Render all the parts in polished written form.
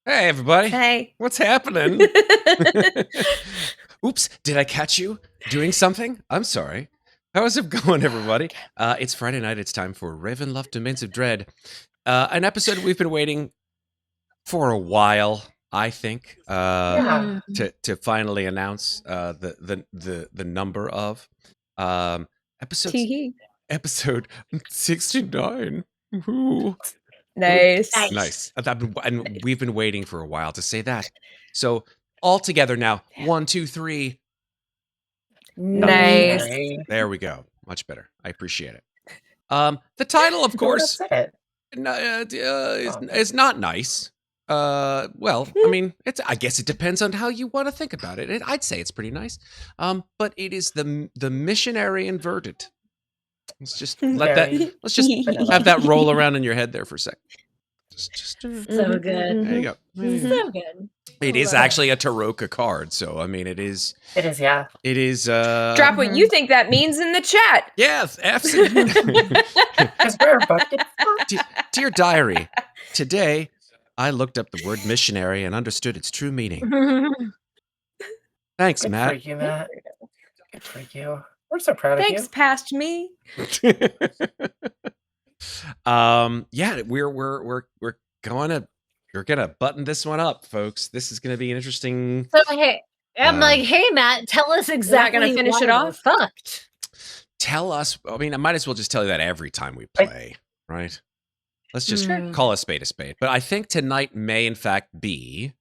Hey, everybody. Hey. What's happening? Oops, did I catch you doing something? I'm sorry. How's it going, everybody? It's Friday night. It's time for Ravenloft Domains of Dread. An episode we've been waiting for a while, I think, to finally announce the number of episodes. Episode 69. Woohoo. Nice. And we've been waiting for a while to say that. So all together now, 1, 2, 3. Nice. There we go. Much better. I appreciate it. The title, of course, is not nice. Well, I mean, I guess it depends on how you want to think about it. I'd say it's pretty nice. But it is the Missionary inverted. Let's just let's just have that roll around in your head there for a sec. Just so good. There you go. So good. It is actually a Taroka card, so I mean, it is. It is, yeah. It is. Drop what you think that means in the chat. Yes, absolutely. Dear diary, today I looked up the word missionary and understood its true meaning. Thanks, Matt. Good for you, Matt. Good for you. We're so proud of you. Thanks, past me. Yeah, we're gonna button this one up, folks. This is gonna be an interesting. So hey, I'm like, hey Matt, tell us exactly. Gonna finish it off. Fucked. Tell us. I mean, I might as well just tell you that every time we play, right? Let's just call a spade a spade. But I think tonight may, in fact, be,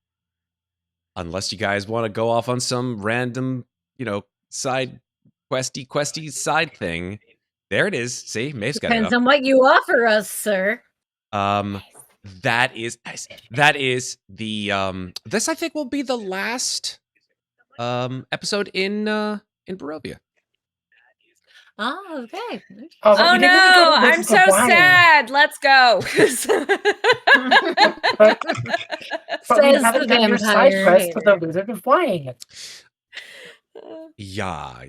unless you guys want to go off on some random, side questy side thing. There it is. See, Maeve's got it up. Depends on what you offer us, sir. That is nice. That is the this I think will be the last episode in Barovia. Oh, okay. Oh no, I'm so sad. Let's go. But we haven't done your side quest with the Wizard of Wine. Yeah.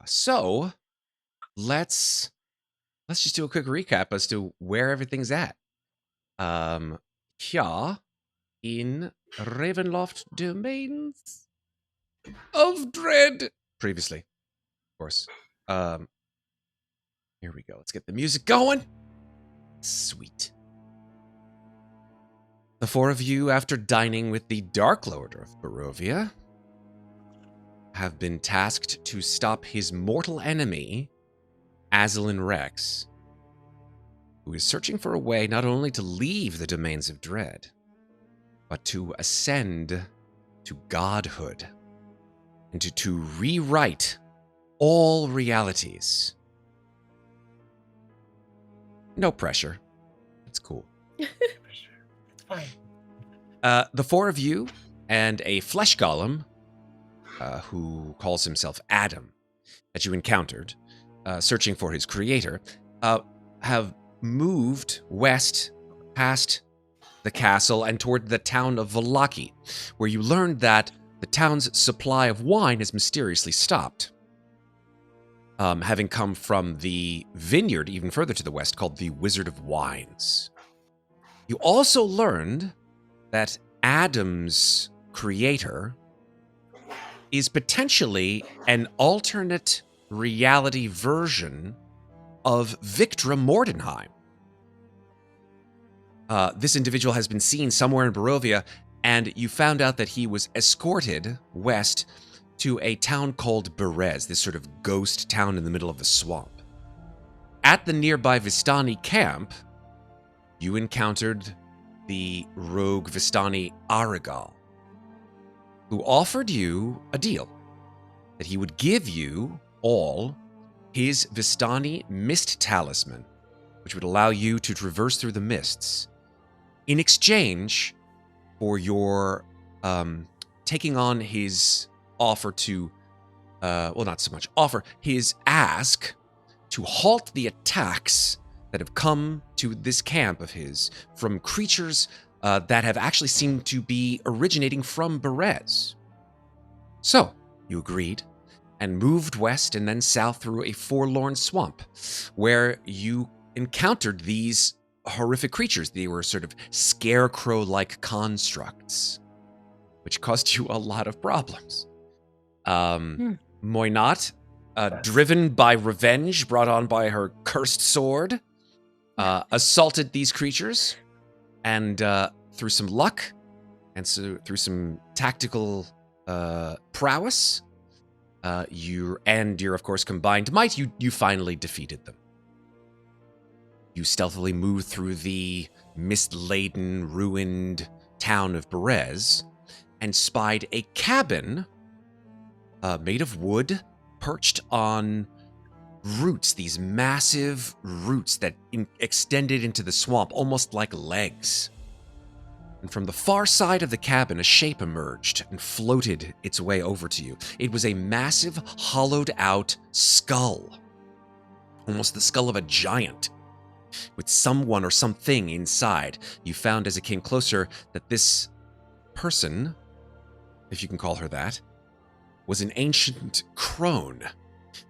So let's just do a quick recap as to where everything's at. Here in Ravenloft Domains of Dread. Previously, of course. Here we go. Let's get the music going. Sweet. The four of you, after dining with the Dark Lord of Barovia, have been tasked to stop his mortal enemy, Azalin Rex, who is searching for a way not only to leave the Domains of Dread, but to ascend to godhood and to rewrite all realities. No pressure. It's cool. It's fine. The four of you and a flesh golem who calls himself Adam that you encountered, searching for his creator, have moved west past the castle and toward the town of Vallaki, where you learned that the town's supply of wine has mysteriously stopped, having come from the vineyard even further to the west called the Wizard of Wines. You also learned that Adam's creator is potentially an alternate reality version of Victra Muadnhait. This individual has been seen somewhere in Barovia, and you found out that he was escorted west to a town called Berez, this sort of ghost town in the middle of the swamp. At the nearby Vistani camp, you encountered the rogue Vistani Aragal, who offered you a deal that he would give you all his Vistani Mist Talisman, which would allow you to traverse through the mists, in exchange for your taking on his offer to, not so much offer, his ask to halt the attacks that have come to this camp of his from creatures that have actually seemed to be originating from Berez. So, you agreed and moved west and then south through a forlorn swamp, where you encountered these horrific creatures. They were sort of scarecrow-like constructs, which caused you a lot of problems. Muadnhait, driven by revenge brought on by her cursed sword, assaulted these creatures, and through some luck and through some tactical prowess, your of course combined might, you finally defeated them. You stealthily moved through the mist-laden, ruined town of Berez and spied a cabin made of wood, perched on roots, these massive roots that extended into the swamp, almost like legs. And from the far side of the cabin, a shape emerged and floated its way over to you. It was a massive, hollowed-out skull, almost the skull of a giant, with someone or something inside. You found as it came closer that this person, if you can call her that, was an ancient crone.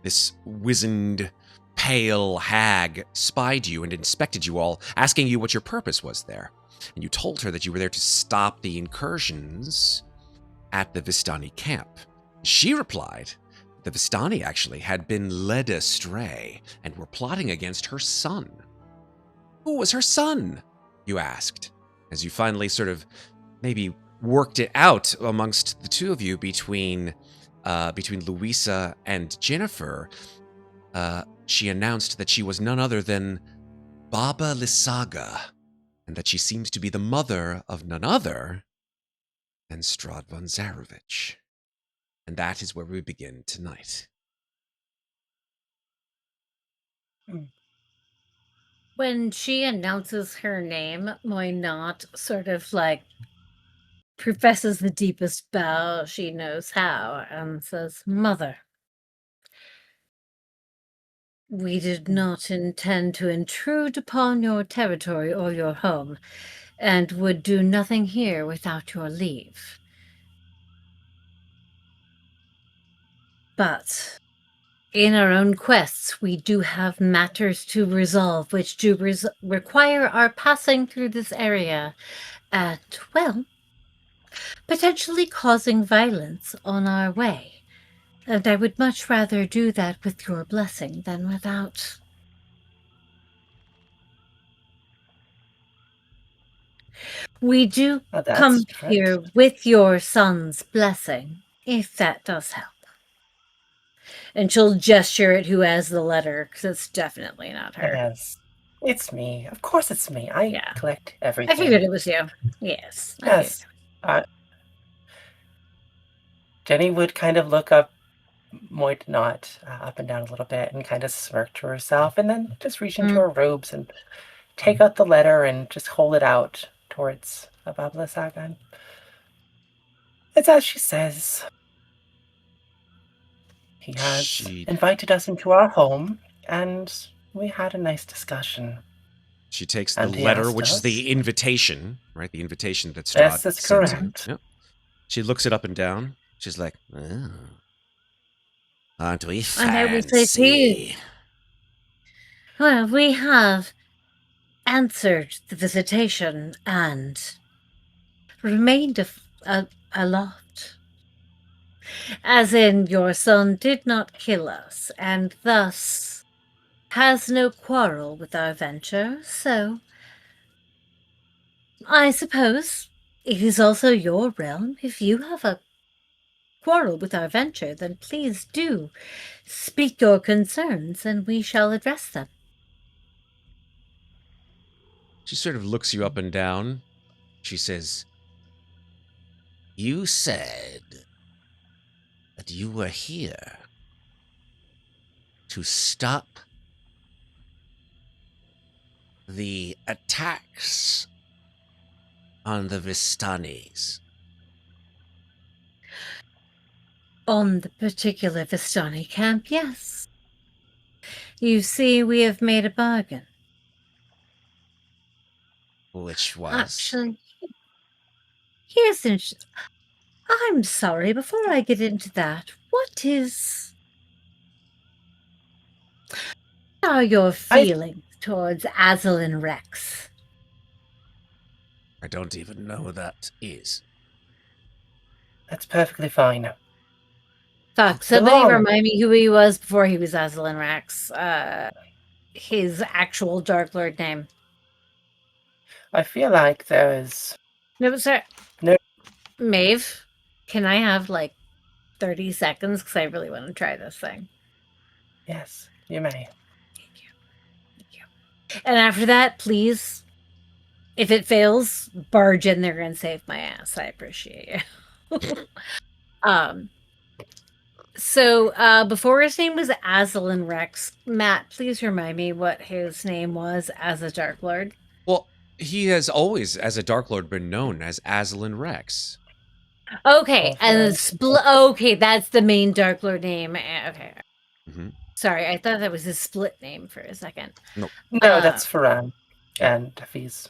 This wizened, pale hag spied you and inspected you all, asking you what your purpose was there. And you told her that you were there to stop the incursions at the Vistani camp. She replied the Vistani actually had been led astray and were plotting against her son. Who was her son? You asked, as you finally sort of maybe worked it out amongst the two of you between Louisa and Ginnifer. She announced that she was none other than Baba Lysaga, and that she seems to be the mother of none other than Strahd von Zarovich. And that is where we begin tonight. When she announces her name, Muadnhait sort of like professes the deepest bow she knows how and says, "Mother, we did not intend to intrude upon your territory or your home, and would do nothing here without your leave. But in our own quests, we do have matters to resolve, which do require our passing through this area and, well, potentially causing violence on our way. And I would much rather do that with your blessing than without." We do come here with your son's blessing, if that does help. And she'll gesture at who has the letter, because it's definitely not her. Yes. It's me. Of course it's me. I collect everything. I figured it was you. Yes. Yes. Jenny would kind of look up Muadnhait up and down a little bit and kind of smirk to herself, and then just reach into her robes and take out the letter and just hold it out towards Baba Lysaga. It's as she says. He has invited us into our home, and we had a nice discussion. She takes the letter, which is the invitation, right? The invitation that Strahd Yes, that's correct. Yep. She looks it up and down. She's like, "Oh, aren't we fancy?" And I will say to you, well, we have answered the visitation and remained aloft. As in, your son did not kill us, and thus has no quarrel with our venture, so I suppose it is also your realm. If you have a quarrel with our venture, then please do speak your concerns, and we shall address them. She sort of looks you up and down. She says, "You said that you were here to stop the attacks on the Vistanis." On the particular Vistani camp, yes. You see, we have made a bargain. Which was? Actually, here's interesting. I'm sorry, before I get into that, what are your feelings towards Azalin Rex. I don't even know who that is. That's perfectly fine. Fuck, somebody remind me who he was before he was Azalin Rex. His actual Dark Lord name. I feel like there is... No, sorry. No. Maeve, can I have like 30 seconds? Because I really want to try this thing. Yes, you may. Thank you. Thank you. And after that, please, if it fails, barge in there and save my ass. I appreciate you. So before his name was Azalin Rex, Matt, please remind me what his name was as a Dark Lord. Well, he has always, as a Dark Lord, been known as Azalin Rex. Okay, okay, that's the main Dark Lord name. Okay. Mm-hmm. Sorry, I thought that was his split name for a second. No, that's Ferran and Hafiz.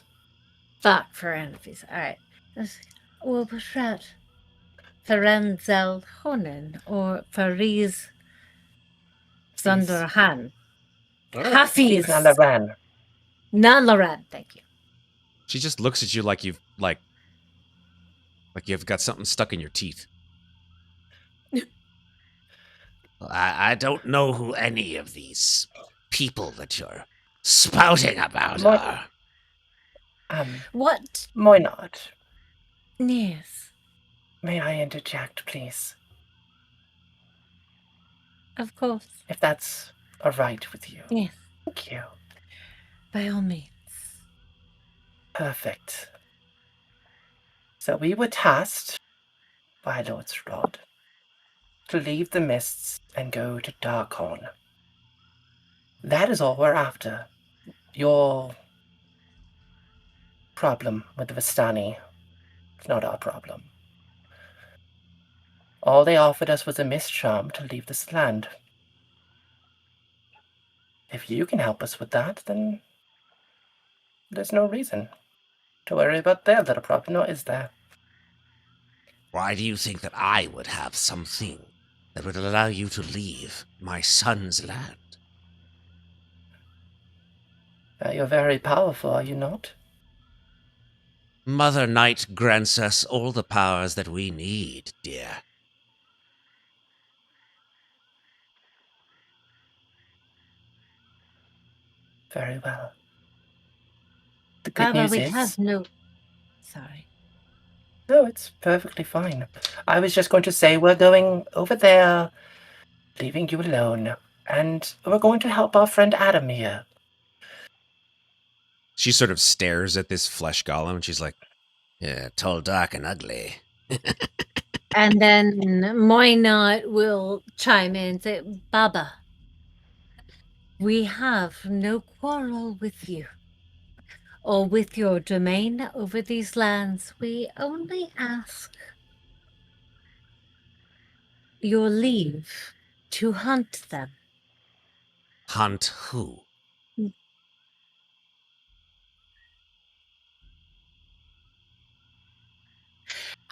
Fuck, Ferran and Hafiz. All right. What was that? Ferran Zel Honen or Fariz Zanderhan? Hafiz Nalaran. Nalaran, thank you. She just looks at you like you've got something stuck in your teeth. I don't know who any of these people that you're spouting about are. What? Why not? Yes. May I interject, please? Of course. If that's all right with you. Yes. Thank you. By all means. Perfect. So we were tasked by Lord Strahd to leave the mists and go to Darkhorn. That is all we're after. Your problem with the Vistani is not our problem. All they offered us was a mist charm to leave this land. If you can help us with that, then there's no reason to worry about their little problem, nor is there? Why do you think that I would have something that would allow you to leave my son's land? You're very powerful, are you not? Mother Night grants us all the powers that we need, dear. Very well. The good news is... have no... Sorry. No, it's perfectly fine. I was just going to say we're going over there, leaving you alone, and we're going to help our friend Adam here. She sort of stares at this flesh golem, and she's like, yeah, tall, dark, and ugly. And then Moynot will chime in and say, Baba, we have no quarrel with you or with your domain over these lands. We only ask your leave to hunt them. Hunt who?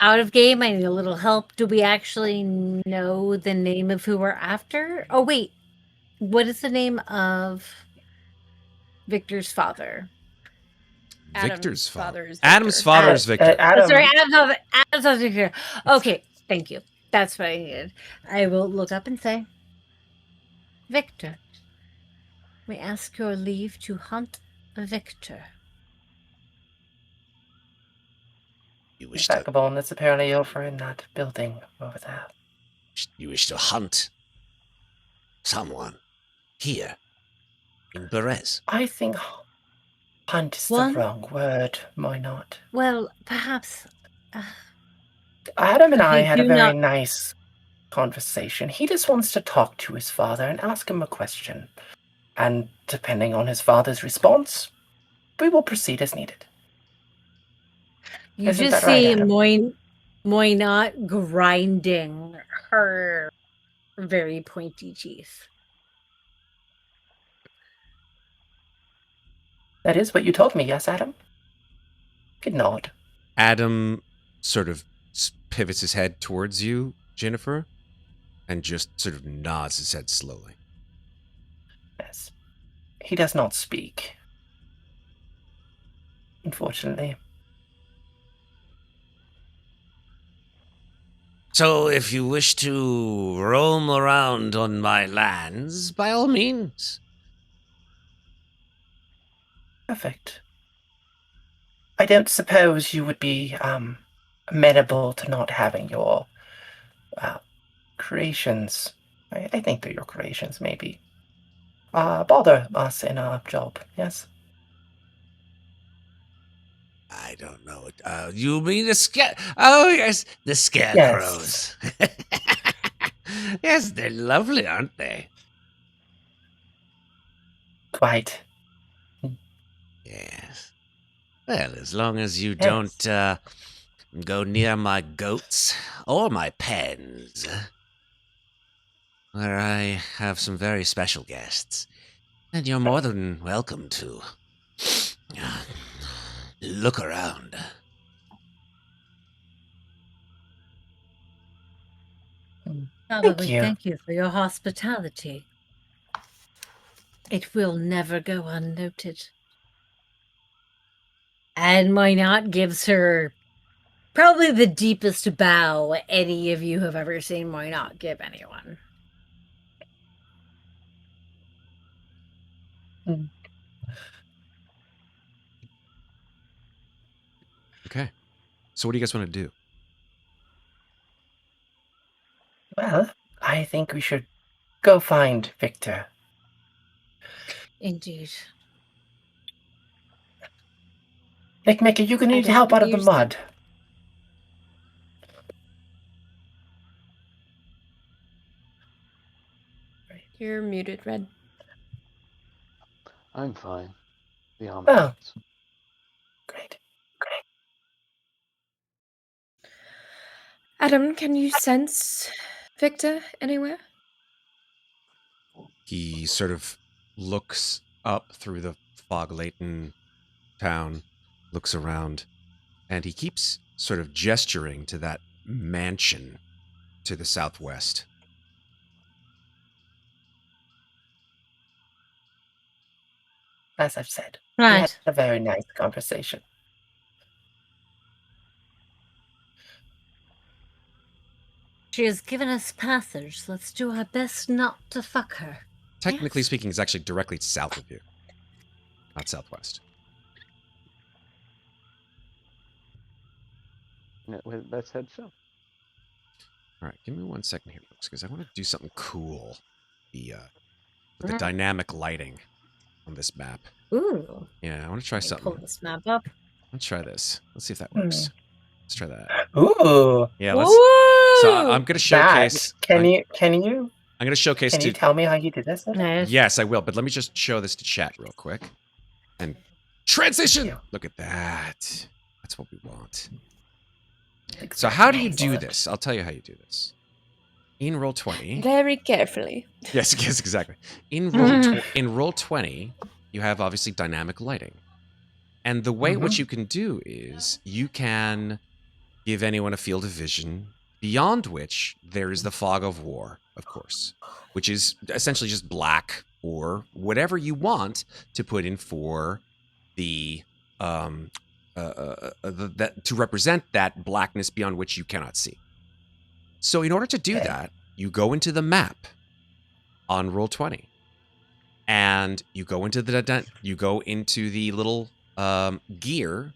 Out of game, I need a little help. Do we actually know the name of who we're after? Oh, wait. What is the name of Victor's father? Victor's father. Victor. Adam's father is Victor. Adam. Sorry, Adam's father Victor. Okay, thank you. That's what I needed. I will look up and say, Victor, we ask your leave to hunt Victor. You wish Vagabond that's apparently over in that building over there. You wish to hunt someone here in Perez. I think hunt is the wrong word. Why not? Well, perhaps. Adam and I had a very nice conversation. He just wants to talk to his father and ask him a question. And depending on his father's response, we will proceed as needed. You Isn't just that right, see Moynot grinding her very pointy teeth. That is what you told me, yes, Adam? Good nod. Adam sort of pivots his head towards you, Ginnifer, and just sort of nods his head slowly. Yes. he does not speak. Unfortunately. So if you wish to roam around on my lands, by all means. Perfect. I don't suppose you would be amenable to not having your creations. I think they're your creations, maybe. Bother us in our job, yes? I don't know. You mean the scare? Oh, yes, the scarecrows. Yes, they're lovely, aren't they? Quite. Yes. Well, as long as you Yes. don't go near my goats or my pens, where I have some very special guests, and you're more than welcome to look around. Probably you. thank you for your hospitality. It will never go unnoted. And Minot gives her probably the deepest bow any of you have ever seen Minot give anyone. Okay. So what do you guys want to do? Well, I think we should go find Victor. Indeed. Mikmick, are you going to need don't help out of the use- mud? You're muted, Red. I'm fine. The armor Oh. helps. Great. Adam, can you sense Victor anywhere? He sort of looks up through the fog-laden town, looks around, and he keeps sort of gesturing to that mansion to the southwest. As I've said, we had Right. a very nice conversation. She has given us passage. Let's do our best not to fuck her. Technically Yes. speaking, it's actually directly south of you, not southwest. Yeah, well, let's head south. All right, give me 1 second here, folks, because I want to do something cool. With the dynamic lighting on this map. Ooh. Yeah, I want to try Let me something. pull this map up. Let's try this. Let's see if that works. Let's try that. Ooh. Yeah, let's. Woo! So I'm going to showcase. Can you I'm going to showcase to. tell me how you did this? Nice. Yes, I will. But let me just show this to chat real quick. And transition. Thank you. Look at that. That's what we want. So how do you do this? I'll tell you how you do this. In Roll20. Very carefully. Yes, exactly. In Roll20, you have obviously dynamic lighting. And the way what you can do is you can give anyone a field of vision beyond which there is the fog of war, of course, which is essentially just black or whatever you want to put in for the to represent that blackness beyond which you cannot see. So in order to do that, you go into the map on Roll20, and you go into the little gear,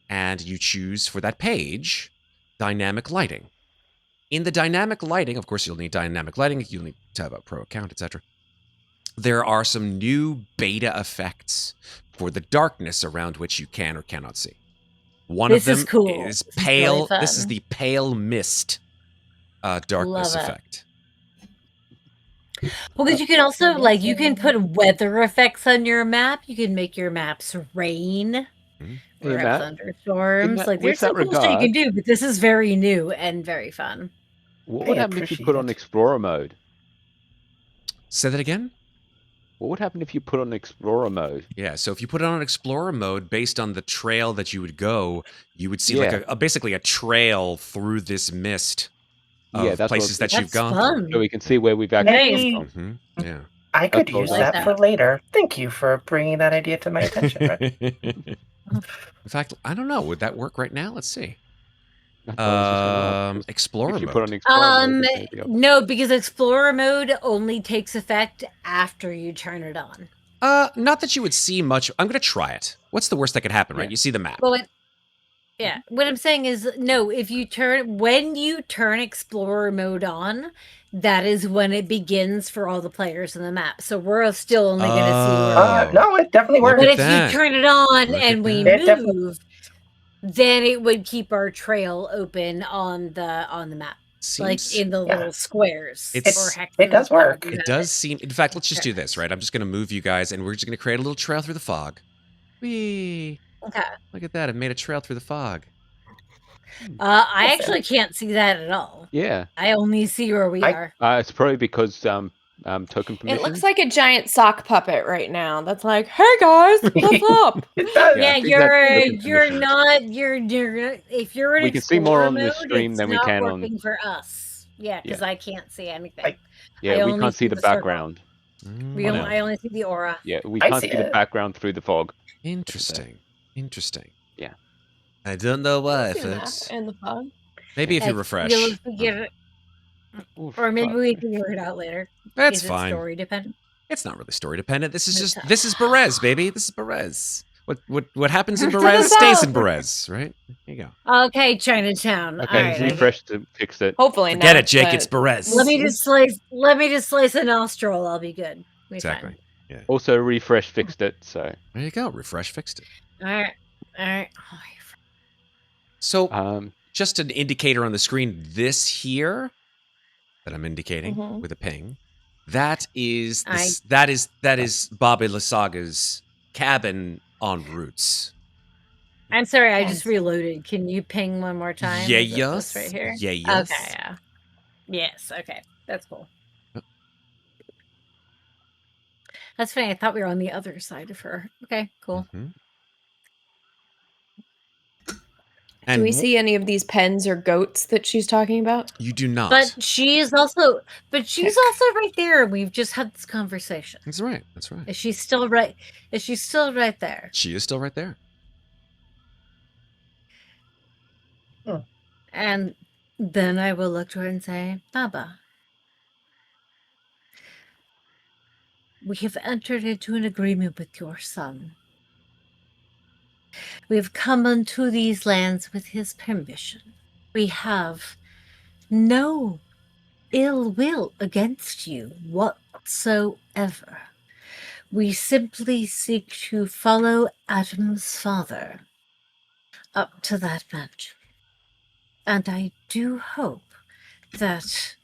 and you choose for that page dynamic lighting. In the dynamic lighting, of course, you'll need dynamic lighting. You'll need to have a pro account, etc. There are some new beta effects for the darkness around which you can or cannot see. One This of is them cool. is This is pale. really fun. This is the pale mist darkness Love it. effect. Well, because you can also, you can put weather effects on your map. You can make your maps rain or In have that- thunderstorms. that- There's with some that cool shit you can regard- do, but this is very new and very fun. What would I happen if you appreciate put on it. Explorer mode? Say that again? What would happen if you put on Explorer mode? Yeah, so if you put it on Explorer mode, based on the trail that you would go, you would see Yeah. basically a trail through this mist of Yeah, that's places what- that you've That's gone fun. So we can see where we've actually Maybe- come from. through. Yeah. I could That's all use I that for later. Thank you for bringing that idea to my attention, Rick. In fact, I don't know. Would that work right now? Let's see. That's what I was just gonna ask. Explorer If you mode. put on explorer mode, maybe No, because Explorer mode only takes effect after you turn it on. Not that you would see much. I'm gonna try it. What's the worst that could happen, right? Yeah. You see the map. Well, yeah. What I'm saying is, no. When you turn Explorer mode on, that is when it begins for all the players in the map. So we're still only going to see where we are. No, it definitely Look works. But at if that. you turn it on Look and at we that. It definitely- move, then it would keep our trail open on the map, like Seems in the little squares. It's- or hexes, it does work. however you it have does seem. In fact, let's just do this, right? I'm just gonna move you guys, and we're just gonna create a little trail through the fog. Whee! Okay. Look at that! I've made a trail through the fog. I actually can't see that at all. Yeah. I only see where we I- are. It's probably because token It permission. looks like a giant sock puppet right now. That's like, hey guys, what's up? It does. Yeah, Yeah, exactly. you're not if you're in We can see more Explorer on the mode, stream it's than we not can on- working for us. Yeah, because I can't see anything. I Yeah, we only can't see see the the circle. background. I only see the aura. Yeah, we I can't see see the it. background through the fog. Interesting. Interesting. Yeah. I don't know why, I see the map folks. and the fog. Maybe if you Like, refresh. you'll figure it, or maybe we figure it out later. That's Is it fine. story dependent? It's not really story dependent. This is It's just this is Berez, baby. This is Berez. What happens in To the Berez stays in south. Berez, right? There you go. Okay, Chinatown. Okay, All right. refresh to fix it. Hopefully Forget not. it, Jake. but- It's Berez. Let me just slice a nostril. I'll be good. We'll be fine. Exactly. Also, refresh fixed it. So, There you go. Refresh fixed it. All right. Oh, So just an indicator on the screen. This here that I'm indicating Mhm. with a ping. That is that is Bobby Lasaga's cabin en routes. I'm sorry, I just reloaded. Can you ping one more time? Yeah, Is it yes. this right here. Yeah, yes. Okay. Yeah. Yes. Okay. That's cool. Yep. That's funny. I thought we were on the other side of her. Okay. Cool. Mhm. Do we see any of these pens or goats that she's talking about? You do not. But she's also right there. We've just had this conversation. That's right. That's right. Is she still right? Is she still right there? She is still right there. And then I will look to her and say, Baba, we have entered into an agreement with your son. We have come unto these lands with his permission. We have no ill will against you whatsoever. We simply seek to follow Adam's father up to that mansion. And I do hope that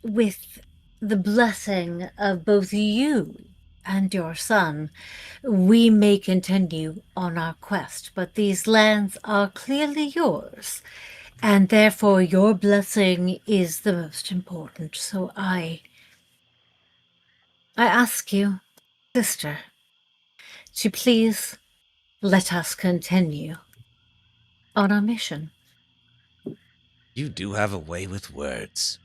with the blessing of both you and your son, we may continue on our quest. But these lands are clearly yours, and therefore your blessing is the most important. So I ask you, sister, to please let us continue on our mission. You do have a way with words.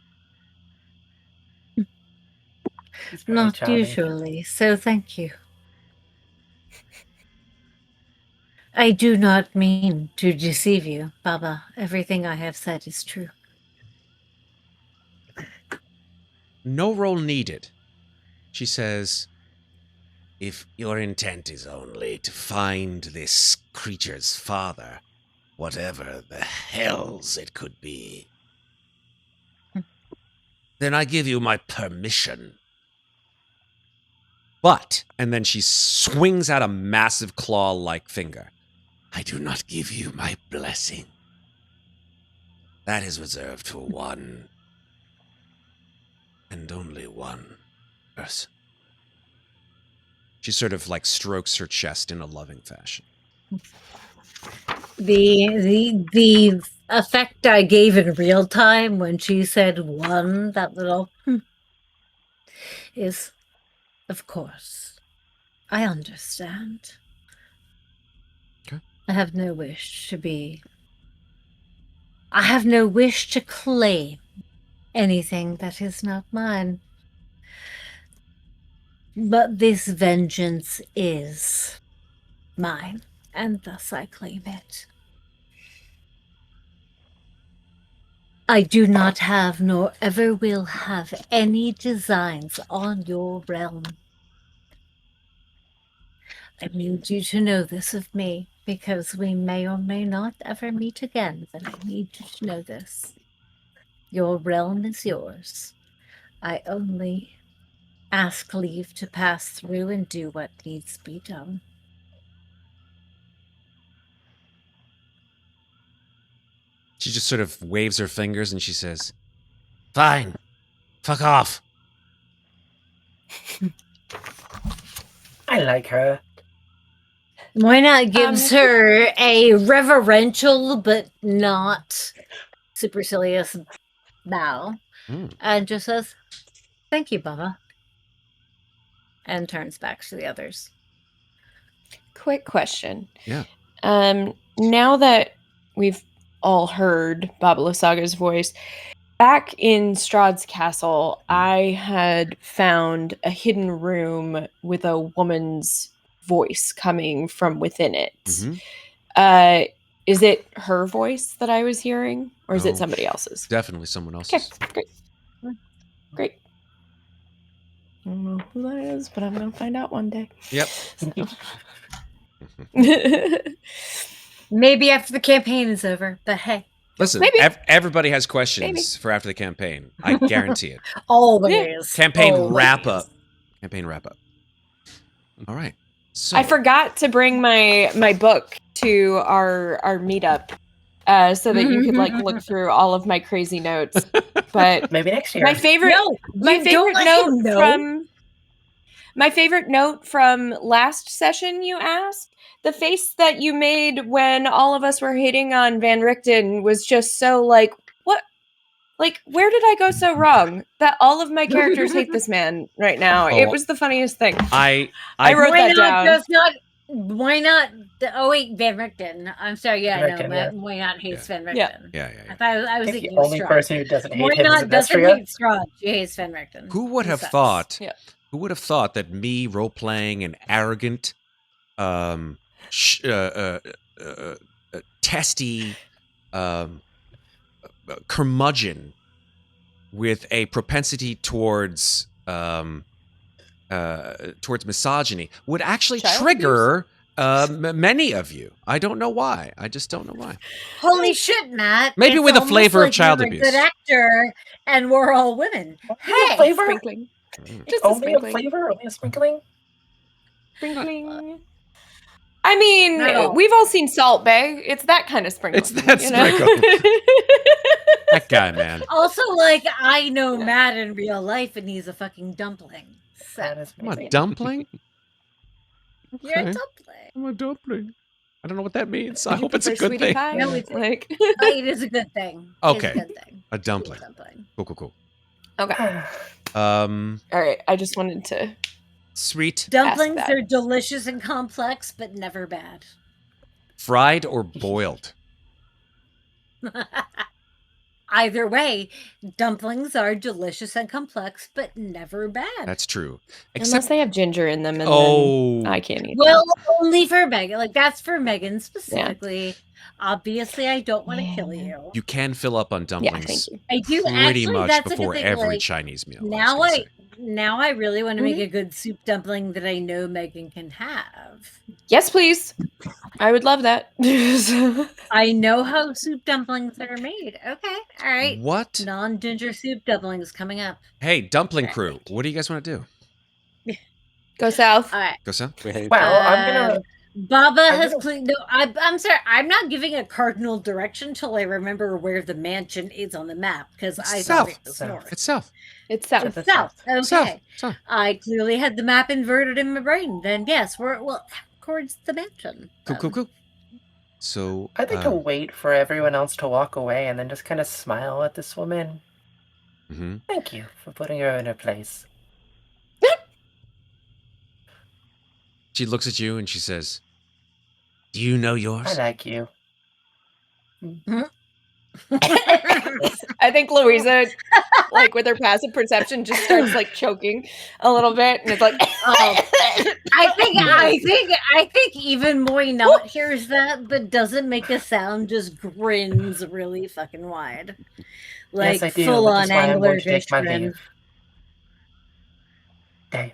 He's very Not charming. usually, so thank you. I do not mean to deceive you, Baba. Everything I have said is true. No roll needed. She says, if your intent is only to find this creature's father, whatever the hells it could be, then I give you my permission. But, and then she swings out a massive claw-like finger. I do not give you my blessing. That is reserved for one, and only one person. She sort of like strokes her chest in a loving fashion. The effect I gave in real time when she said one, that little is, of course, I understand. Okay. I have no wish to claim anything that is not mine. But this vengeance is mine, and thus I claim it. I do not have, nor ever will have, any designs on your realm. I need you to know this of me, because we may or may not ever meet again, but I need you to know this. Your realm is yours. I only ask leave to pass through and do what needs to be done. She just sort of waves her fingers and she says, "Fine. Fuck off." I like her. Moina gives her a reverential but not supercilious bow and just says, "Thank you, Baba," and turns back to the others. Quick question. Yeah. Now that we've all heard Baba Lysaga's voice, back in Strahd's castle, I had found a hidden room with a woman's voice coming from within it. Is it her voice that I was hearing, or is it somebody else's? Definitely someone else's. Okay, great. I don't know who that is, but I'm going to find out one day. Yep. Maybe after the campaign is over, but hey. Listen, everybody has questions for after the campaign. I guarantee it. Always. Campaign wrap up. All right. So I forgot to bring my book to our meetup, so that you could look through all of my crazy notes. But maybe next year. My favorite note from last session, you asked, the face that you made when all of us were hitting on Van Richten was just so what? Where did I go so wrong that all of my characters hate this man right now? It was the funniest thing. I wrote that down. Why not? Oh wait, Van Richten. I'm sorry. Yeah, I know. Why not hates Van Richten? Yeah. I was thinking the only person who doesn't hate him is doesn't Amnestria. hate Strahd. She hates Van Richten. Who would have thought? Yeah. Who would have thought that me role playing an arrogant, testy, curmudgeon with a propensity towards misogyny would actually trigger many of you. I don't know why. I just don't know why. Holy shit, Matt! Maybe with a flavor of child abuse. Good actor, and we're all women. Hey, flavor. Sprinkling. Just only a flavor, only a sprinkling. Sprinkling. I mean, we've all seen Salt Bae. It's that kind of sprinkling. It's that sprinkle. That guy, man. Also, I know Matt in real life, and he's a fucking dumpling. So. I'm a dumpling? Okay. You're a dumpling. I'm a dumpling. I don't know what that means. I hope it's a good thing. No, it's it is a good thing. Okay. It's a good thing. A dumpling. Cool. Okay. All right. I just wanted to. Sweet. Dumplings are delicious and complex, but never bad. Fried or boiled? Either way, dumplings are delicious and complex, but never bad. That's true. Unless they have ginger in them, and then I can't eat them. Only for Megan. That's for Megan specifically. Yeah. Obviously, I don't want to kill you. You can fill up on dumplings. Yeah, I do pretty much before every Chinese meal. Now I really want to make a good soup dumpling that I know Megan can have. Yes, please. I would love that. I know how soup dumplings are made. Okay. All right. What? Non-ginger soup dumplings coming up. Hey, dumpling crew. What do you guys want to do? Go south. All right. Go south? Well, I'm going to... Baba has cleaned. No, I'm sorry. I'm not giving a cardinal direction until I remember where the mansion is on the map, because I thought it was north. It's south. It's south. It's south. Okay. South. I clearly had the map inverted in my brain. Then yes, we're towards the mansion. Cool. So I think I'll wait for everyone else to walk away and then just kind of smile at this woman. Mm-hmm. Thank you for putting her in her place. She looks at you and she says, "Do you know yours?" I like you. I think Louisa like with her passive perception, just starts like choking a little bit, and it's like, I think even Moynot hears that, but doesn't make a sound. Just grins really fucking wide, like Yes, I do, full which on is why I'm going to anglerfish take my grin. leave. Okay.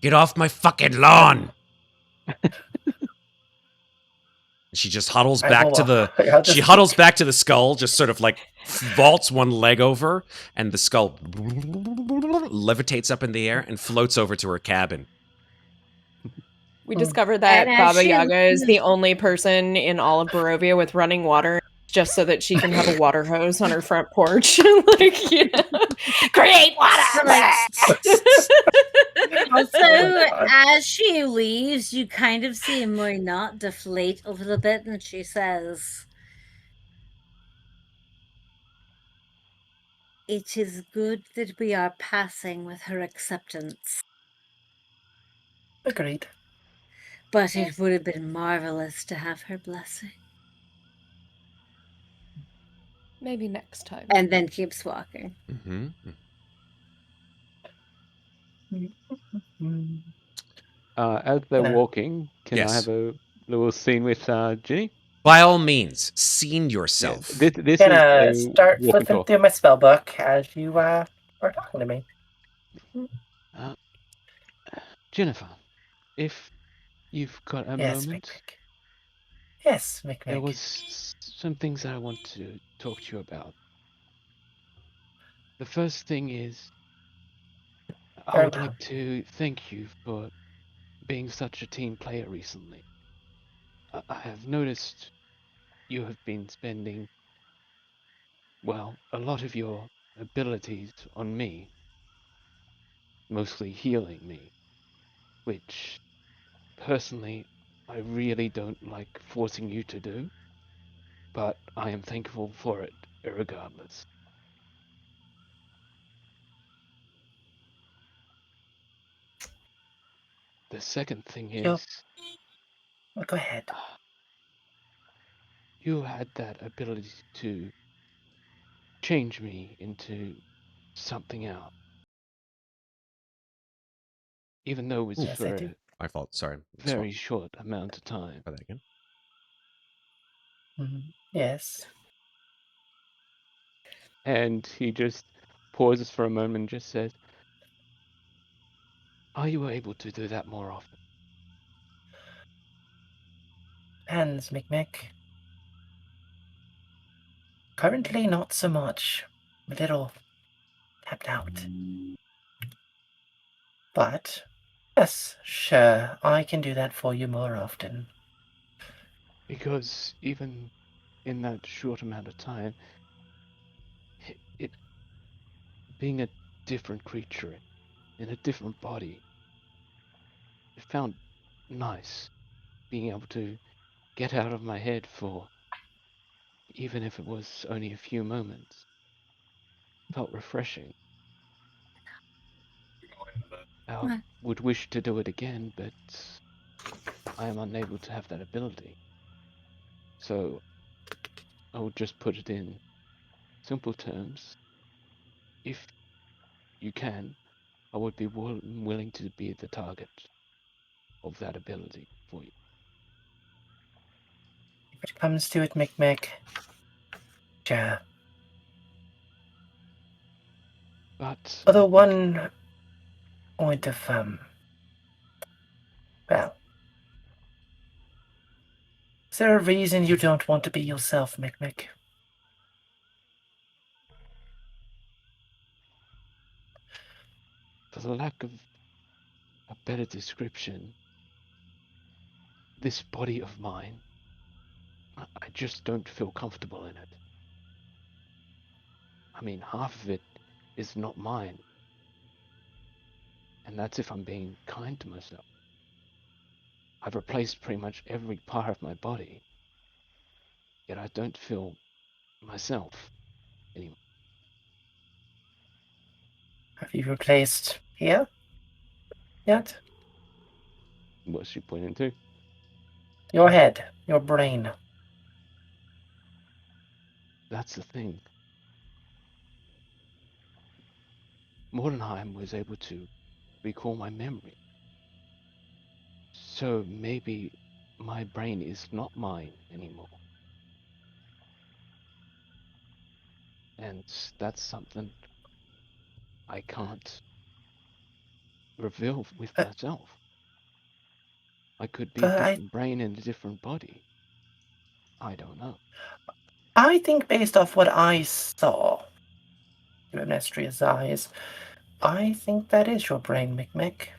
Get off my fucking lawn! She just huddles I back will, to the. I'll She just- huddles back to the skull, just sort of like vaults one leg over, and the skull levitates up in the air and floats over to her cabin. we discovered that And as Baba she Yaga is the leaves- only person in all of Barovia with running water, just so that she can have a water hose on her front porch. Like, you know, create water. Also, Oh my God. as she leaves, you kind of see Moynot deflate a little bit, and she says, "It is good that we are passing with her acceptance, Agreed. but it would have been marvelous to have her blessing." Maybe next time. And then keeps walking. Mm-hmm. Mm. As they're Yeah. walking, can I Yes. have a little scene with Ginny? By all means, scene yourself. This Gonna is a start walk and flipping talk. through my spell book as you are talking to me. Ginnifer, if you've got a Yes, moment, Mikmick. Yes, there Mikmick. was some things I want to talk to you about. The first thing is, I Very would well. like to thank you for being such a team player recently. I have noticed you have been spending, well, a lot of your abilities on me, mostly healing me, which personally I really don't like forcing you to do, but I am thankful for it regardless. The second thing Sure. is, Well, go ahead. you had that ability to change me into something else. Even though it was Ooh. Yes, for I a do. My fault. Sorry. very short amount of time. Try that again. Yes. And he just pauses for a moment and just says, "Are you able to do that more often?" Depends, Mikmick. Currently, not so much. A little tapped out. But, yes, sure, I can do that for you more often. Because even in that short amount of time, it being a different creature in a different body, it felt nice being able to get out of my head for, even if it was only a few moments. Felt refreshing. I would wish to do it again, but I am unable to have that ability. So I would just put it in simple terms. If you can, I would be willing to be the target of that ability for you. If it comes to it, Mikmick, sure. But Although one point of, well, is there a reason you don't want to be yourself, Mikmick? for the lack of a better description, this body of mine, I just don't feel comfortable in it. I mean, half of it is not mine. And that's if I'm being kind to myself. I've replaced pretty much every part of my body, yet I don't feel myself anymore. Have you replaced here yet? What's she pointing to? Your head, your brain. That's the thing. Muadnhait was able to recall my memory. So maybe my brain is not mine anymore. And that's something I can't reveal with Uh, myself. I could be a But different brain in a different body. I don't know. I think based off what I saw through Amnestria's eyes, I think that is your brain, Mikmick.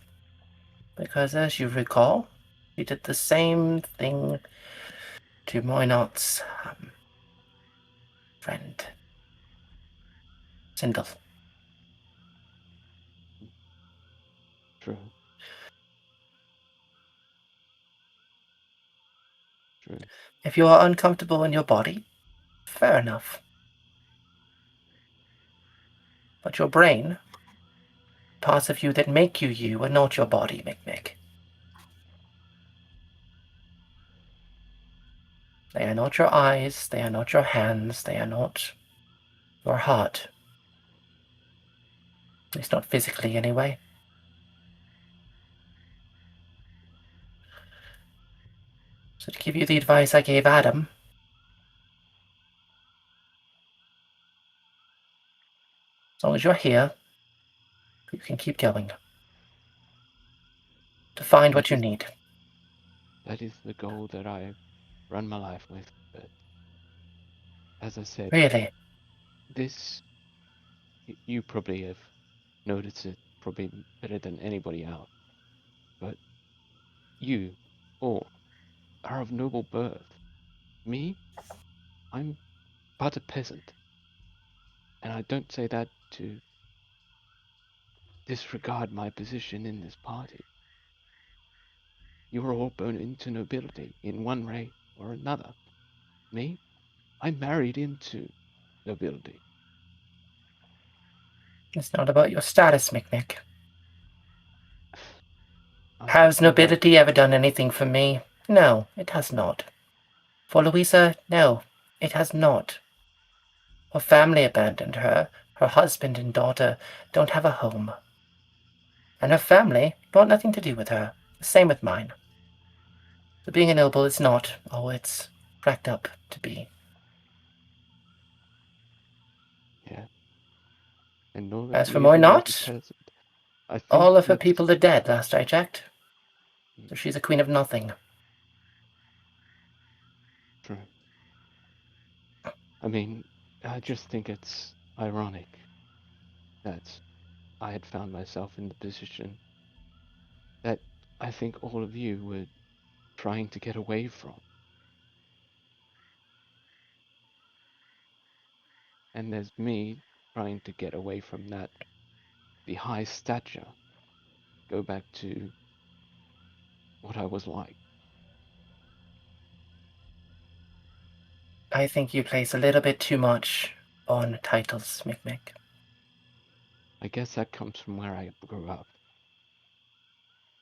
Because as you recall, you did the same thing to Moynot's friend, Sindel. True. True. If you are uncomfortable in your body, fair enough. But your brain, parts of you that make you you, are not your body, Mikmick. They are not your eyes, they are not your hands, they are not your heart. At least not physically, anyway. So to give you the advice I gave Adam, as long as you're here, you can keep going. To find what you need. That is the goal that I run my life with. But as I said, Really. this you probably have noticed it probably better than anybody else. But you all are of noble birth. Me, I'm but a peasant. And I don't say that to disregard my position in this party. You are all born into nobility in one way or another. Me, I married into nobility. It's not about your status, Mikmick. Has You're right. nobility ever done anything for me? No, it has not. For Louisa, no, it has not. Her family abandoned her. Her husband and daughter don't have a home. And her family want nothing to do with her. The same with mine. So being a noble is not all it's cracked up to be. Yeah. And know that As for even as a Moynot, peasant, I think all of her that's people are dead last I checked. So she's a queen of nothing. true. I mean, I just think it's ironic that I had found myself in the position that I think all of you were trying to get away from. And there's me trying to get away from that, the high stature, go back to what I was like. I think you place a little bit too much on titles, Mikmick. I guess that comes from where I grew up.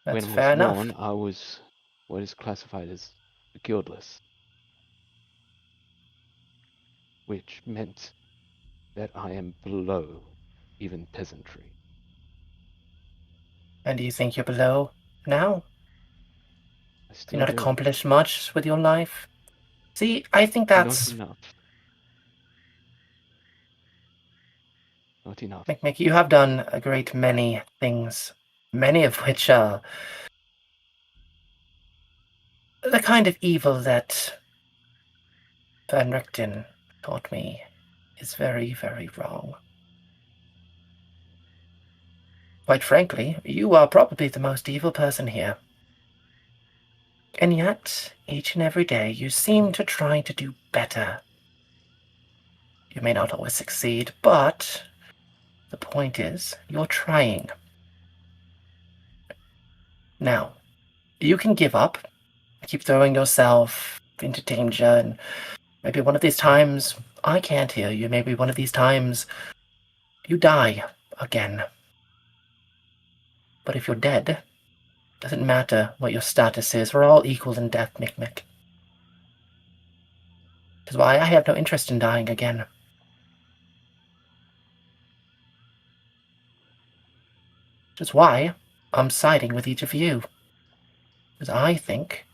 That's When I was fair enough. born, I was what is classified as guildless, which meant that I am below even peasantry. And do you think you're below now? I Do you still not do. accomplish much with your life? See, I think Not that's... enough. Not enough. Mikmick, you have done a great many things, many of which are the kind of evil that Van Richten taught me is very, very wrong. Quite frankly, you are probably the most evil person here. And yet, each and every day, you seem to try to do better. You may not always succeed, but the point is, you're trying. Now, you can give up, keep throwing yourself into danger, and maybe one of these times I can't hear you. Maybe one of these times you die again. But if you're dead, doesn't matter what your status is. We're all equal in death, Mikmick. Which is why I have no interest in dying again. Which is why I'm siding with each of you. Because I think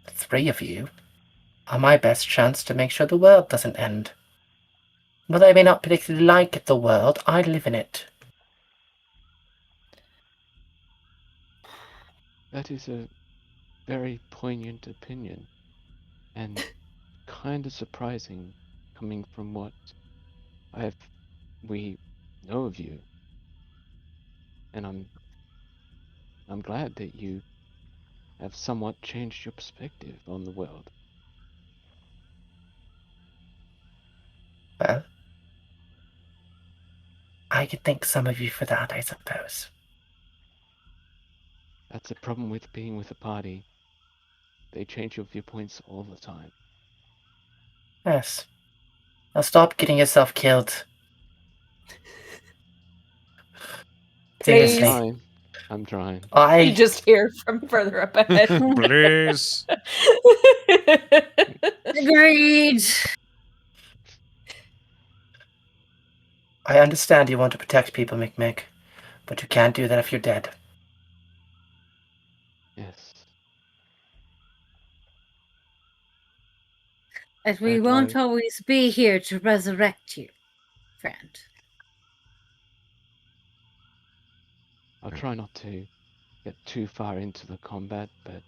the three of you are my best chance to make sure the world doesn't end. While I may not particularly like the world, I live in it. That is a very poignant opinion, and kind of surprising coming from what we know of you. And I'm glad that you have somewhat changed your perspective on the world. Well, I could thank some of you for that, I suppose. That's the problem with being with a party. They change your viewpoints all the time. Yes. Now stop getting yourself killed. Please. Seriously. I'm trying. You just hear from further up ahead. Please. Agreed. I understand you want to protect people, Mikmick, but you can't do that if you're dead. Yes. And we I'd won't like- always be here to resurrect you, friend. I'll try not to get too far into the combat, but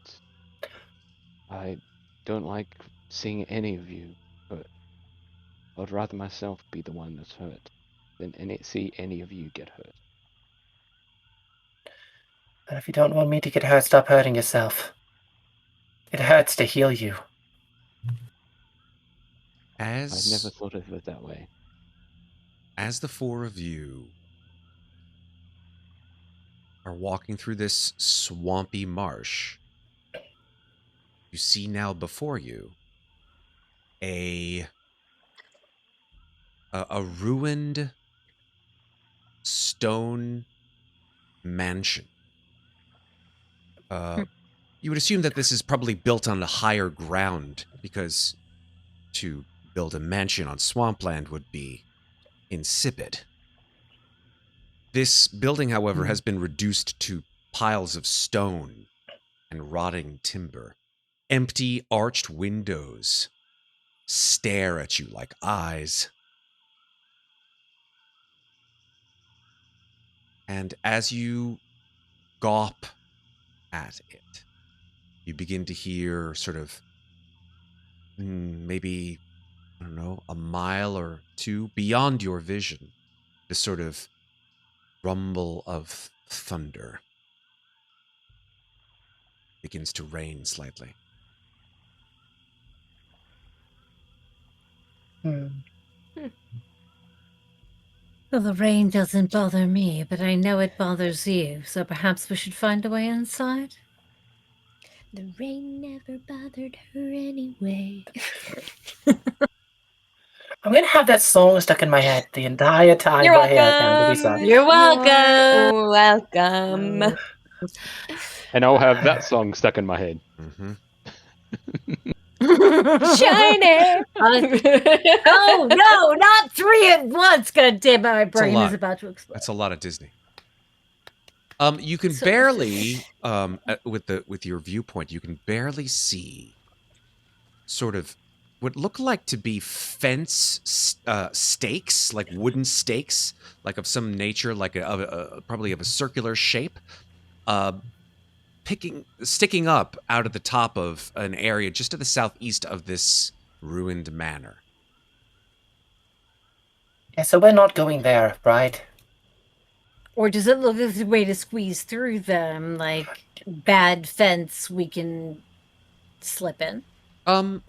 I don't like seeing any of you hurt. I'd rather myself be the one that's hurt than see any of you get hurt. And if you don't want me to get hurt, stop hurting yourself. It hurts to heal you. I've never thought of it that way. As the four of you are walking through this swampy marsh, you see now before you a ruined stone mansion. You would assume that this is probably built on a higher ground, because to build a mansion on swampland would be insipid. This building, however, has been reduced to piles of stone and rotting timber. Empty, arched windows stare at you like eyes. And as you gawp at it, you begin to hear sort of maybe, I don't know, a mile or two beyond your vision, this sort of rumble of thunder. Begins to rain slightly. Well, the rain doesn't bother me, but I know it bothers you, so perhaps we should find a way inside? The rain never bothered her anyway. I'm going to have that song stuck in my head the entire time. You're we're here at welcome. Louisa. You're welcome. You're welcome. And I'll have that song stuck in my head. Mm-hmm. Shiny. No, not three at once. God damn, my brain is about to explode. That's a lot of Disney. You can barely, with your viewpoint, you can barely see sort of what look like to be fence stakes, like wooden stakes, like of some nature, like probably of a circular shape, sticking up out of the top of an area just to the southeast of this ruined manor. Yeah, so we're not going there, right? Or does it look like a way to squeeze through them, like bad fence we can slip in? No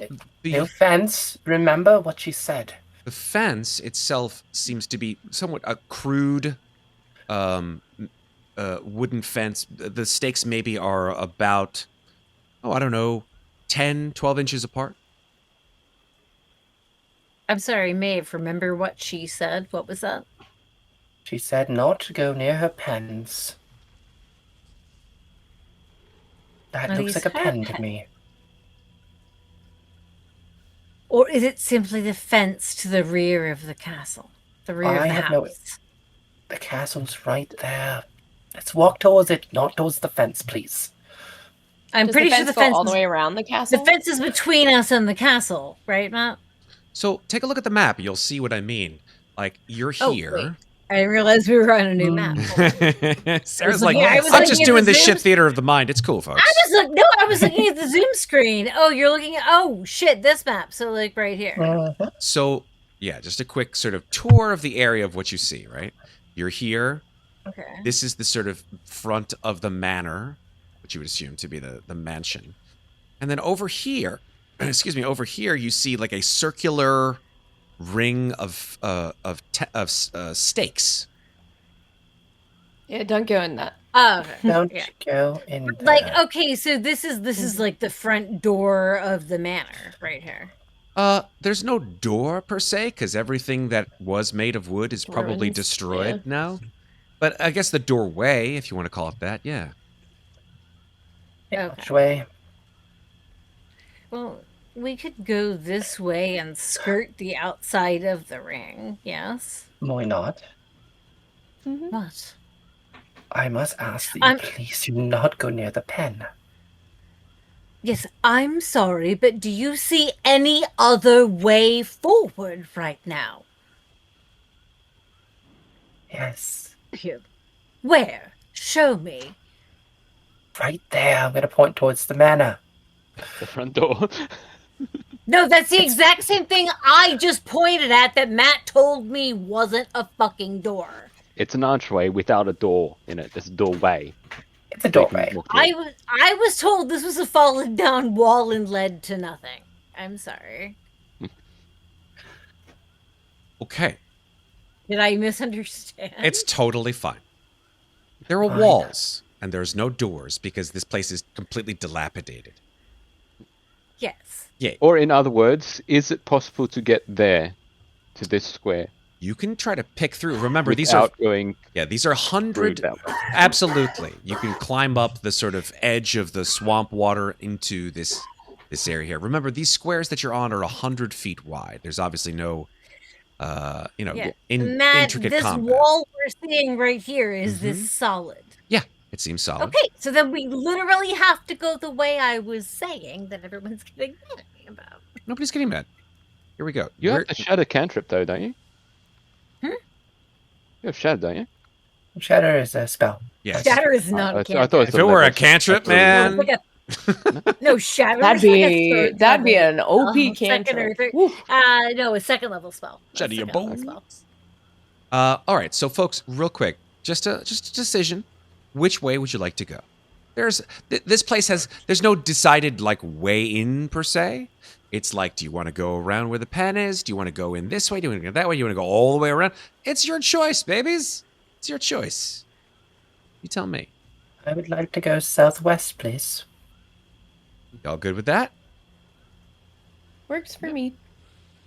fence. Remember what she said. The fence itself seems to be somewhat a crude wooden fence. The stakes maybe are about, I don't know, 10, 12 inches apart. I'm sorry, Maeve, remember what she said? What was that? She said not to go near her pens. That Well, looks like a pen to me. Or is it simply the fence to the rear of the castle? The rear of the house? The castle's right there. Let's walk towards it, not towards the fence, please. I'm Does pretty the sure fence the go fence all the is, way around the the castle? fence is between us and the castle, right, Matt? So take a look at the map. You'll see what I mean. Like, you're Oh, here. wait. I didn't realize we were on a new map. Sarah's like, I was I'm looking just at doing the this shit zooms. theater of the mind. It's cool, folks. I was looking at the Zoom screen. Oh, you're looking at, oh, shit, this map. So, like, right here. Mhm. So, yeah, just a quick sort of tour of the area of what you see, right? You're here. Okay. This is the sort of front of the manor, which you would assume to be the mansion. And then over here, excuse me, over here you see like a circular ring of stakes. Yeah, don't go in that. Oh, okay. Don't Yeah. go in there. Like, okay, so this is like the front door of the manor right here. There's no door per se, because everything that was made of wood is probably Ruins, destroyed yeah. now. But I guess the doorway, if you want to call it that, yeah. Yeah, Okay. which way? Well, we could go this way and skirt the outside of the ring, yes? Why not? Mhm. What? I must ask that you please do not go near the pen. Yes, I'm sorry, but do you see any other way forward right now? Yes. Where? Show me. Right there. I'm going to point towards the manor. The front door. No, that's the exact same thing I just pointed at that Matt told me wasn't a fucking door. It's an archway without a door in it. There's a doorway. It's a doorway. I was told this was a fallen down wall and led to nothing. I'm sorry. Okay. Did I misunderstand? It's totally fine. There are Fine. walls, and there's no doors because this place is completely dilapidated. Yes. Yeah, Or in other words, is it possible to get there, to this square, you can try to pick through. Remember, these are without going these are through 100. that way? Absolutely, you can climb up the sort of edge of the swamp water into this area here. Remember, these squares that you're on are 100 feet wide. There's obviously no, Matt, intricate this combat. wall we're seeing right here is Mhm. this solid. Yeah, it seems solid. Okay, so then we literally have to go the way I was saying that everyone's getting mad at me about. Nobody's getting mad. Here we go. You We're- have the shatter cantrip though, don't you? You have shatter, don't you? Shatter is a spell. yes. Shatter is not I a thought cantrip. it was If it were a level. cantrip, I thought it was- man. No, shatter. That'd is like a third be level an OP spell. Second or cantrip. third. Woo. No, a second level spell. A Shatter your second level bones. spell. All right, so folks, real quick, just a decision. Which way would you like to go? This place there's no decided like way in per se. It's like, do you want to go around where the pen is? Do you want to go in this way? Do you want to go that way? Do you want to go all the way around? It's your choice, babies. It's your choice. You tell me. I would like to go southwest, please. Y'all good with that? Works for me.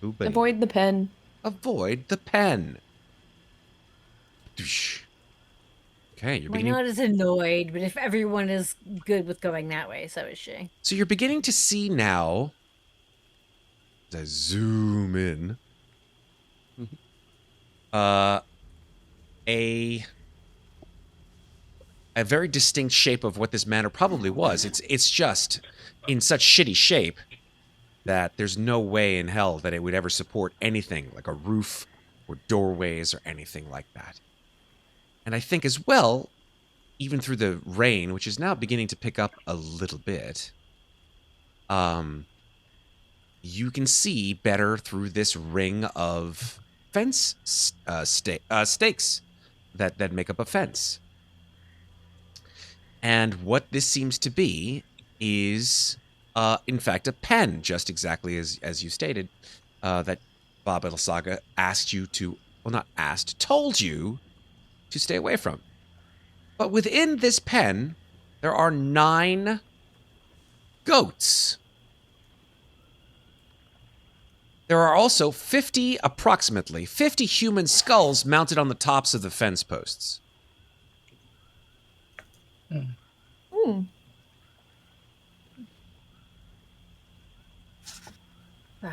Ooh, buddy. Avoid the pen. Avoid the pen. Doosh. Okay, you're We're beginning. not as annoyed, but if everyone is good with going that way, so is she. So you're beginning to see now. As I zoom in. A very distinct shape of what this manor probably was. It's just in such shitty shape that there's no way in hell that it would ever support anything like a roof or doorways or anything like that. And I think as well, even through the rain, which is now beginning to pick up a little bit, you can see better through this ring of fence stakes that make up a fence. And what this seems to be is, in fact, a pen, just exactly as you stated, that Baba Saga asked you to, well, not asked, told you to stay away from. But within this pen, there are 9 goats. There are also approximately 50 human skulls mounted on the tops of the fence posts.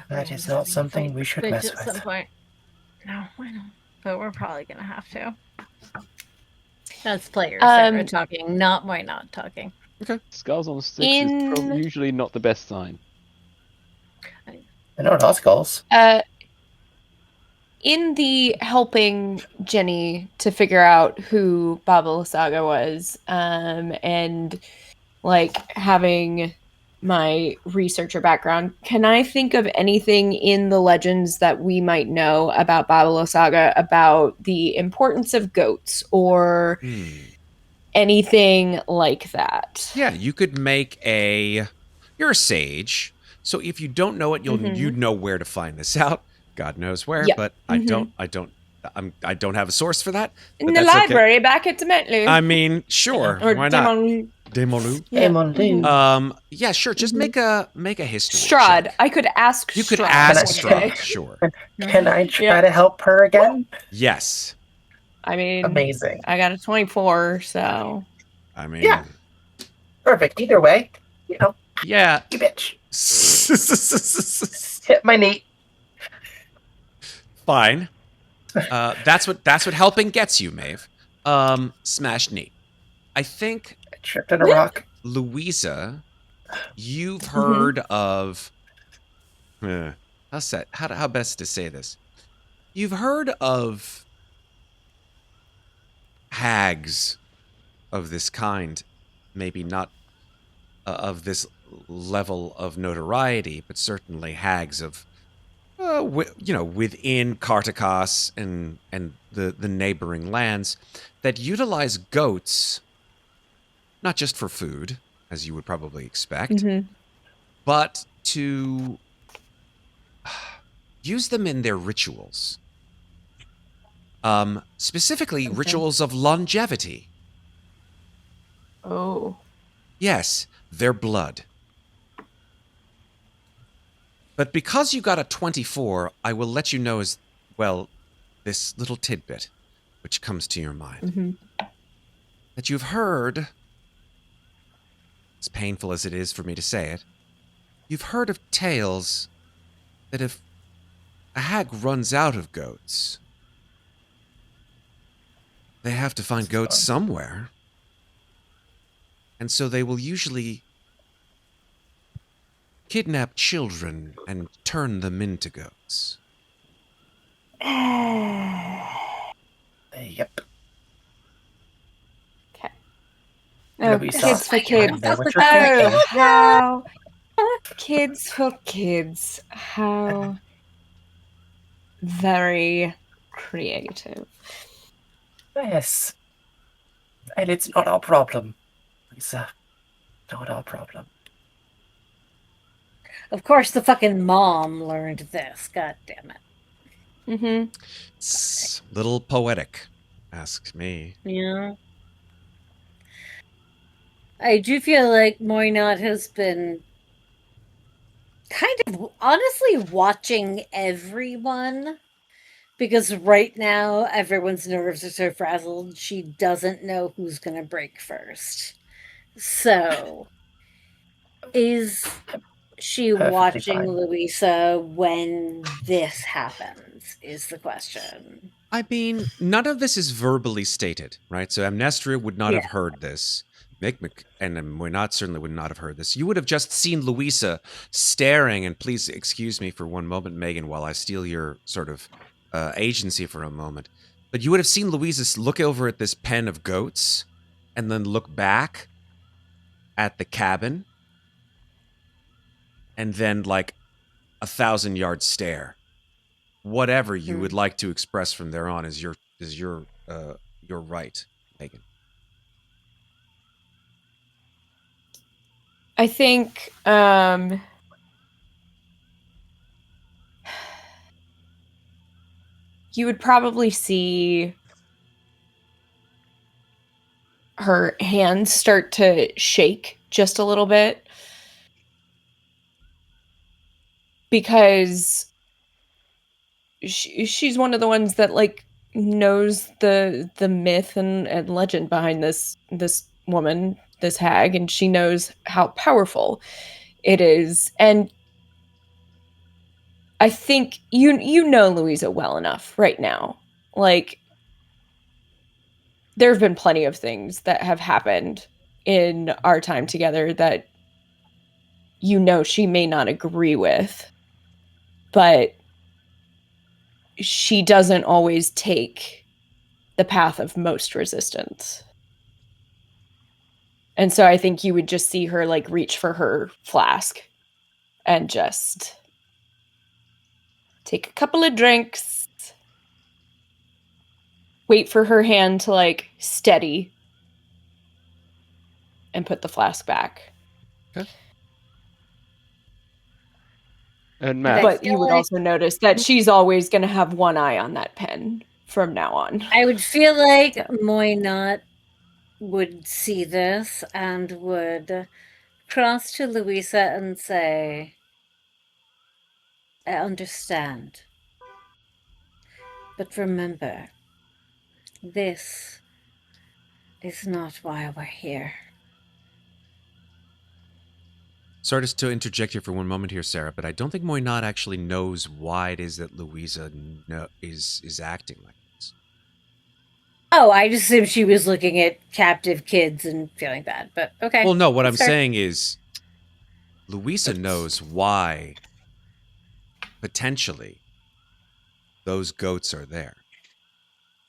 That is not something we should mess At some with. point. No, I know. But we're probably going to have to. That's players that are talking, not my not talking. Okay. Skulls on sticks is usually not the best sign. I know not skulls. In the helping Jenny to figure out who Baba Lysaga was, and like having my researcher background, can I think of anything in the legends that we might know about Baba Lysaga, about the importance of goats or anything like that? Yeah, you could make you're a sage, so if you don't know it, you'd know where to find this out. God knows where, Yep. but I don't have a source for that. In the library back at Dementlu. I mean, sure, Or why not? Demolu. Yeah. Yeah, sure. Just make a history Strahd. check. I could ask. You could Strahd ask one day. Strahd, sure. Can I try to help her again? Yes. I mean, amazing. I got a 24, so. I mean, yeah, perfect. Either way, yeah. You bitch. Hit my knee. Fine. That's what helping gets you, Maeve. Smash knee. I think I tripped on a rock. Louisa, you've heard of how best to say this? You've heard of hags of this kind, maybe not of this level of notoriety, but certainly hags of within Cartacas and the neighboring lands that utilize goats, not just for food, as you would probably expect, but to use them in their rituals. Specifically, rituals of longevity. Oh. Yes, their blood. But because you got a 24, I will let you know this little tidbit, which comes to your mind. That you've heard, as painful as it is for me to say it, you've heard of tales that if a hag runs out of goats, they have to find goats somewhere. And so they will usually kidnap children and turn them into goats. Yep. Okay. Oh, kids for kids. How kids for kids. How very creative. Yes. And it's not our problem. It's not our problem. Of course, the fucking mom learned this. God damn it. It's a little poetic, ask me. Yeah. I do feel like Moynot has been kind of honestly watching everyone, because right now everyone's nerves are so frazzled she doesn't know who's going to break first. So, is she watching Louisa when this happens is the question. I mean, none of this is verbally stated, right? So Amnestria would not have heard this. Mikmick and Muadnhait certainly would not have heard this. You would have just seen Louisa staring, and please excuse me for one moment, Megan, while I steal your sort of agency for a moment. But you would have seen Louisa look over at this pen of goats and then look back at the cabin and then like 1,000-yard stare. Whatever you would like to express from there on is your right, Megan. I think you would probably see her hands start to shake just a little bit, because she's one of the ones that like knows the myth and legend behind this woman, this hag, and she knows how powerful it is. And I think you know Louisa well enough right now. Like, there have been plenty of things that have happened in our time together that she may not agree with, but she doesn't always take the path of most resistance. And so I think you would just see her like reach for her flask and just take a couple of drinks, wait for her hand to like steady, and put the flask back. Okay. And But Matt, But you would also notice that she's always going to have one eye on that pen from now on. I would feel like Moynot would see this and would cross to Louisa and say, I understand. But remember, this is not why we're here. Sorry to interject here for one moment here, Sarah, but I don't think Moynot actually knows why it is that Louisa is acting like this. Oh, I just assumed she was looking at captive kids and feeling bad, but okay. Well, no, what I'm That's fair. saying is Louisa knows why potentially those goats are there.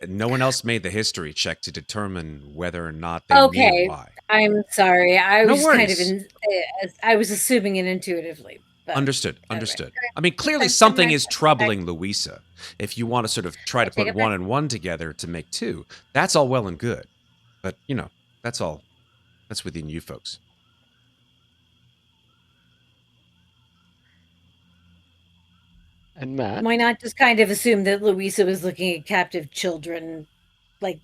And no one else made the history check to determine whether or not they knew why. I'm sorry. I No was worries. kind of I was assuming it intuitively. But Understood. anyway. Understood. I mean, clearly Okay, something never is mind. troubling Louisa. If you want to sort of try to take put it one back. and one together to make two, that's all well and good. But, that's all. That's within you folks. And Matt, Why not just kind of assume that Louisa was looking at captive children, like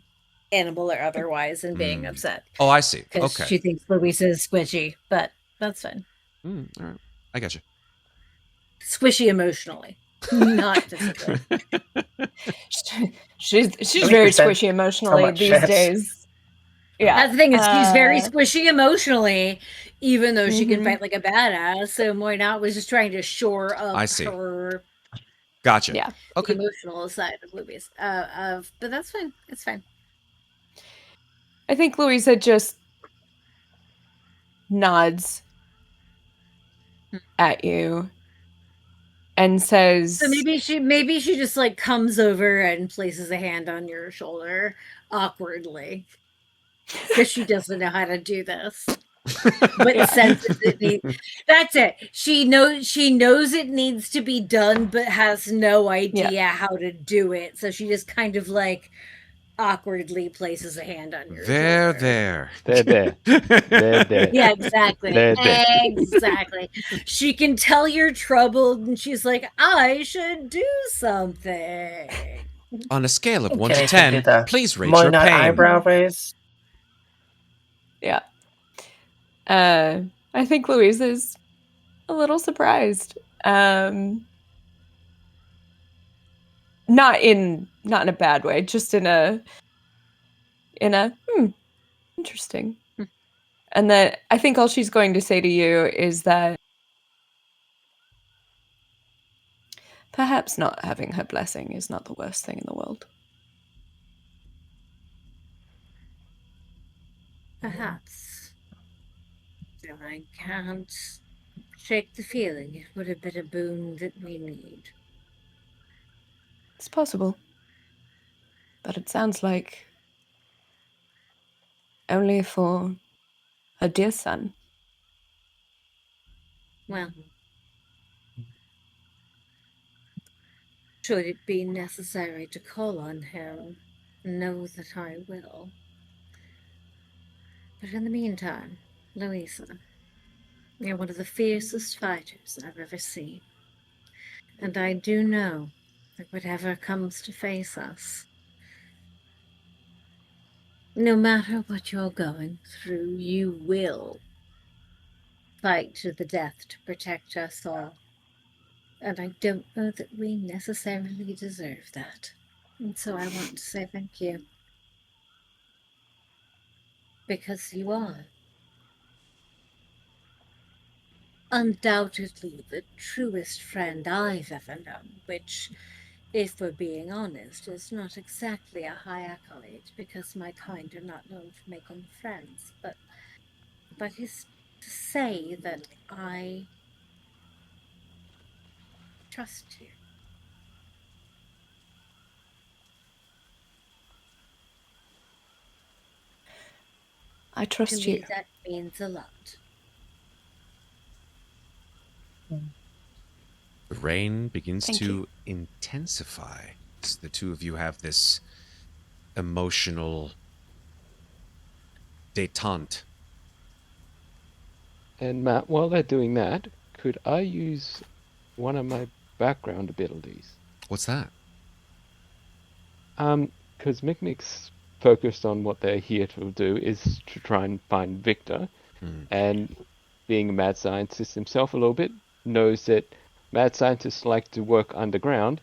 animal or otherwise, and being upset? Oh, I see. Because Okay. she thinks Louisa is squishy, but that's fine. All right. I got you. Squishy emotionally, not physically. She's 20% very squishy emotionally much these shit. days. Yeah. That's the thing is she's very squishy emotionally, even though she can Mhm. fight like a badass. So Moynot was just trying to shore up I see. her Gotcha. Yeah. Okay. emotional side of Louisa. But that's fine. It's fine. I think Louisa just nods at you and says, So maybe she just like comes over and places a hand on your shoulder awkwardly because she doesn't know how to do this, but Yeah. senses it needs. That's it. She knows it needs to be done, but has no idea how to do it. So she just kind of like awkwardly places a hand on your shoulder. There. there. Yeah, exactly. There. Exactly. She can tell you're troubled and she's like, I should do something. On a scale of 1 Can to I 10, do the please rate your Moynot pain. eyebrow raise? Yeah. I think Louise is a little surprised. Not in a bad way, just in a interesting. And that I think all she's going to say to you is that perhaps not having her blessing is not the worst thing in the world. Perhaps. Though I can't shake the feeling it would have been a boon that we need. It's possible. But it sounds like only for her dear son. Well, should it be necessary to call on him, know that I will. But in the meantime, Louisa, you're one of the fiercest fighters I've ever seen. And I do know that whatever comes to face us, no matter what you're going through, you will fight to the death to protect us all. And I don't know that we necessarily deserve that. And so I want to say thank you. Because you are undoubtedly the truest friend I've ever known, which If we're being honest, it's not exactly a high accolade, because my kind are not known for making friends, but it's to say that I trust you. I To trust me, you. that means a lot. The rain begins Thank to you. intensify as the two of you have this emotional détente. And Matt, while they're doing that, could I use one of my background abilities? What's that? Because Mikmick's focused on what they're here to do is to try and find Victor, and being a mad scientist himself a little bit, knows that mad scientists like to work underground,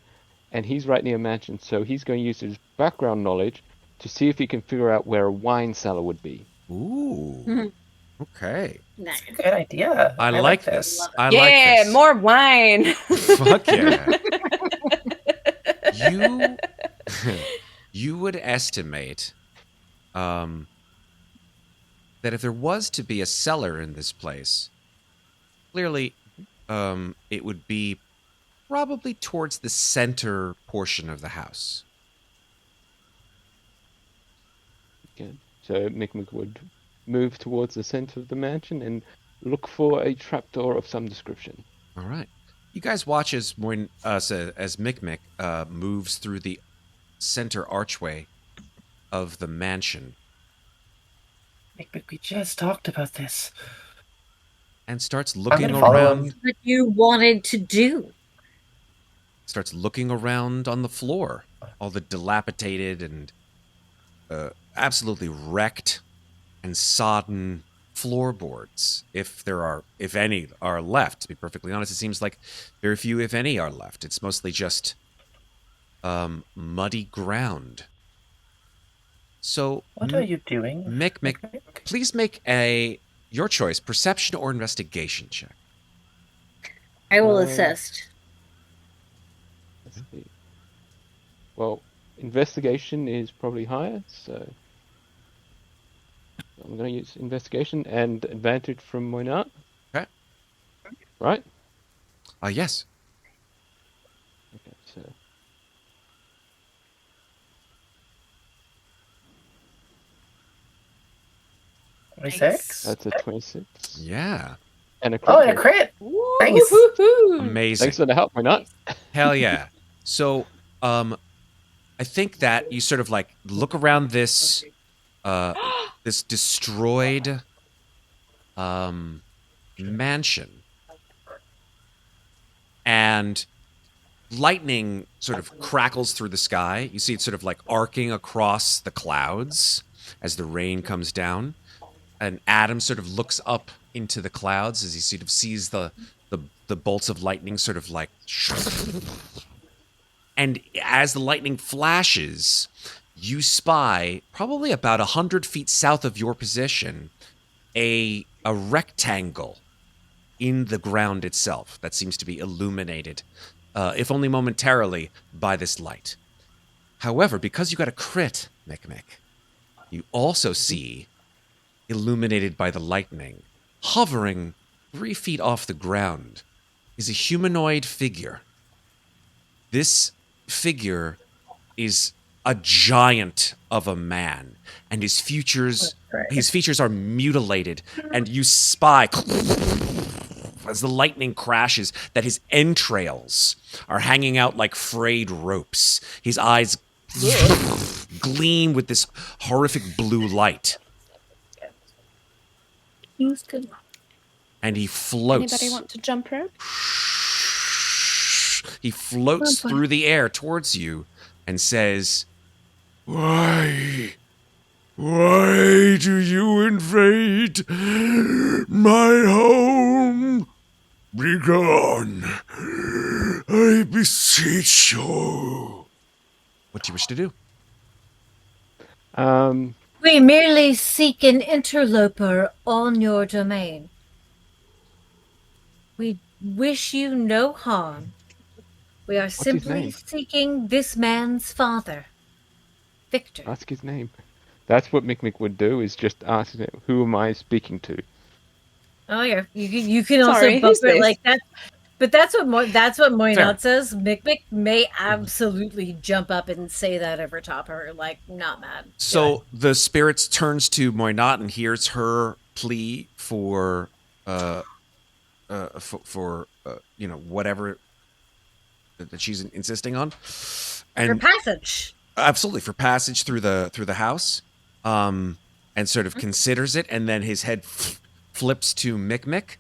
and he's right near a mansion, so he's going to use his background knowledge to see if he can figure out where a wine cellar would be. Ooh. Okay. Nice. Good idea. I like this. Love it. I Yeah, like this. more wine. Fuck yeah. You would estimate that if there was to be a cellar in this place, clearly it would be probably towards the center portion of the house. Okay. So Mikmick would move towards the center of the mansion and look for a trapdoor of some description. All right. You guys watch as Mikmick moves through the center archway of the mansion We just talked about this. and starts looking gonna follow around. him. What you wanted to do. Starts looking around on the floor, all the dilapidated and absolutely wrecked and sodden floorboards, if any are left. To be perfectly honest, it seems like very few, if any, are left. It's mostly just muddy ground. So, What are you doing? Mikmick, please make your choice, perception or investigation check. I will assist. Let's see. Well, investigation is probably higher, so I'm going to use investigation and advantage from Moynat. Okay. Right? Yes. Okay, so 26. that's a 26. Yeah. And a crit. Oh, and a crit. Nice. Woo-hoo-hoo. Amazing. Thanks for the help, Moynat. Hell yeah. So, I think that you sort of like look around this this destroyed mansion, and lightning sort of crackles through the sky. You see it sort of like arcing across the clouds as the rain comes down. And Adam sort of looks up into the clouds as he sort of sees the bolts of lightning sort of like. And as the lightning flashes, you spy, probably about 100 feet south of your position, a rectangle in the ground itself that seems to be illuminated, if only momentarily, by this light. However, because you got a crit, Mikmick, you also see, illuminated by the lightning, hovering 3 feet off the ground, is a humanoid figure. This figure is a giant of a man, and his features are mutilated, and you spy as the lightning crashes that his entrails are hanging out like frayed ropes. His eyes gleam with this horrific blue light. He's good. And he floats. Anybody want to jump rope? He floats through the air towards you and says, Why do you invade my home? Begone, I beseech you. What do you wish to do? We merely seek an interloper on your domain. We wish you no harm. We are his simply name? seeking this man's father, Victor. Ask his name. That's what Mikmick would do, is just ask him, who am I speaking to? Oh yeah, you can also Sorry, bump who's it this? like that. But that's what Moynat Fair. says. Mikmick may absolutely jump up and say that over top her, like not mad. Do So the spirit turns to Moynat and hears her plea for whatever that she's insisting on, it. For and passage. absolutely for passage through the house, and sort of considers it, and then his head flips to Mikmick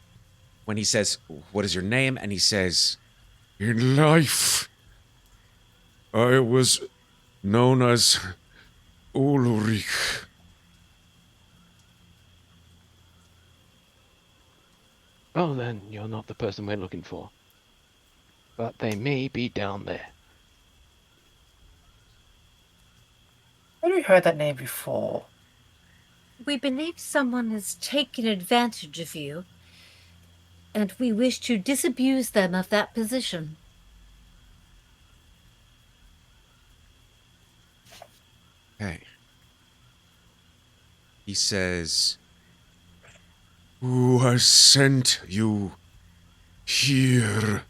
when he says, "What is your name?" And he says, "In life, I was known as Ulrich." Oh, then you're not the person we're looking for. But they may be down there. Where have we heard that name before? We believe someone has taken advantage of you, and we wish to disabuse them of that position. Okay. He says, "Who has sent you here?"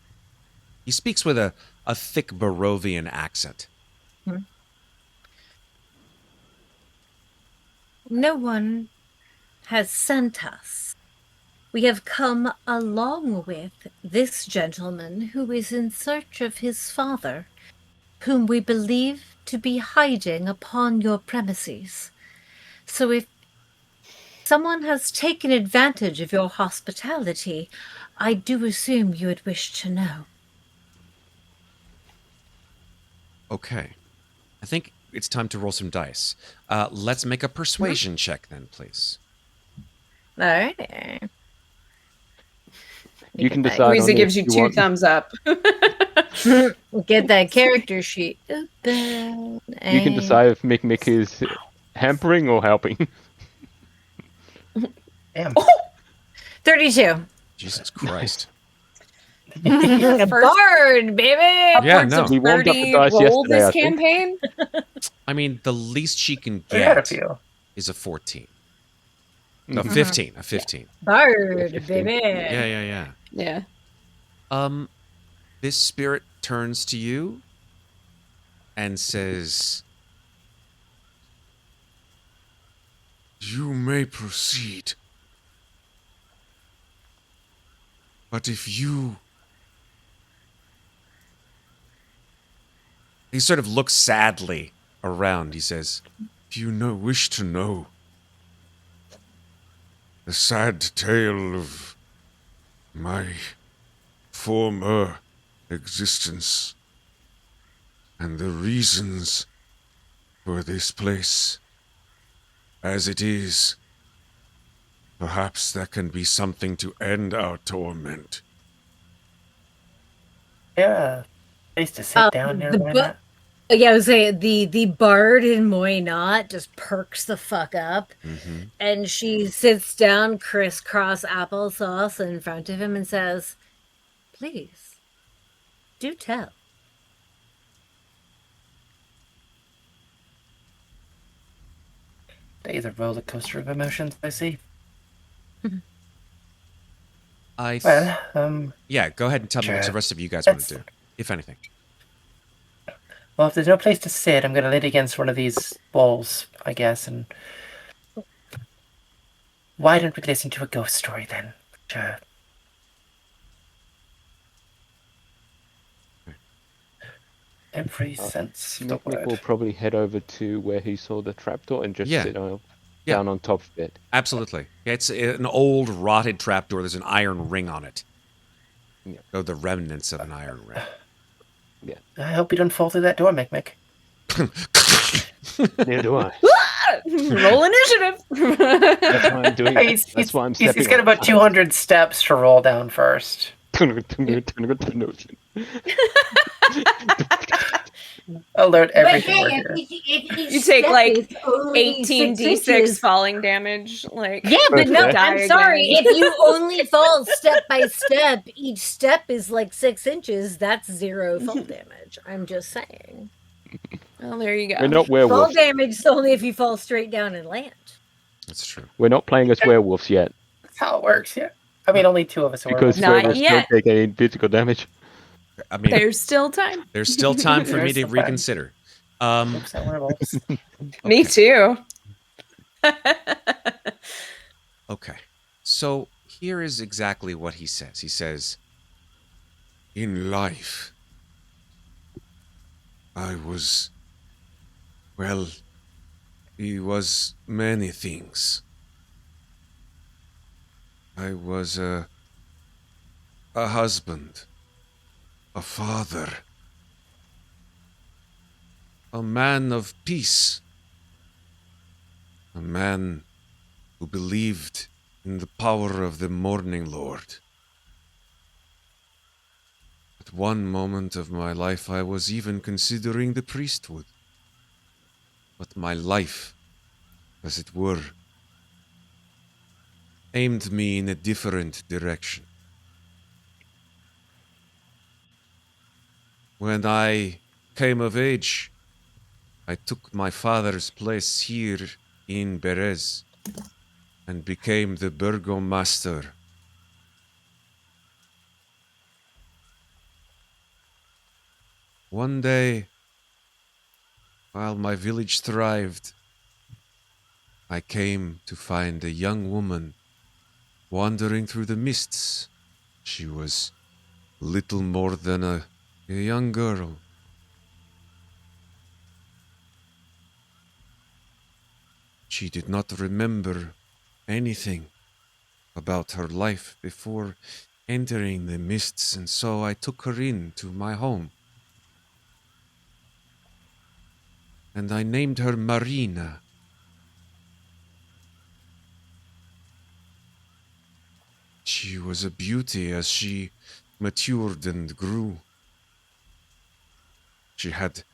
He speaks with a thick Barovian accent. No one has sent us. We have come along with this gentleman who is in search of his father, whom we believe to be hiding upon your premises. So if someone has taken advantage of your hospitality, I do assume you would wish to know. Okay. I think it's time to roll some dice. Let's make a persuasion check then, please. All right. You can decide Louisa on gives if you two want- thumbs up. Get that character sheet open. You can decide if Mikmick is hampering or helping. Damn. 32. Jesus Christ. First Bard, baby! Yeah, upwards no. of We warmed up the 30 dice roll yesterday, this I think. campaign. I mean, the least she can We had a get few. is a 14. No, Mhm. 15. A 15. Bard, 15. baby! Yeah. Yeah. This spirit turns to you and says, "You may proceed. But if you..." He sort of looks sadly around. He says, "If you wish to know the sad tale of my former existence and the reasons for this place as it is, perhaps that can be something to end our torment." Yeah. Place to sit down the nearby bu- that. Yeah, I was saying the bard in Moynat just perks the fuck up, Mm-hmm. and she sits down crisscross applesauce in front of him and says, "Please, do tell." That is a roller coaster of emotions, I see. Well, Yeah, go ahead and tell me what sure. the rest of you guys want to That's- do, if anything. Well, if there's no place to sit, I'm gonna lean against one of these walls, I guess, and why don't we listen to a ghost story then? Sure. Every sense of the Mikmick will word. probably head over to where he saw the trapdoor and just Yeah. sit Yeah. down on top of it. Absolutely. Yeah, it's an old, rotted trapdoor. There's an iron ring on it. Yeah. Oh, the remnants of an iron ring. I hope you don't fall through that door, Mikmick. Neither do I. Roll initiative. That's why I'm doing it. That's why I'm stepping He's got on about 200 steps to roll down first. Alert But everything hey, we're if here. each You take step like is only 6 18d6 inches. falling damage. Like Yeah, but no, die I'm sorry. again. If you only fall step by step, each step is like 6 inches. That's 0 fall damage. I'm just saying. Well, there you go. We're not Fall werewolves. damage is only if you fall straight down and land. That's true. We're not playing as werewolves yet That's how it works, yeah. I mean, only 2 of us are because werewolves. Not werewolves yet. don't take any physical damage. I mean, There's still time. there's still time for me There's to still time. reconsider. 100% werewolves. Me too. Okay. So here is exactly what he says. He says, in life, I was, well, he was many things. I was a husband, a father, a man of peace, a man who believed in the power of the Morning Lord. At one moment of my life, I was even considering the priesthood. But my life, as it were, aimed me in a different direction. When I came of age, I took my father's place here in Berez and became the burgomaster. One day, while my village thrived, I came to find a young woman wandering through the mists. She was little more than a young girl. She did not remember anything about her life before entering the mists, and so I took her into my home. And I named her Marina. She was a beauty as she matured and grew. She had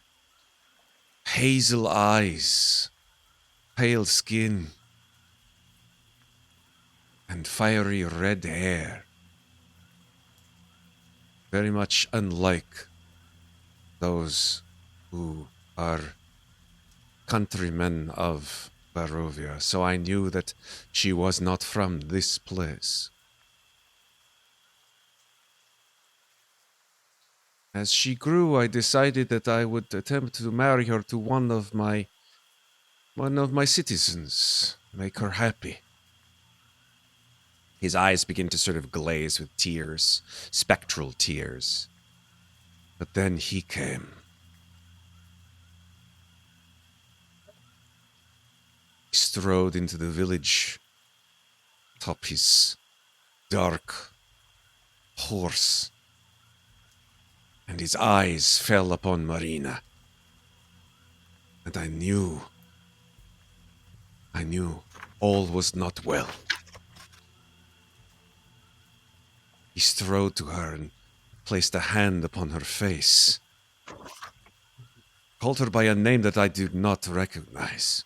hazel eyes, pale skin, and fiery red hair. Very much unlike those who are countrymen of Barovia, so I knew that she was not from this place. As she grew, I decided that I would attempt to marry her to one of my citizens, make her happy. His eyes begin to sort of glaze with tears, spectral tears. But then he came. He strode into the village atop his dark horse, and his eyes fell upon Marina. And I knew all was not well. He strode to her and placed a hand upon her face, called her by a name that I did not recognize.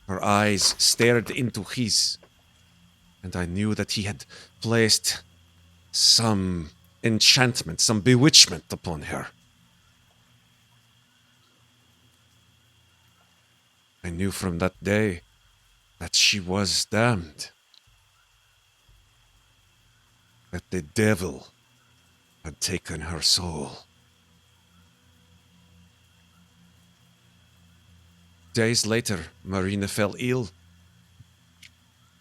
Her eyes stared into his, and I knew that he had placed some enchantment, some bewitchment upon her. I knew from that day that she was damned, that the devil had taken her soul. Days later, Marina fell ill.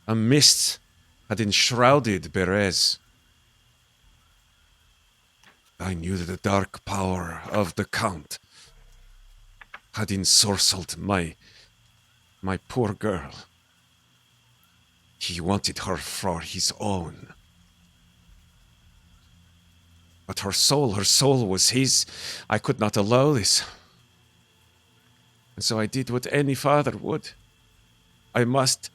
A mist had enshrouded Berez. I knew that the dark power of the Count had ensorcelled my poor girl. He wanted her for his own. But her soul was his. I could not allow this. And so I did what any father would. I must.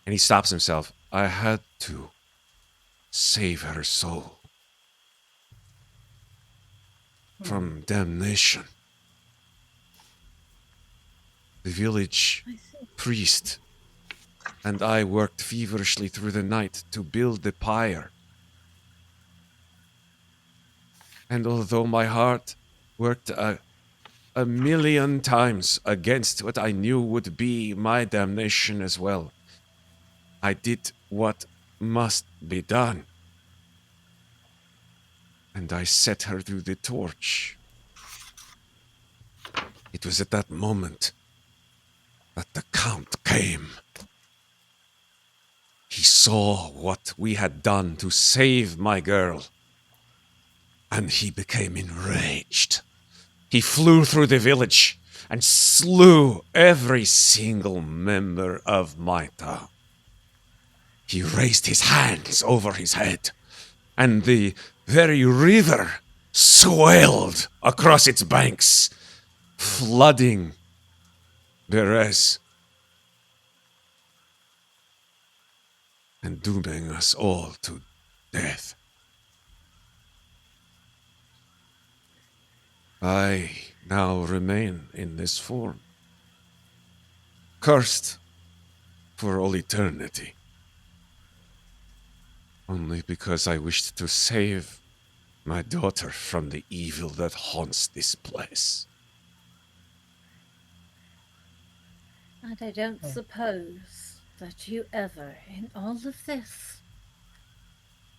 And he stops himself. I had to. save her soul from damnation. The village priest and I worked feverishly through the night to build the pyre. And although my heart worked a million times against what I knew would be my damnation as well, I did what must be done. And I set her through the torch. It was at that moment that the Count came. He saw what we had done to save my girl, and he became enraged. He flew through the village and slew every single member of my town. He raised his hands over his head, and the very river swelled across its banks, flooding Berez and dooming us all to death. I now remain in this form, cursed for all eternity, only because I wished to save my daughter from the evil that haunts this place. And I don't suppose that you ever, in all of this,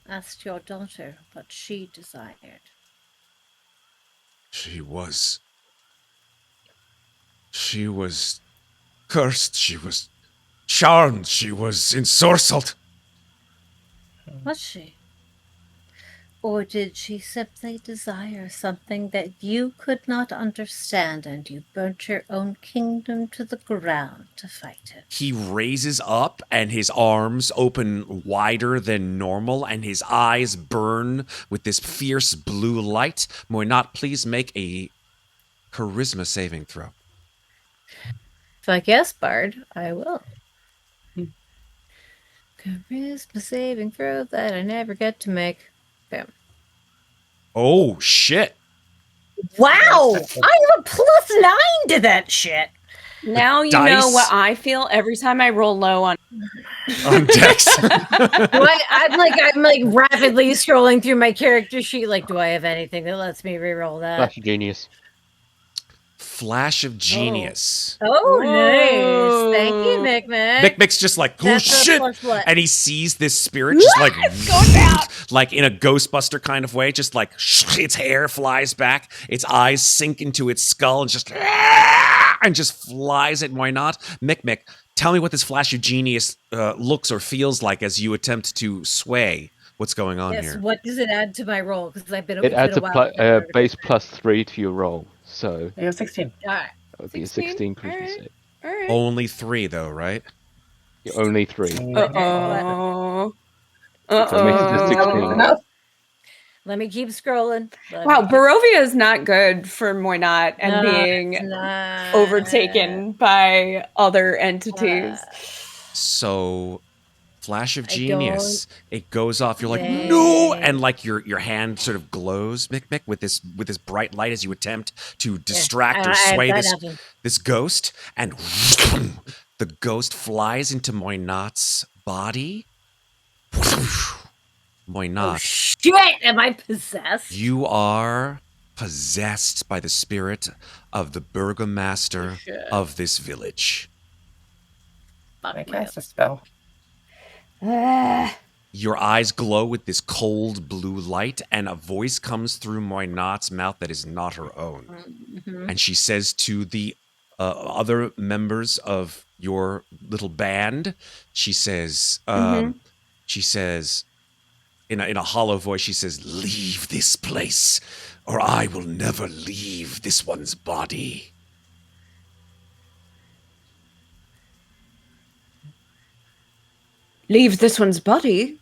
asked your daughter what she desired. She was cursed, she was charmed, she was ensorcelled. Was she? Or did she simply desire something that you could not understand, and you burnt your own kingdom to the ground to fight it? He raises up and his arms open wider than normal and his eyes burn with this fierce blue light. Muadnhait, please make a charisma saving throw. Fuck yes, Bard, I will. Charisma saving throw that I never get to make. Bam. Oh, shit. Wow! I have a +9 to that shit. Now you Dice. know what I feel every time I roll low on Dex. I'm like rapidly scrolling through my character sheet. Like, do I have anything that lets me reroll that? Flash of genius. Flash of genius. Oh, nice. Thank you, Mikmick. Mikmick's just like, oh That's a shit! plus what? And he sees this spirit just like going down. like in a Ghostbuster kind of way, just like its hair flies back, its eyes sink into its skull and just flies at Muadnhait. Mikmick, tell me what this flash of genius looks or feels like as you attempt to sway what's going on Yes, here. what does it add to my roll? Because I've been It adds a while. a base +3 to your roll, so You have 16. All right. that would be a 16? 16 charisma Alright. save. All right. Only 3 though, right? You're only 3. Uh-oh. So it makes it a 16. Enough. Let me keep scrolling. Wow, Barovia is not good for Muadnhait and being overtaken by other entities. So, flash of I genius. It goes off. You're like, Yay. no, and like your hand sort of glows, Mikmick, with this bright light as you attempt to distract or sway this ghost, and the ghost flies into Muadnhait's body. Muadnhait, Shit! Am I possessed? you are possessed by the spirit of the burgomaster of this village. I cast a spell. Your eyes glow with this cold blue light, and a voice comes through Muadnhait's mouth that is not her own. Mm-hmm. And she says to the other members of your little band, she says, in a hollow voice, she says, "Leave this place, or I will never leave this one's body." Leave this one's body,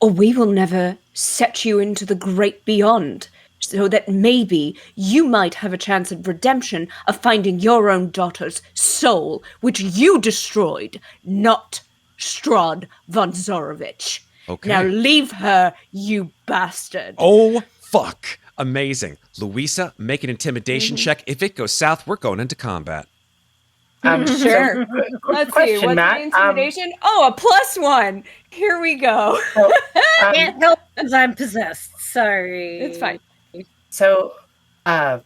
or we will never set you into the great beyond, so that maybe you might have a chance at redemption of finding your own daughter's soul, which you destroyed, not Strahd von Zorovich. Okay. Now leave her, you bastard. Oh, fuck. Amazing. Louisa, make an intimidation Mhm. check. If it goes south, we're going into combat. Sure. Good Let's see. question, What's Matt. the intimidation? Oh, a +1. Here we go. Can't help because I'm possessed. Sorry. It's fine. So, I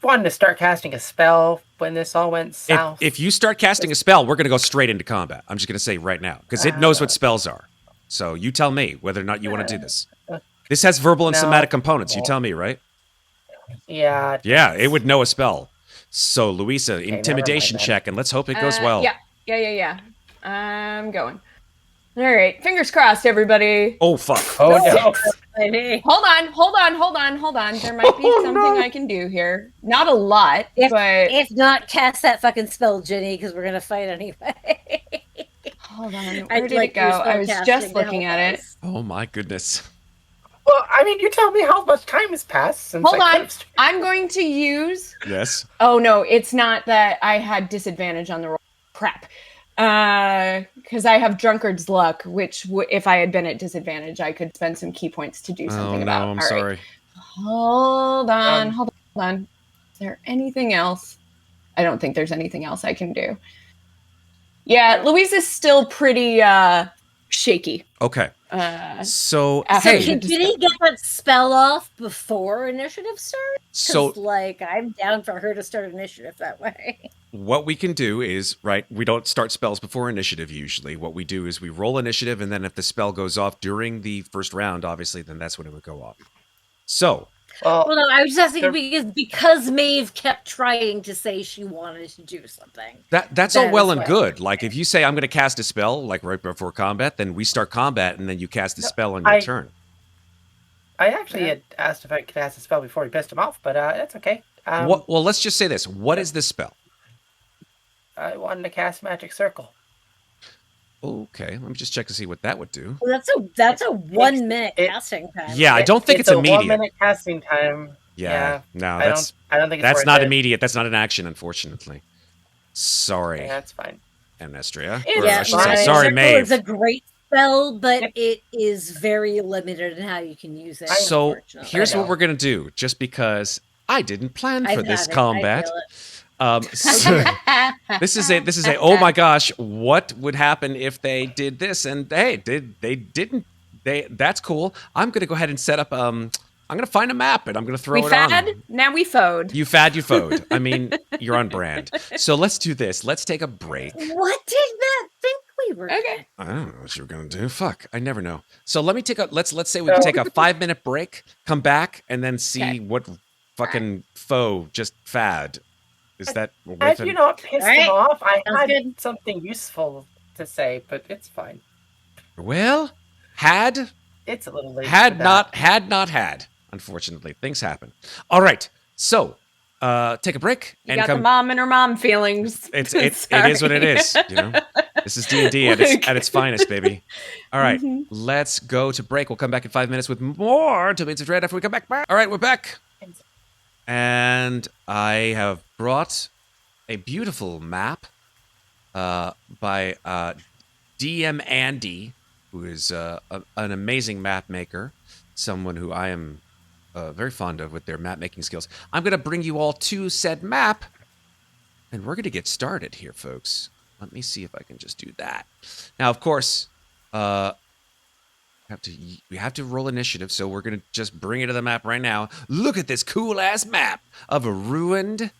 wanted to start casting a spell when this all went south. If you start casting a spell, we're going to go straight into combat. I'm just going to say right now, because it knows what spells are. So you tell me whether or not you want to do this. This has verbal and No. somatic components. You tell me, right? Yeah. Yeah, it would know a spell. So, Louisa, never mind intimidation then. check, and let's hope it goes well. Yeah. I'm going. All right. Fingers crossed, everybody. Oh, fuck. Oh, no. Hold on. There might be something I can do here. Not a lot, but If not, cast that fucking spell, Ginny, because we're going to fight anyway. hold on. Where I'd did like it go? your I was spellcasting just to looking help at it. us. Oh, my goodness. Well, I mean, you tell me how much time has passed since Hold I on. I'm going to use. Yes. Oh no, it's not that I had disadvantage on the roll. Crap. Because I have drunkard's luck, which if I had been at disadvantage, I could spend some key points to do something about. I'm All right. sorry. Hold on. Is there anything else? I don't think there's anything else I can do. Yeah, Louise is still pretty shaky. Okay. So, after So the can Ginny get that spell off before initiative starts? so Like, I'm down for her to start initiative that way. what we can do is, right, we don't start spells before initiative usually. What we do is we roll initiative, and then if the spell goes off during the first round, obviously, then that's when it would go off. So, Well, Well, no, I was just asking because Maeve kept trying to say she wanted to do something. that's all That well is and why. good. Like, if you say, I'm going to cast a spell, like right before combat, then we start combat, and then you cast the spell on your turn. I actually had asked if I could cast a spell before we pissed him off, but that's okay. Well, let's just say this. What is this spell? I wanted to cast Magic Circle. Okay, let me just check to see what that would do. Well, that's a 1 minute it- casting time. Yeah, I don't think it's a immediate. 1 minute casting time. Yeah, no, I don't think it's that's worth not it. immediate. That's not an action, unfortunately. Sorry, Yeah, that's fine. Amnestria. It's Or I should say, fine. sorry, Circle Maeve. is a great spell, but it is very limited in how you can use it. So unfortunately. here's I what know. we're gonna do, just because I didn't plan I for this got it, I combat. feel it. So this is a oh my gosh, what would happen if they did this? And hey, that's cool. I'm gonna go ahead and set up I'm gonna find a map and I'm gonna throw We it fad, on. now we fode. You fode. I mean, you're on brand. So let's do this. Let's take a break. What did Matt think we were? Okay. I don't know what you're gonna do. Fuck, I never know. So let me take a let's say we can take a 5-minute break, come back, and then see Okay. what fucking foe just fad. Is that Had you not pissed Alright. him off, I Sounds had good. something useful to say, but it's fine. well had It's a little late. had for not had. Unfortunately, things happen. All right, so take a break You and got come. the mom and her mom feelings. It is what it is. You know, this is D&D at its finest, baby. All right, let's go to break. We'll come back in 5 minutes with more Domains of Dread after we come back. All right, we're back. And I have brought a beautiful map by DM Andy, who is an amazing map maker, someone who I am very fond of with their map making skills. I'm going to bring you all to said map, and we're going to get started here, folks. Let me see if I can just do that. Now, of course, we have to roll initiative, so we're going to just bring it to the map right now. Look at this cool-ass map of a ruined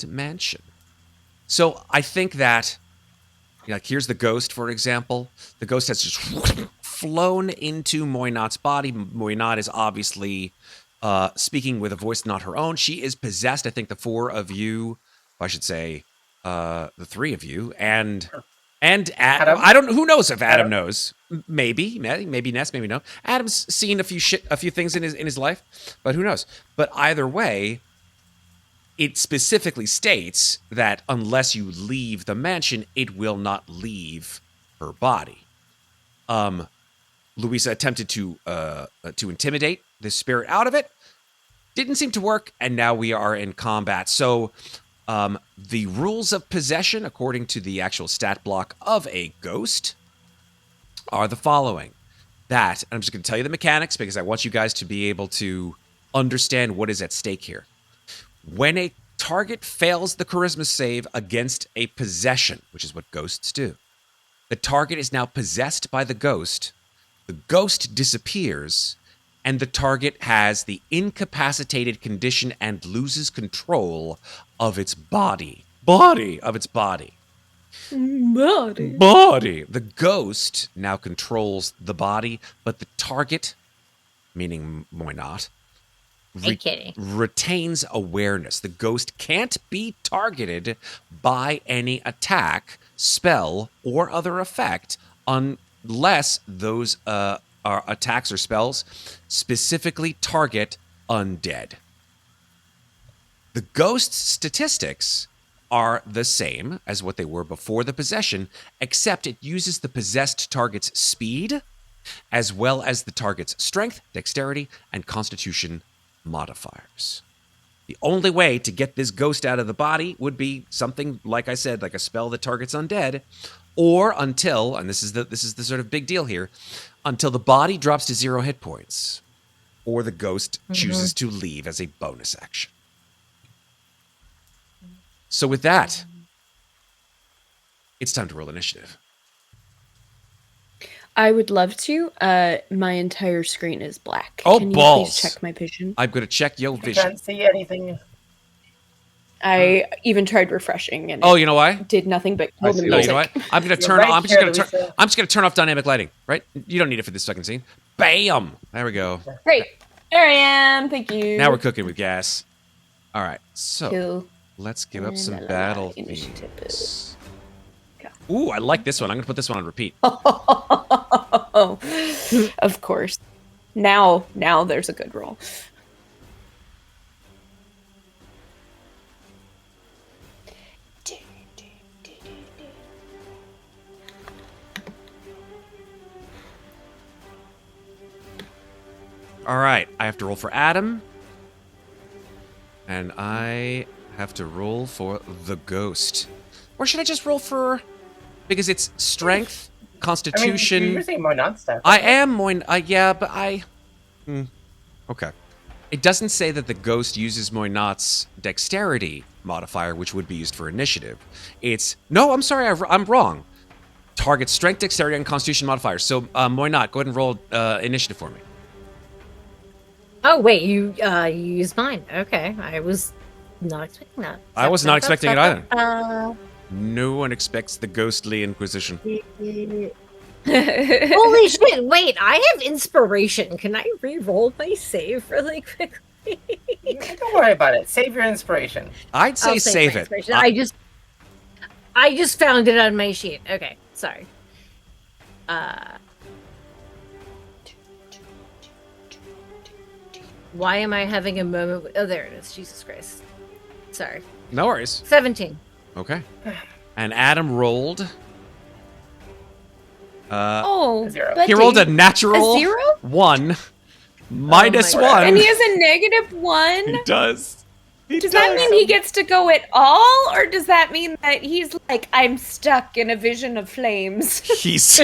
mansion. So I think that, like, here's the ghost, for example. The ghost has just flown into Muadnhait's body. Muadnhait is obviously speaking with a voice not her own. She is possessed. I think the four of you, I should say, the three of you, and Adam? I don't. Who knows if Adam knows? Maybe Ness, maybe no. Adam's seen a few things in his life, but who knows? But either way, it specifically states that unless you leave the mansion, it will not leave her body. Louisa attempted to intimidate the spirit out of it. Didn't seem to work, and now we are in combat. So The rules of possession, according to the actual stat block of a ghost, are the following. And I'm just going to tell you the mechanics because I want you guys to be able to understand what is at stake here. When a target fails the charisma save against a possession, which is what ghosts do, the target is now possessed by the ghost disappears, and the target has the incapacitated condition and loses control of its body. Body! The ghost now controls the body, but the target, meaning Muadnhait, retains awareness. The ghost can't be targeted by any attack, spell, or other effect unless those are attacks or spells specifically target undead. The ghost's statistics are the same as what they were before the possession, except it uses the possessed target's speed as well as the target's strength, dexterity, and constitution modifiers. The only way to get this ghost out of the body would be something, like I said, like a spell that targets undead, or until, and this is the sort of big deal here, until the body drops to 0 hit points, or the ghost chooses to leave as a bonus action. So with that, it's time to roll initiative. I would love to. My entire screen is black. Oh, Can you balls. please check my vision? I'm going to check your I vision. can't see anything. I even tried refreshing and Oh, you know why? it did nothing but kill the No, music. you know what? I'm going to You're turn. right I'm just here, going to turn. Louisa. I'm just going to turn off dynamic lighting. Right? You don't need it for this fucking scene. Bam! There we go. Great. There I am. Thank you. Now we're cooking with gas. All right. So Cool. let's give up And some la, la, la, battle initiative. themes. Ooh, I like this one. I'm going to put this one on repeat. Oh, of course. Now there's a good roll. All right. I have to roll for Adam. And I have to roll for the ghost. Or should I just roll for... Because it's strength, constitution... I mean, you're using more non-stuff. I am more... yeah, but I... Okay. It doesn't say that the ghost uses Muadnhait's dexterity modifier, which would be used for initiative. It's... No, I'm sorry, I'm wrong. Target strength, dexterity, and constitution modifiers. So, Muadnhait, go ahead and roll initiative for me. Oh wait, you used mine. Okay, I was not expecting that. I was not expecting it either. Uh, No one expects the ghostly inquisition. Holy shit! Wait, I have inspiration. Can I re-roll my save really quickly? Don't worry about it. Save your inspiration. I'd say I'll save my it. inspiration. I just found it on my sheet. Okay, sorry. Why am I having a moment? Oh, there it is. Jesus Christ. Sorry. No worries. 17. Okay. And Adam rolled. Oh, A 0. Buddy. He rolled a natural A 0? 1 minus Oh my 1. And he has a -1? He does. He Does that mean he gets to go at all? Or does that mean that he's like, I'm stuck in a vision of flames? He's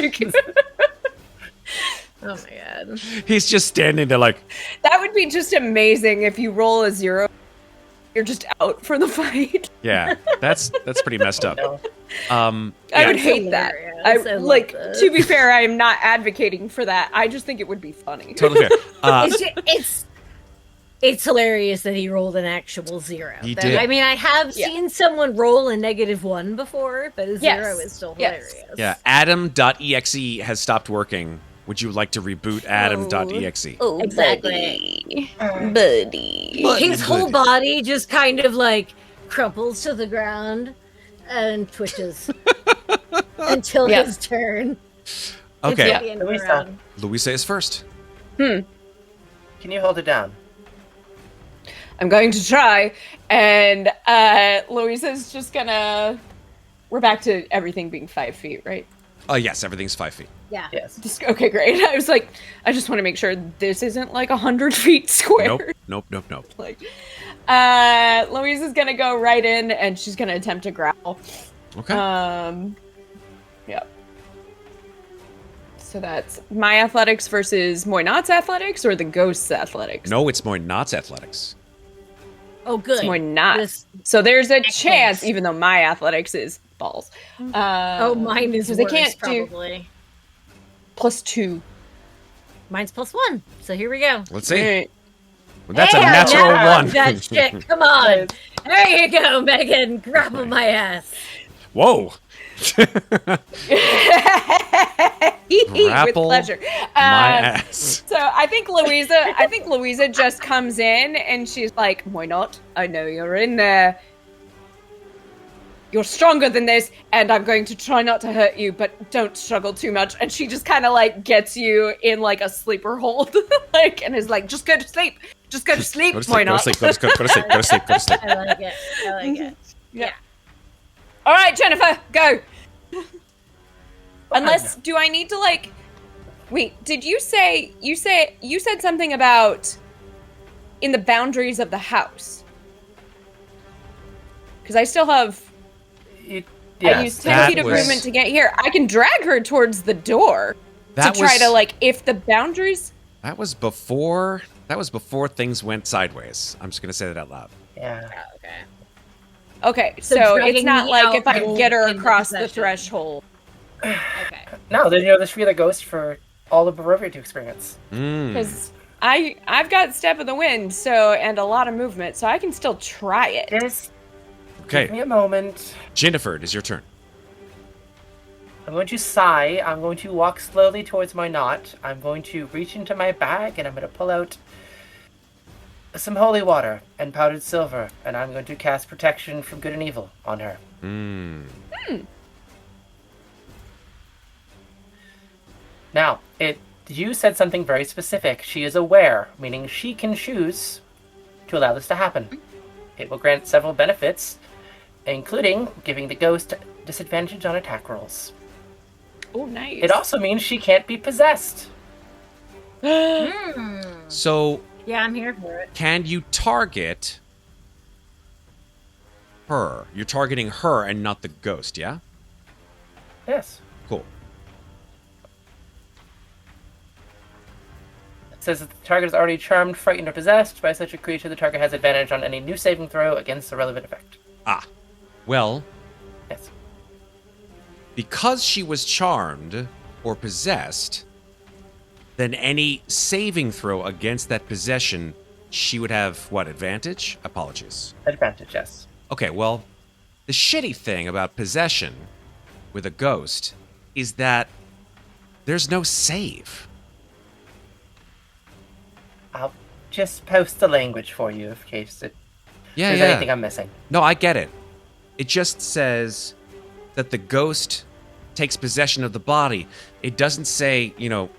Oh my god. he's just standing there like, That would be just amazing if you roll a 0. You're just out for the fight. yeah, that's pretty messed up. No. I Yeah. would hate that. I love like this. to be fair, I am not advocating for that. I just think it would be funny. Totally fair. It's hilarious that he rolled an actual 0. He did. I mean, I have Yeah. seen someone roll a -1 before, but a 0 Yes. is still Yes. hilarious. Yeah, Adam.exe has stopped working. Would you like to reboot Adam.exe? Oh, Exactly. buddy. His whole body just kind of like crumples to the ground and twitches until Yeah. his turn. Okay, It's the end of the Louisa. round. Louisa is first. Can you hold it down? I'm going to try, and Louisa's just gonna. We're back to everything being 5 feet, right? Yes, everything's 5 feet. Yeah. Yes. Okay, great. I was like, I just want to make sure this isn't like 100 feet square. Nope. Like, Louisa's gonna go right in, and she's gonna attempt to grapple. Okay. Yep. So that's my athletics versus Moynot's athletics, or the ghost's athletics? No, it's Muadnhait's athletics. Oh, good. It's Moynot. This- So there's a Makes chance, sense. even though my athletics is balls. Oh, mine is because worse, they can't probably. do +2. Mine's +1. So here we go. Let's see. Right. Well, that's a Yeah, natural now one. That shit. Come on. There you go, Megan. Grapple my ass. Whoa. With pleasure. My ass. So I think Louisa just comes in and she's like, "Why not? I know you're in there. You're stronger than this, and I'm going to try not to hurt you, but don't struggle too much." And she just kind of like gets you in like a sleeper hold, like, and is like, "Just go to sleep. Just go to sleep. Go to Why sleep, go to not?" sleep, go to sleep, go to sleep, go to sleep, go to sleep. I like it. I like it. Yeah. All right, Ginnifer, go. Unless, do I need to like? Wait, did you say you said something about in the boundaries of the house? Because I still have. I used 10 feet of movement to get here. I can drag her towards the door to try to like if the boundaries. That was before things went sideways. I'm just gonna say that out loud. Yeah. Okay, so it's dragging not me like out if I will get her end the across the possession. threshold. Okay. No, then there's free the ghost for all of Barovia to experience. Because I've got Step of the Wind, so and a lot of movement, so I can still try it. Just give Okay, me a moment. Ginnifer, it is your turn. I'm going to sigh. I'm going to walk slowly towards my knot. I'm going to reach into my bag and I'm going to pull out some holy water and powdered silver, and I'm going to cast protection from good and evil on her. Now, you said something very specific. She is aware, meaning she can choose to allow this to happen. It will grant several benefits, including giving the ghost disadvantage on attack rolls. Oh, nice. It also means she can't be possessed. So, Yeah, I'm here for it. can you target her? You're targeting her and not the ghost, yeah? Yes. Cool. It says that the target is already charmed, frightened, or possessed by such a creature. The target has advantage on any new saving throw against the relevant effect. Ah. Well, Yes. because she was charmed or possessed, then any saving throw against that possession, she would have, what, advantage? Apologies. Advantage, yes. Okay, well, the shitty thing about possession with a ghost is that there's no save. I'll just post the language for you in case there's Yeah, anything I'm missing. No, I get it. It just says that the ghost takes possession of the body. It doesn't say,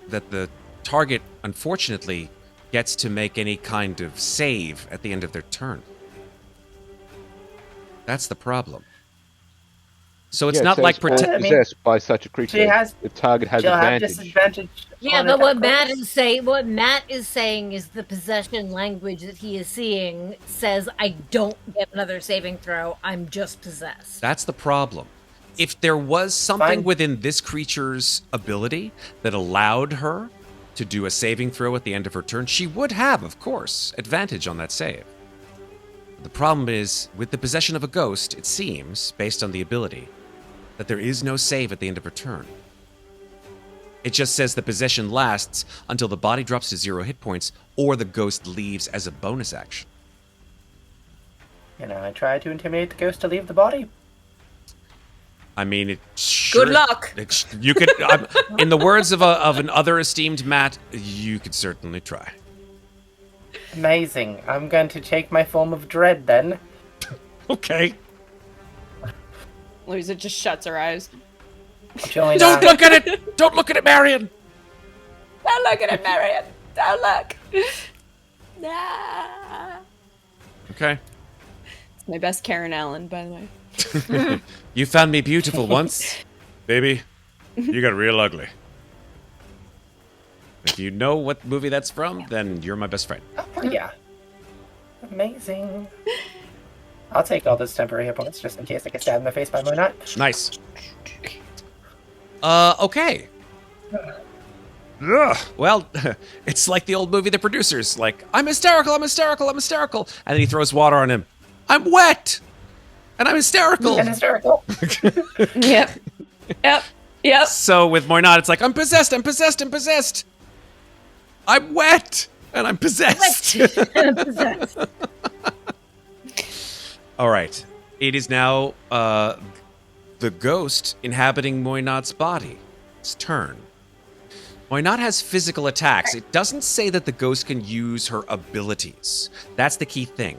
that the target, unfortunately, gets to make any kind of save at the end of their turn. That's the problem. So it's not like possessed by such a creature. The target has she'll have advantage. disadvantage. Yeah, on but what attack Matt is saying is the possession language that he is seeing says I don't get another saving throw. I'm just possessed. That's the problem. If there was something Fine. within this creature's ability that allowed her to do a saving throw at the end of her turn, she would have, of course, advantage on that save. The problem is, with the possession of a ghost, it seems, based on the ability, that there is no save at the end of her turn. It just says the possession lasts until the body drops to 0 hit points or the ghost leaves as a bonus action. I tried to intimidate the ghost to leave the body. I mean, it sure... Good luck. You could... in the words of an other esteemed Matt, you could certainly try. Amazing. I'm going to take my form of dread then. Okay. Louisa just shuts her eyes. Join Don't look at it! Don't look at it, Marion! Don't look at it, Marion. Don't look. Nah. Okay. It's my best Karen Allen, by the way. You found me beautiful once, baby. You got real ugly. If you know what movie that's from, then you're my best friend. Oh, yeah. Amazing. I'll take all those temporary hit points just in case I get stabbed in the face by Muadnhait. Nice. Okay. Ugh. Well, it's like the old movie The Producers. Like, I'm hysterical, I'm hysterical, I'm hysterical. And then he throws water on him. I'm wet! And I'm hysterical. And hysterical. Yep. Yep. So with Muadnhait, it's like, I'm possessed, I'm possessed, I'm possessed. I'm wet! And I'm possessed. All right. It is now the ghost inhabiting Muadnhait's body. It's turn. Muadnhait has physical attacks. It doesn't say that the ghost can use her abilities. That's the key thing,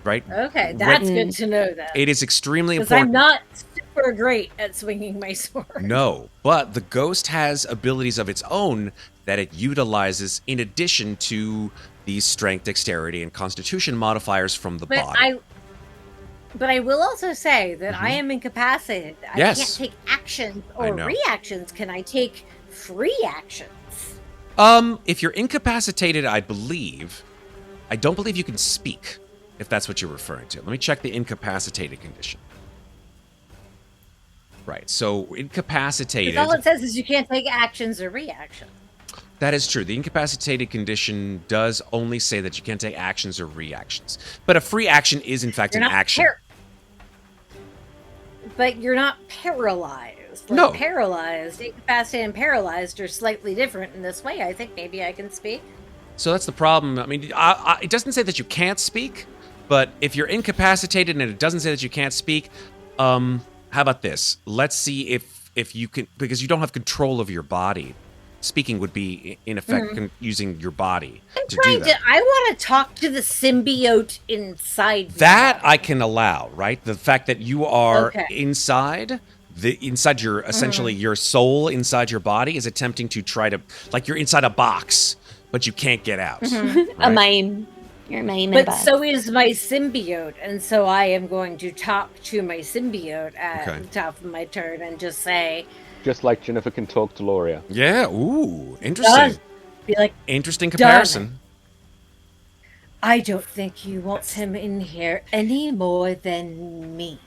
right? Okay, that's good to know that. It is extremely Because important. I'm not super great at swinging my sword. No, but the ghost has abilities of its own that it utilizes in addition to these strength, dexterity, and constitution modifiers from the body. But I will also say that I am incapacitated. Yes. I can't take actions or reactions. Can I take free actions? If you're incapacitated, I don't believe you can speak, if that's what you're referring to. Let me check the incapacitated condition. Right, so incapacitated... Because all it says is you can't take actions or reactions. That is true. The incapacitated condition does only say that you can't take actions or reactions. But a free action is, in fact, an action. But you're not paralyzed. Like, no. Paralyzed, incapacitated, and paralyzed are slightly different in this way. I think maybe I can speak. So that's the problem. I mean, it doesn't say that you can't speak, but if you're incapacitated and it doesn't say that you can't speak, how about this? Let's see if you can, because you don't have control of your body. Speaking would be, in effect, using your body to do that. I want to talk to the symbiote inside. That I can allow, right? The fact that you are inside your, essentially your soul inside your body is attempting to try to, like you're inside a box, but you can't get out. Right? A mime. You're a mime. But so is my symbiote, and so I am going to talk to my symbiote at the top of my turn and just say... Just like Ginnifer can talk to Loria. Yeah, ooh, interesting. Be like, interesting comparison. I don't think he wants him in here any more than me.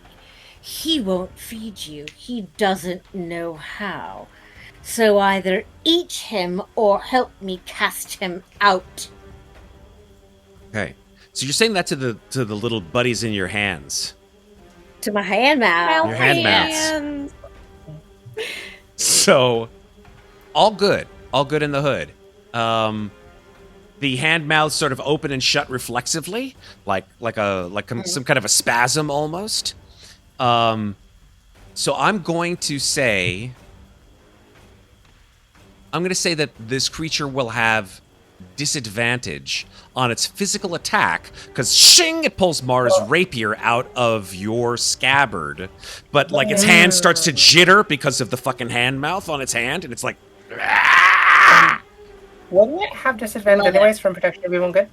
He won't feed you. He doesn't know how. So either eat him or help me cast him out. Okay. So you're saying that to the little buddies in your hands. To my hand mouth. Your hand mouths. So, all good in the hood. The hand mouths sort of open and shut reflexively, like some kind of a spasm almost. So I'm going to say that this creature will have disadvantage on its physical attack because shing, it pulls Mara's rapier out of your scabbard, but like its hand starts to jitter because of the fucking hand mouth on its hand, and it's like wouldn't it have disadvantage anyways from protection everyone good?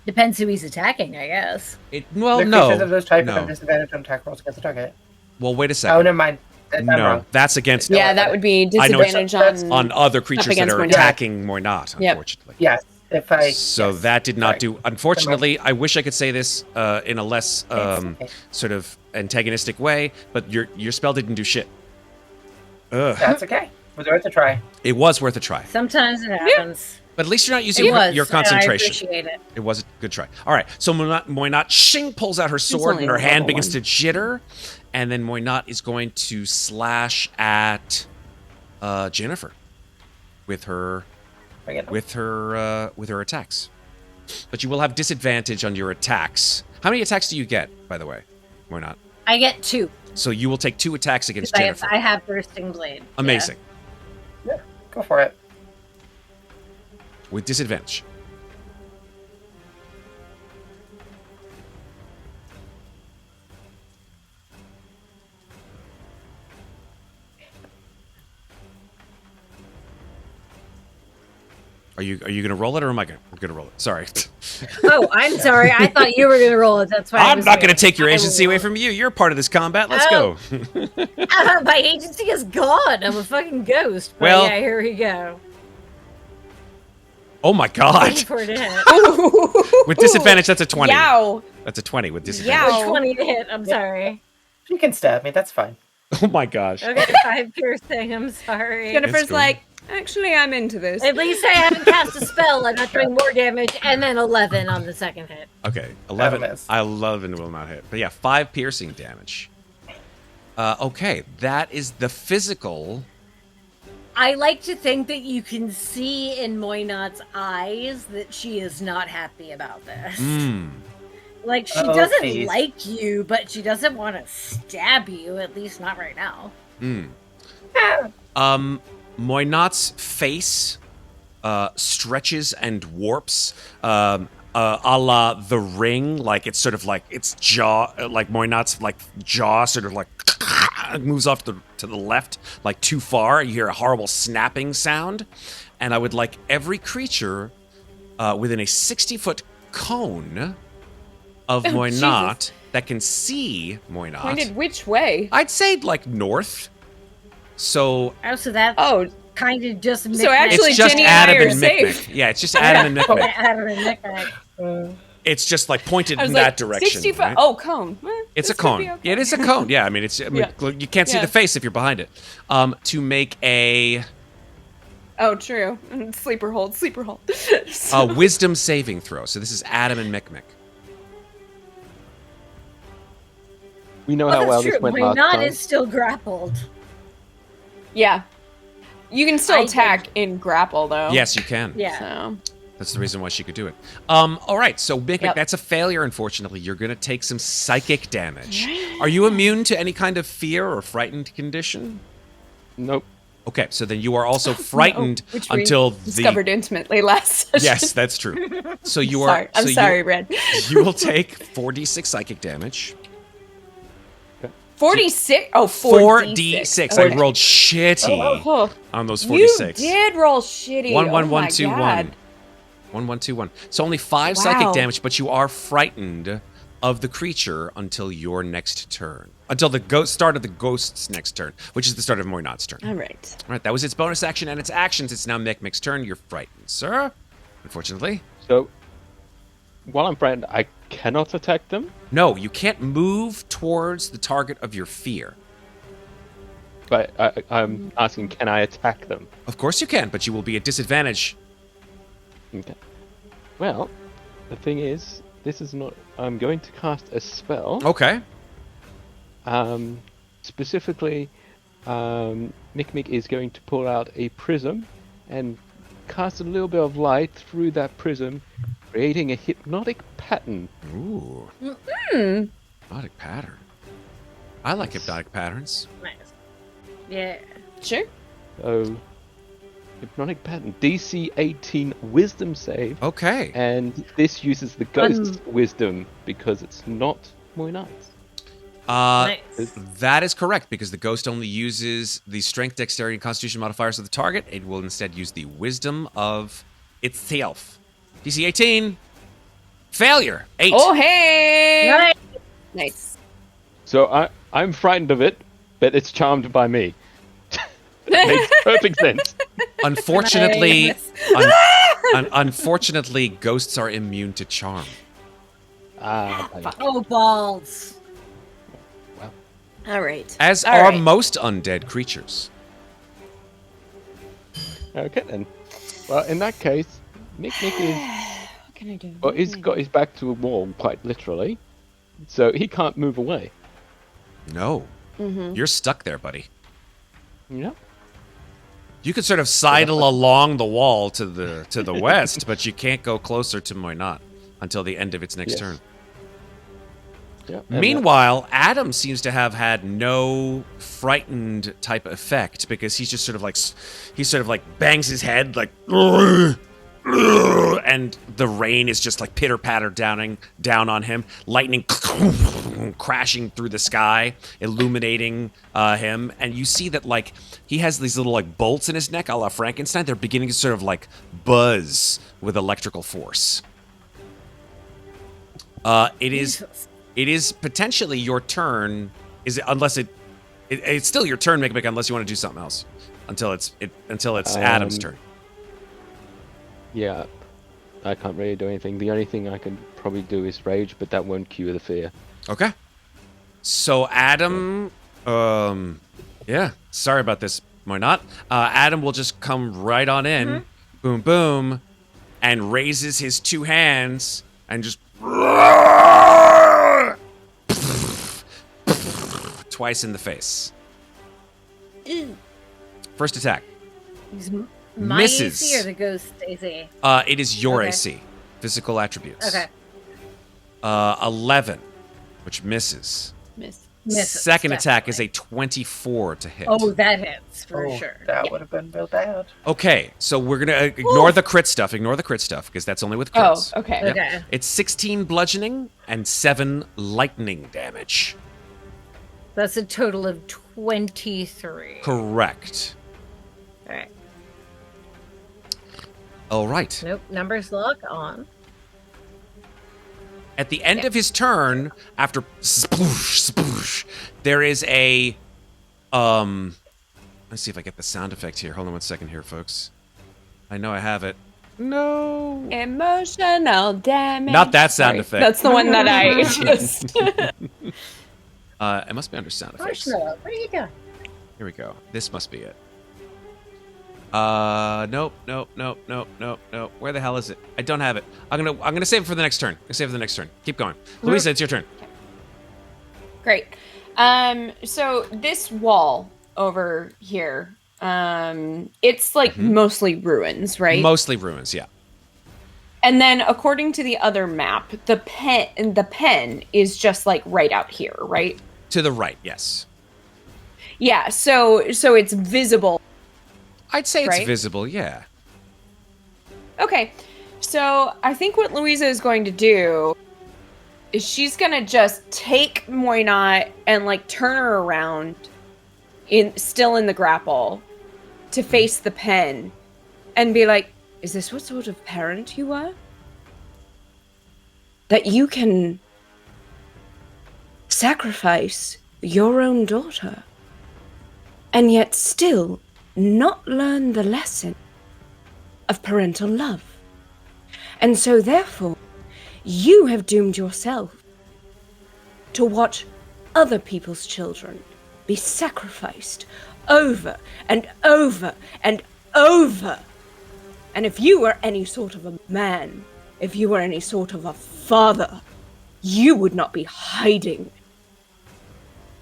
Depends who he's attacking, I guess. No. Of those type have disadvantage on attack rolls against the target. Well, wait a second. Oh, never mind. No, that's against... Yeah, that would be disadvantage on other creatures that are attacking Muadn'Nait, unfortunately. Yes. So that did not do... Unfortunately, I wish I could say this in a less sort of antagonistic way, but your spell didn't do shit. Ugh. That's okay. It was worth a try. It was worth a try. Sometimes it happens. But at least you're not using your concentration. I appreciate it. It was a good try. All right, so Muadn'Nait shing pulls out her sword and her hand begins to jitter, and then Muadn'Nait is going to slash at Ginnifer with her attacks. But you will have disadvantage on your attacks. How many attacks do you get, by the way, Muadn'Nait? I get 2. So you will take 2 attacks against Ginnifer. I have bursting blade. Amazing. Yeah, go for it. With disadvantage. Are you going to roll it, or am I going to roll it? Sorry. Oh, I'm sorry. I thought you were going to roll it. That's why I'm not going to take your agency away from you. You're part of this combat. Let's go. My agency is gone. I'm a fucking ghost. But yeah, here we go. Oh my god! Waiting for it to hit. With disadvantage, that's a 20. Yow. That's a 20 with disadvantage. Yow. With 20 to hit, I'm sorry. You can stab me. That's fine. Oh my gosh. Okay, 5 piercing, I'm sorry. Jennifer's cool. like, actually, I'm into this. At least I haven't cast a spell. I'm not doing more damage, and then 11 on the second hit. Okay, That'll 11. miss. 11 will not hit. But yeah, 5 piercing damage. Okay, that is the physical. I like to think that you can see in Moynot's eyes that she is not happy about this. Like, she Oh, doesn't geez. like you, but she doesn't want to stab you, at least not right now. Moynot's face stretches and warps, a la The Ring. Like it's sort of like its jaw, like Moynot's like jaw, sort of like moves off to the left, like too far. You hear a horrible snapping sound, and I would like every creature within a 60-foot cone of Oh, Moynot Jesus. that can see Moynot. Pointed which way? I'd say like north. So Oh, so that kind of just So actually, it's just Ginny and I Adam are and safe. Mikmick. Yeah, it's just Adam and Mikmick. Adam and Mikmick. It's just like pointed I was in like, that direction. 65. right? Oh, cone. It's a this could be cone. okay. It is a cone. Yeah, I mean, it's. I mean, Yeah. you can't see Yeah. the face if you're behind it. To make a Oh, true. Sleeper hold. Sleeper hold. wisdom saving throw. So this is Adam and Mikmick. We know Oh, how that's well true. this went last Moynot time. is still grappled. Yeah. You can still I attack in grapple, though. Yes, you can. Yeah. So. That's the reason why she could do it. All right, so Mikmick, Yep. that's a failure, unfortunately. You're going to take some psychic damage. Are you immune to any kind of fear or frightened condition? Nope. Okay, so then you are also frightened No, which we until discovered intimately last session. Yes, that's true. So you are. Sorry. I'm so sorry, Red. You will take 4d6 psychic damage. 46? Oh, 4d6. Okay. I rolled shitty Oh, on those you 46. did roll shitty. One, one, oh one, my two, God. 1. 1, 1, 2, 1. So only 5 psychic Wow. damage, but you are frightened of the creature until your next turn. Until the start of the ghost's next turn, which is the start of Moynot's turn. All right. All right, that was its bonus action and its actions. It's now Mikmick's turn. You're frightened, sir. Unfortunately. So, while I'm frightened, I cannot attack them, No, you can't move towards the target of your fear. but I'm asking, can I attack them? Of course you can, but you will be at disadvantage. Okay. Well, the thing is, this is not. I'm going to cast a spell. Okay. Specifically, Mikmick is going to pull out a prism and cast a little bit of light through that prism, creating a hypnotic pattern. Ooh. Hmm. Hypnotic pattern. I like hypnotic patterns. Nice. Yeah. Sure. So, hypnotic pattern, DC 18 wisdom save, Okay. and this uses the ghost's wisdom because it's not Moynot's. Nice. That is correct, because the ghost only uses the strength, dexterity, and constitution modifiers of the target. It will instead use the wisdom of itself. DC 18. Failure. 8. Oh, hey. Nice. Nice. So I'm frightened of it, but it's charmed by me. It makes perfect sense. Unfortunately, Nice. unfortunately, ghosts are immune to charm. Oh, balls. All right. As All are right. most undead creatures. Okay then. Well, in that case, Mikmick is What can I do? well, he's got his back to a wall, quite literally, so he can't move away. No. Mm-hmm. You're stuck there, buddy. Yeah. You could sort of sidle along the wall to the west, but you can't go closer to Moynot until the end of its next Yes. turn. Yeah. And, Meanwhile, Adam seems to have had no frightened type effect, because he's just sort of like bangs his head like, and the rain is just like pitter patter down on him, lightning crashing through the sky, illuminating him, and you see that like he has these little like bolts in his neck, a la Frankenstein. They're beginning to sort of like buzz with electrical force. It is potentially your turn. It's still your turn, Mikmick, unless you want to do something else until it's Adam's turn. Yeah, I can't really do anything. The only thing I can probably do is rage, but that won't cure the fear. Okay. So Adam, yeah, sorry about this, Moynot. Adam will just come right on in, boom, boom, and raises his two hands and just twice in the face. First attack. My Misses. AC or the ghost AC? It is your Okay. AC, physical attributes. Okay. 11, which misses. Misses, Second attack is definitely. a 24 to hit. Oh, that hits for Oh, sure. That Yeah. would have been real bad. Okay, so we're gonna ignore the crit stuff. Ignore the crit stuff because that's only with Oh, crits. okay. Yep. Okay. It's 16 bludgeoning and 7 lightning damage. That's a total of 23. Correct. All right. All right. Nope. Numbers lock on. At the end of his turn, after sploosh, sploosh, there is a let's see if I get the sound effect here. Hold on one second here, folks. I know I have it. No. Emotional damage. Not that sound Sorry, effect. That's the one that I just. It must be under sound effects. Marshmallow, what are you doing? Here we go. This must be it. Nope. Where the hell is it? I don't have it. I'm gonna save it for the next turn. Keep going. Louisa, it's your turn. Great. So this wall over here, it's like mostly ruins, right? Mostly ruins, yeah. And then according to the other map, the pen is just like right out here, right? To the right, yes. Yeah, so it's visible. I'd say it's Right? visible, yeah. Okay. So I think what Louisa is going to do is she's gonna just take Moynot and like turn her around still in the grapple to face the pen and be like, is this what sort of parent you were? That you can sacrifice your own daughter and yet still not learn the lesson of parental love. And so therefore, you have doomed yourself to watch other people's children be sacrificed over and over and over. And if you were any sort of a man, if you were any sort of a father, you would not be hiding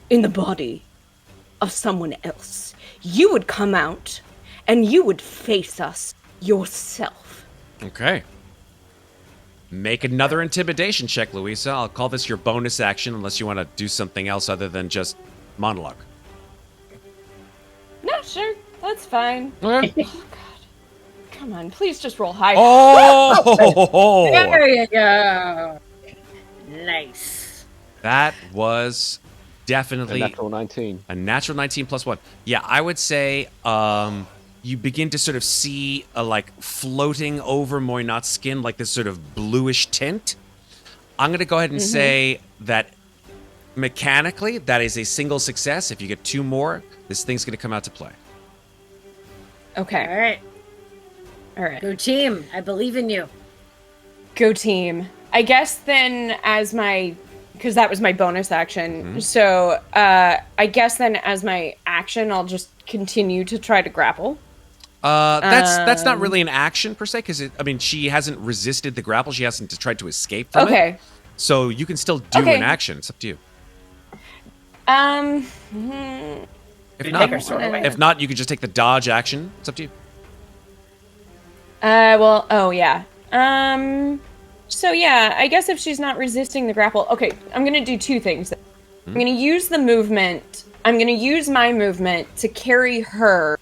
in the body of someone else. You would come out and you would face us yourself. Okay. Make another intimidation check, Louisa. I'll call this your bonus action unless you want to do something else other than just monologue. No, sure, that's fine. Okay. Oh, God. Come on, please just roll high. Oh! There you go. Nice. That was A definitely natural 19. a natural 19 plus 1. Yeah, I would say you begin to sort of see a like floating over Moynot's skin, like this sort of bluish tint. I'm going to go ahead and say that mechanically, that is a single success. If you get 2 more, this thing's going to come out to play. Okay, all right. Go team. I believe in you. Go team. I guess then as my, because that was my bonus action, so I guess then as my action, I'll just continue to try to grapple. That's not really an action per se, because I mean she hasn't resisted the grapple. She hasn't tried to escape from it. Okay. So you can still do Okay. an action. It's up to you. If You not, take her sword away. if not, you could just take the dodge action. It's up to you. Well, oh yeah. So yeah, I guess if she's not resisting the grapple, okay, I'm gonna do 2 things. I'm gonna use the movement. I'm gonna use my movement to carry her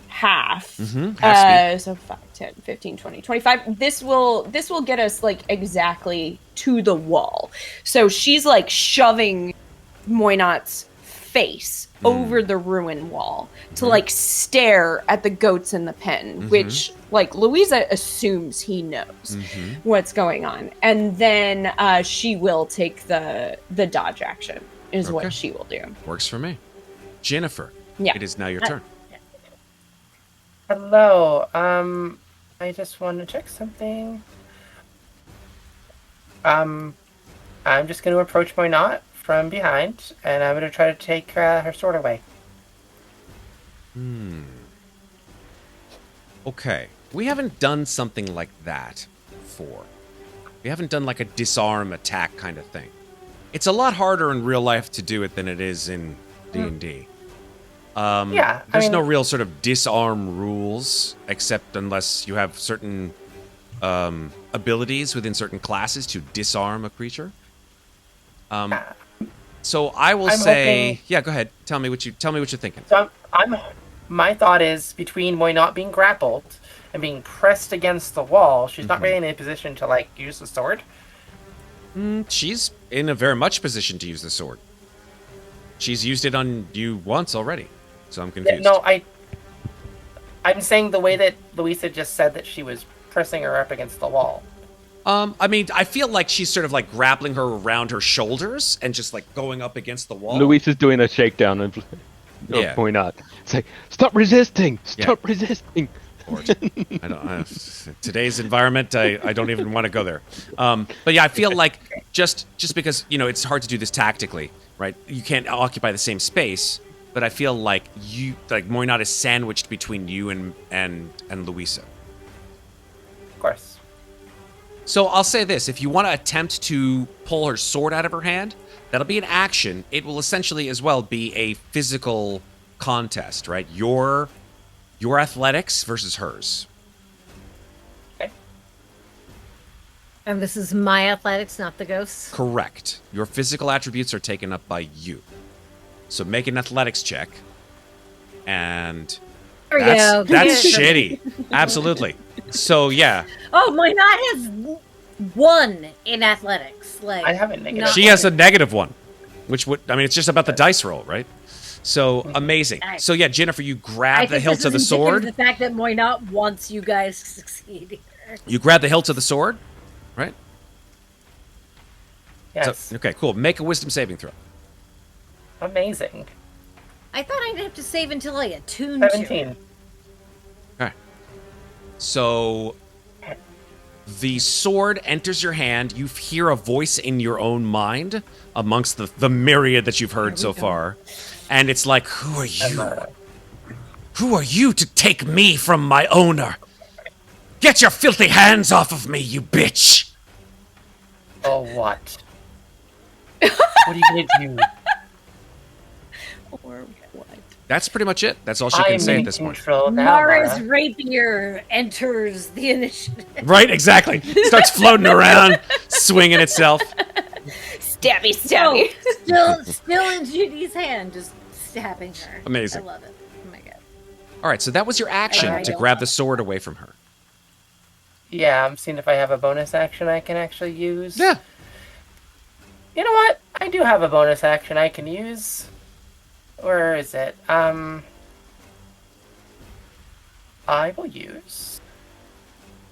half. Half So 5, 10, 15, 20, 25. This will get us like exactly to the wall. So she's like shoving Moynot's face over the ruin wall to like stare at the goats in the pen, which like Louisa assumes he knows what's going on. And then she will take the dodge action is Okay. what she will do. Works for me. Ginnifer, Yeah. it is now your turn. Hello. I just want to check something. I'm just going to approach Moynat from behind, and I'm going to try to take her sword away. Okay. We haven't done something like that before. We haven't done like a disarm attack kind of thing. It's a lot harder in real life to do it than it is in D&D. Yeah, There's no real sort of disarm rules, except unless you have certain abilities within certain classes to disarm a creature. So I will say, hoping- yeah, go ahead. Tell me what you're thinking. So my thought is between Moynat being grappled and being pressed against the wall, she's not really in a position to like use the sword. She's in a very much position to use the sword. She's used it on you once already, so I'm confused. No, I'm saying the way that Louisa just said that she was pressing her up against the wall. I mean, I feel like she's sort of like grappling her around her shoulders and just like going up against the wall. Louise is doing a shakedown and Yeah. point out. It's like, stop resisting! Stop resisting! Today's environment, I don't even want to go there. But yeah, I feel like just because, you know, it's hard to do this tactically, right? You can't occupy the same space, but I feel like Moynat is sandwiched between you and Louisa. Of course. So I'll say this, if you want to attempt to pull her sword out of her hand, that'll be an action. It will essentially as well be a physical contest, right? Your athletics versus hers. Okay. And this is my athletics, not the ghosts. Correct. Your physical attributes are taken up by you. So make an athletics check. And There we go. that's shitty. Absolutely. So yeah. Oh, Moynat has 1 in athletics. Like I have a negative. She has a negative 1. Which would, I mean, it's just about the dice roll, right? So amazing. Nice. So yeah, Ginnifer, you grab I the think hilt this of the is indicative sword. of the fact that Moynat wants you guys to succeed here. You grab the hilt of the sword, right? Yes. So, okay, cool. Make a wisdom saving throw. Amazing. I thought I'd have to save until I attuned to 17. it. Okay. So the sword enters your hand. You hear a voice in your own mind amongst the myriad that you've heard so far. And it's like, who are you? Who are you to take me from my owner? Get your filthy hands off of me, you bitch! Oh, what? What are you gonna do? Or what? That's pretty much it. That's all she I can am say in at this point. control now, Mara's Mara. rapier enters the initiative. Right, exactly. Starts floating around, swinging itself. Stabby, stabby. Still in Judy's hand, just stabbing her. Amazing. I love it. Oh my god. All right, so that was your action I to don't grab know. the sword away from her. Yeah, I'm seeing if I have a bonus action I can actually use. Yeah. You know what? I do have a bonus action I can use. Where is it? I will use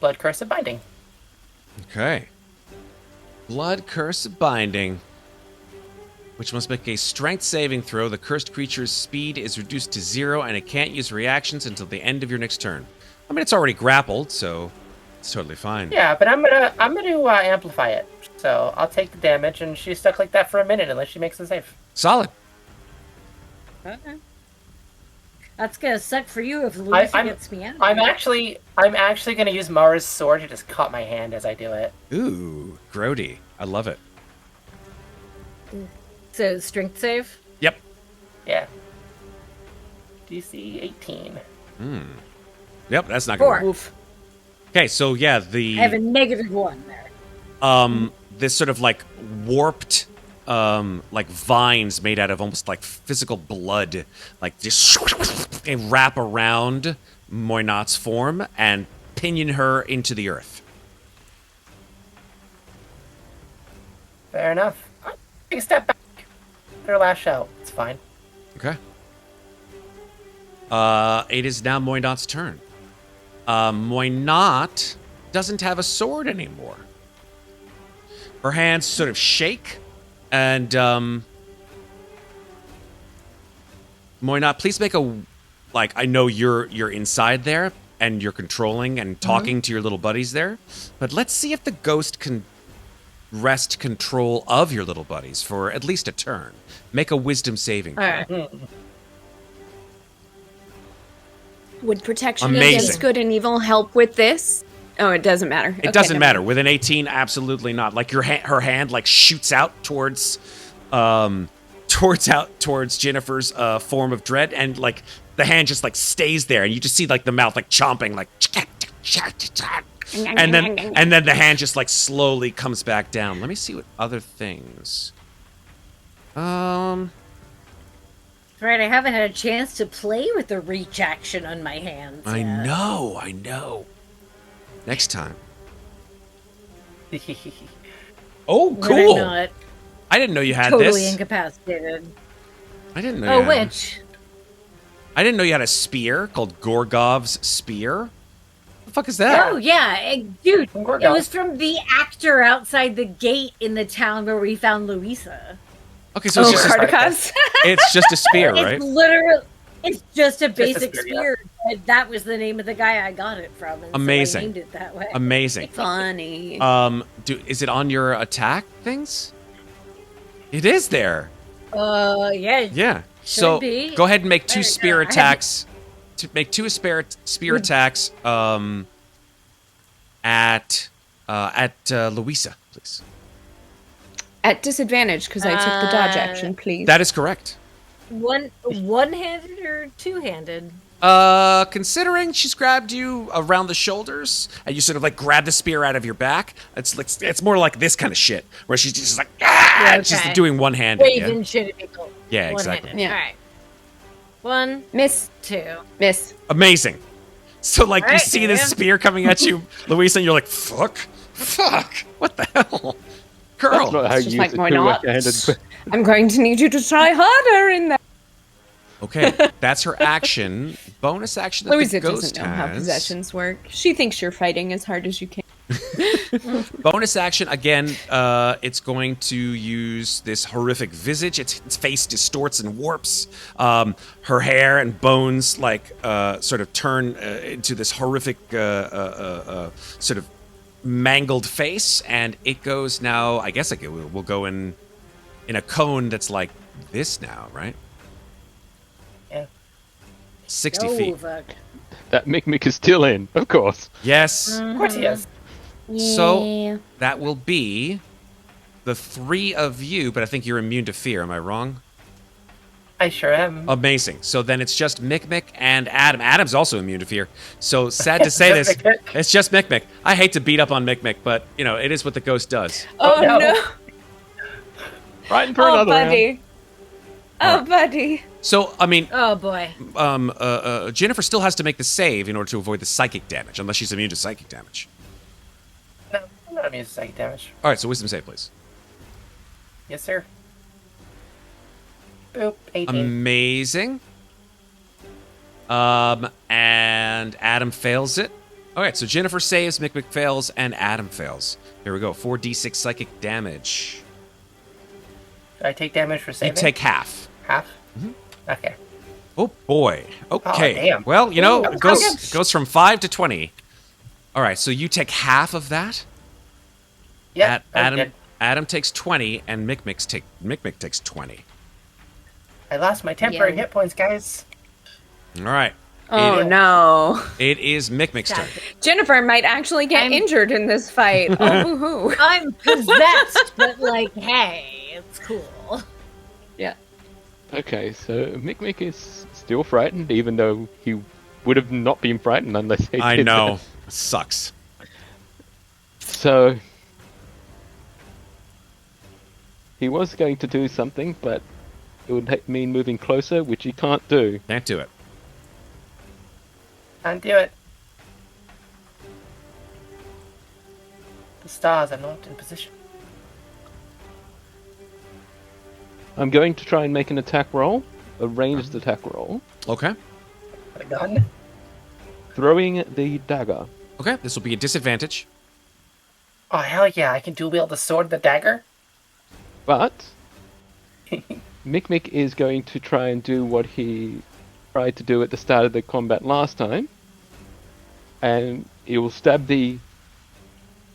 Blood Curse of Binding. Okay. Blood Curse of Binding, which must make a strength saving throw. The cursed creature's speed is reduced to 0, and it can't use reactions until the end of your next turn. I mean, it's already grappled, so it's totally fine. Yeah, but I'm gonna amplify it. So I'll take the damage, and she's stuck like that for a minute unless she makes a save. Solid. Okay. That's gonna suck for you if Louisa I'm- gets me out. I'm actually gonna use Mara's sword to just cut my hand as I do it. Ooh, grody. I love it. So strength save. Yep. Yeah. DC 18. Yep, that's not gonna 4. work. Okay, so yeah, I have a -1 there. this sort of like warped like vines made out of almost like physical blood, like just wrap around Moynat's form and pinion her into the earth. Fair enough. Take a step back. Their last shout. It's fine. Okay. It is now Moynat's turn. Moynat doesn't have a sword anymore. Her hands sort of shake, and Moynat, please make a, like, I know you're inside there, and you're controlling and talking to your little buddies there. But let's see if the ghost can wrest control of your little buddies for at least a turn. Make a wisdom saving. All right. Would protection Amazing. against good and evil help with this? Oh, it doesn't matter. It doesn't matter. With an 18, absolutely not. Like her hand like shoots out towards Ginnifer's form of dread, and like the hand just like stays there, and you just see like the mouth like chomping, like, and then the hand just like slowly comes back down. Let me see what other things. Right, I haven't had a chance to play with the reach action on my hands. I know. Next time. Oh, When cool. I'm not I didn't know you had totally this. incapacitated. I didn't know. Oh, you had which? I didn't know you had a spear called Gorgov's spear. What the fuck is that? Oh, yeah. Dude, Gorgov. it was from the actor outside the gate in the town where we found Louisa. Okay, so Oh, it's just, Cardicus. it's just a spear, right? It's literally, it's just a basic spear, spear. But that was the name of the guy I got it from. And Amazing. So I named it that way. Amazing. Funny. Is it on your attack things? It is there. Yeah. Yeah. So be. go ahead and make two There you spear go. attacks. To make two spear attacks. At Louisa, please. At disadvantage, because I took the dodge action, please. That is correct. One-handed or two-handed? Considering she's grabbed you around the shoulders and you sort of like grab the spear out of your back, it's more like this kind of shit where she's just like she's okay. doing one-handed. Waving shit at people. Yeah, exactly. One-handed. Yeah. All right. 1, Miss. 2. Miss. Amazing. So like you Alright, see this yeah. spear coming at you, Louisa, and you're like, fuck, what the hell, girl? That's not how It's you just use like, a why not? two-handed. I'm going to need you to try harder in that. Okay, that's her action. Bonus action that Louisa the ghost doesn't know how has. possessions work. She thinks you're fighting as hard as you can. Bonus action again. It's going to use this horrific visage. Its face distorts and warps. Her hair and bones like sort of turn into this horrific sort of mangled face, and it goes now. I guess it will go in a cone that's like this now, right? Yeah. 60 feet. Over. That Mikmick is still in, of course. Yes. Of course he is. So that will be the three of you, but I think you're immune to fear. Am I wrong? I sure am. Amazing. So then it's just Mikmick and Adam. Adam's also immune to fear. So sad to say this, Just Mikmick. it's just Mikmick. I hate to beat up on Mikmick, but you know it is what the ghost does. Oh, no. no. Right for Oh, another round. buddy. Oh, buddy. So I mean, Oh, boy. Ginnifer still has to make the save in order to avoid the psychic damage, unless she's immune to psychic damage. No, I'm not immune to psychic damage. All right, so wisdom save, please. Yes, sir. Boop. 18. Amazing. And Adam fails it. All right, so Ginnifer saves, Mikmick fails, and Adam fails. Here we go. 4d6 psychic damage. Do I take damage for You saving? take half. half. Okay. Oh boy. Okay. damn. Well, you know, Ooh, it goes from 5 to 20. All right, so you take half of that. Yeah. Adam takes 20, and Mikmick takes 20. I lost my temporary Yeah. hit points, guys. All right. Oh, no. It is Mikmick's turn. Jennifer might actually get injured in this fight. Oh, boo-hoo. I'm possessed, but like, hey, it's cool. Yeah. Okay, so Mikmick is still frightened, even though he would have not been frightened unless he I did know. Sucks. that. So he was going to do something, but it would mean moving closer, which he can't do. Can't do it. Can't do it. The stars are not in position. I'm going to try and make an attack roll, a ranged attack roll, Okay. With a gun. throwing the dagger. Okay, this will be a disadvantage. Oh, hell yeah. I can dual wield the sword and the dagger. But Mikmick is going to try and do what he tried to do at the start of the combat last time. and he will stab the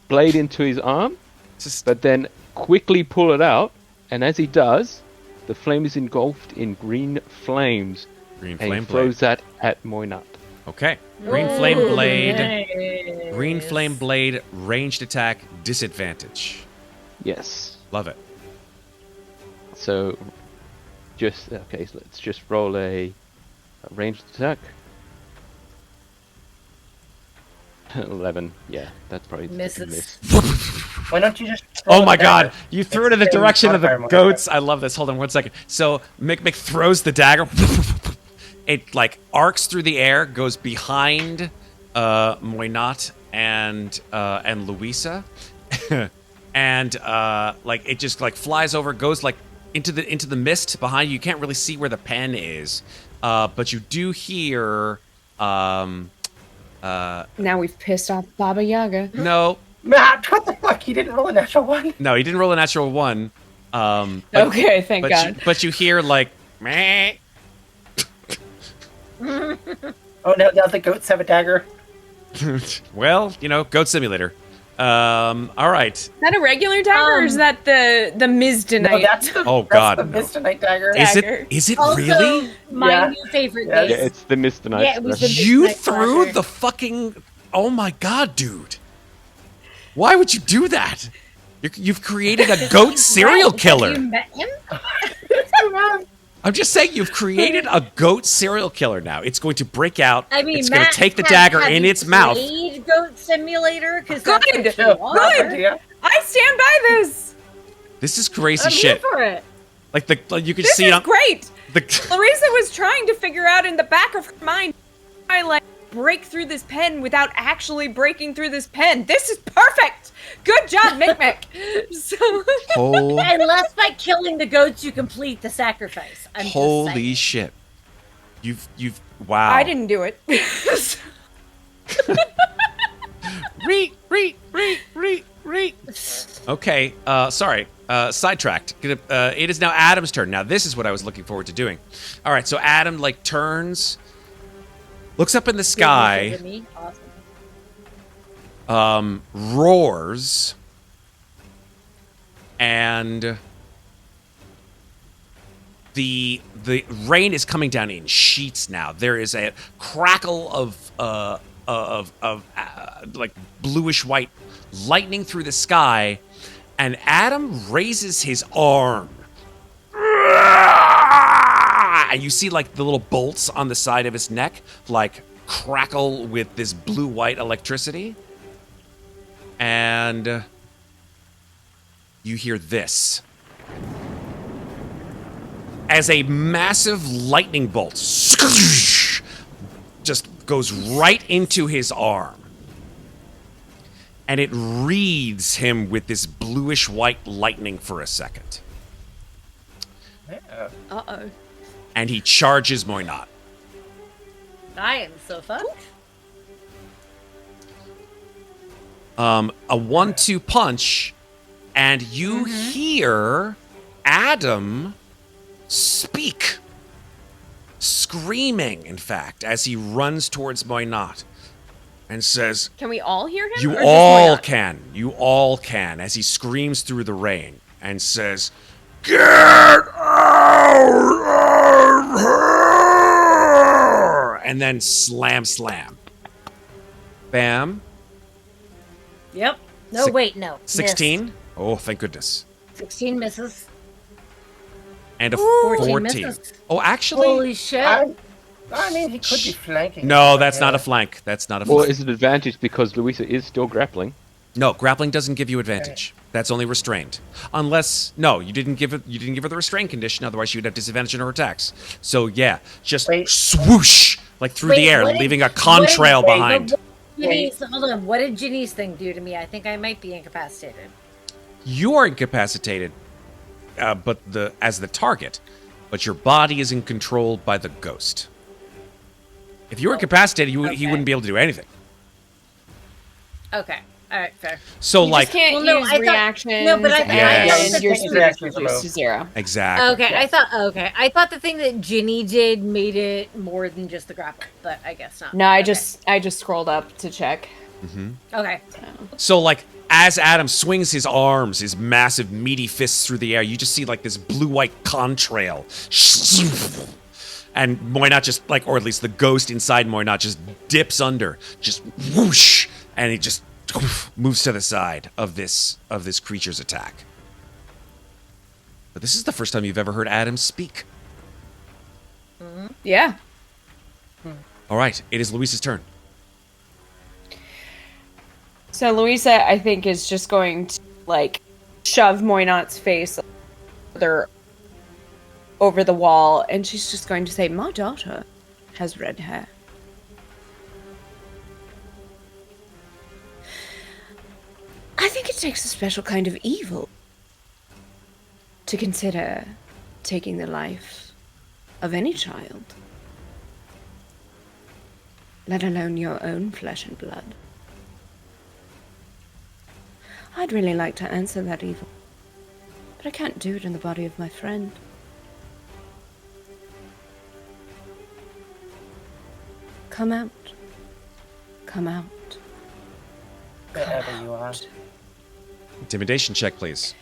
blade into his arm, Just but then quickly pull it out. And as he does, the flame is engulfed in green flames. green And flame he blade. throws that at Moynat. Okay. Green flame Ooh, blade. nice. Green flame blade. Ranged attack. Disadvantage. Yes. Love it. So, so let's just roll a ranged attack. 11. Yeah, that's probably Misses. a miss. Why don't you just? Oh my god! You threw it in the It's direction of the modifier. goats. I love this. Hold on 1 second. So Mikmick throws the dagger. It like arcs through the air, goes behind Moynat and Louisa, and like it just like flies over, goes like into the mist behind you. You can't really see where the pen is, but you do hear. Now we've pissed off Baba Yaga. No, Matt, what the fuck? He didn't roll a natural one. no, he didn't roll a natural one. But, Okay, thank God. But you hear like, meh. Oh, now the goats have a dagger. Well, you know, Goat Simulator. All right. Is that a regular dagger or is that the Missionary? No, that's the, Oh, that's God, the no. Missionary dagger. Dagger. Is it Also, really? my Yeah. new favorite Yeah. base. Yeah, it's the Mr. Knight. Yeah, it was the You Midnight threw Slasher. the fucking. Oh my god, dude. Why would you do that? You've created a goat serial Right, have killer. you met him? I'm just saying, you've created a goat serial killer now. It's going to break out. I mean, it's going Matt, to take the dagger have in you its mouth. played Goat Simulator? Because Good. that's Yeah, what you good are. idea. I stand by this. This is crazy I'm shit. here for it. Like you can This see is it on great. the. Louisa was trying to figure out in the back of her mind, I like break through this pen without actually breaking through this pen. This is perfect. Good job, Mikmick. So Whole, Unless by killing the goats you complete the sacrifice. I'm just holy saying. shit. You've wow. I didn't do it. Re. Okay, sorry. Sidetracked. It is now Adam's turn. Now, this is what I was looking forward to doing. All right, so Adam, like, turns, looks up in the sky, Me? Awesome. roars, and the rain is coming down in sheets now. There is a crackle of like bluish white lightning through the sky, and Adam raises his arm. And you see like the little bolts on the side of his neck like crackle with this blue-white electricity. And you hear this. As a massive lightning bolt just goes right into his arm. And it wreathes him with this bluish white lightning for a second. Yeah. Uh-oh. And he charges Moynat. I am so fucked. A 1-2 punch, and you hear Adam speak. Screaming, in fact, as he runs towards Moynat. And says, Can we all hear him? You or just all Moynat? can. You all can. As he screams through the rain and says, Get out of here! And then slam. Bam. Yep. No, Six- wait, no. 16. Oh, thank goodness. Miss. 16 misses. And a 14 14. misses. Oh, actually, Holy shit. I mean, he could be flanking. no, that's not a Yeah. flank. That's not a Or flank. is it advantage because Louisa is still grappling? No, grappling doesn't give you advantage. That's only restrained. Unless you didn't give her the restraint condition, otherwise she would have disadvantage on her attacks. So yeah, just Wait. swoosh like through Wait, the air, what did- leaving a what did- contrail wait, behind. Hold on. What did Ginny's thing do to me? I think I might be incapacitated. You are incapacitated, but as the target, but your body is in control by the ghost. If you were incapacitated, he wouldn't be able to do anything. Okay. All right, fair. So, You like, just can't Well, no, use I thought- reactions. no, but I- and Yes. your Yeah, speed is reactions reduced removed. to 0. exactly. Okay, Yes. I thought the thing that Ginny did made it more than just the grapple, but I guess not. No, I Okay. just scrolled up to check. Okay. So, like, as Adam swings his arms, his massive, meaty fists through the air, you just see, like, this blue-white contrail. And Moynat just, like, or at least the ghost inside Moynat just dips under. Just whoosh! And he just moves to the side of this creature's attack. But this is the first time you've ever heard Adam speak. Yeah. All right, it is Louisa's turn. So Louisa, I think, is just going to, like, shove Moynat's face over the wall, and she's just going to say, "My daughter has red hair." I think it takes a special kind of evil to consider taking the life of any child, let alone your own flesh and blood. I'd really like to answer that evil, but I can't do it in the body of my friend. Come out. Come out. Wherever you are. Intimidation check, please.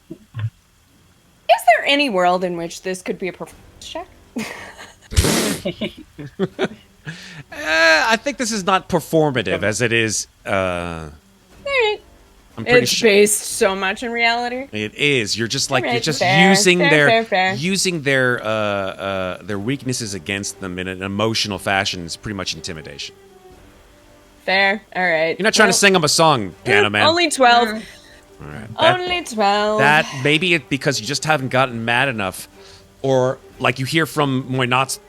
Is there any world in which this could be a performance check? I think this is not performative as it is. Alright. I'm pretty It's sure based so much in reality. it is. You're just like Alright, you're just fair, using fair. using their weaknesses against them in an emotional fashion. Is pretty much intimidation. Fair. Alright. You're not trying to sing them a song, Piano Man. Only 12. All right. That- Only 12. That maybe it because you just haven't gotten mad enough, or like you hear from Moynat's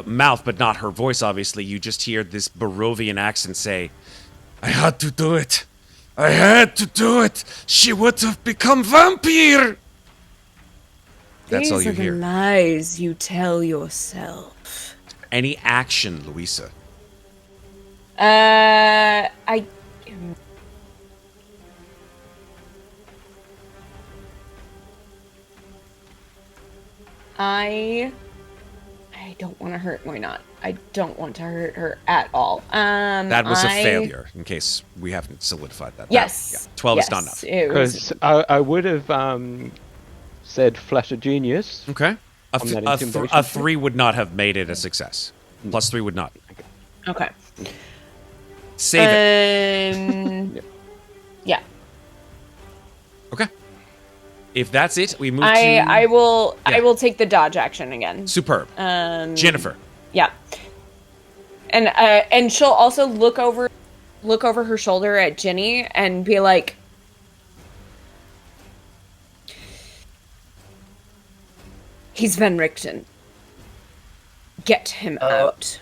mouth, but not her voice. Obviously, you just hear this Barovian accent say, "I had to do it. I had to do it. She would have become vampire." That's all you These are hear. the lies you tell yourself. Any action, Louisa? I don't want to hurt Moynat. I don't want to hurt her at all. That was a failure. In case we haven't solidified that. Yes. Yeah. 12 is not enough. It was, Because I would have said Flash of Genius. Okay. On that A intimidation 3 would not have made it a success. Plus 3 would not. okay. Save it. Yeah. Okay. If that's it, we move I will Yeah. take the dodge action again. Superb. Ginnifer. Yeah. And she'll also look over her shoulder at Ginny and be like, "He's Van Richten. Get him out."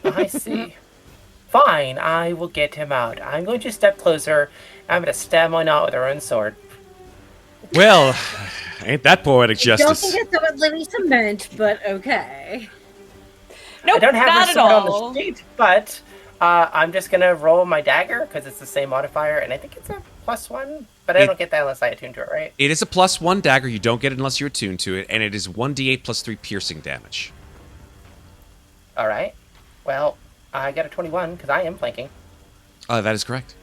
I see. Fine, I will get him out. I'm going to step closer. I'm going to stab Moynat with her own sword. Well, ain't that poetic I don't justice? think that's what Louisa meant, but okay. Nope, I don't have not her at sword all. on the sheet, but I'm just going to roll my dagger because it's the same modifier, and I think it's a +1, but I don't get that unless I attune to it, right? It is a +1 dagger. You don't get it unless you're attuned to it, and it is 1d8 plus 3 piercing damage. All right. Well, I got a 21 because I am flanking. That is correct.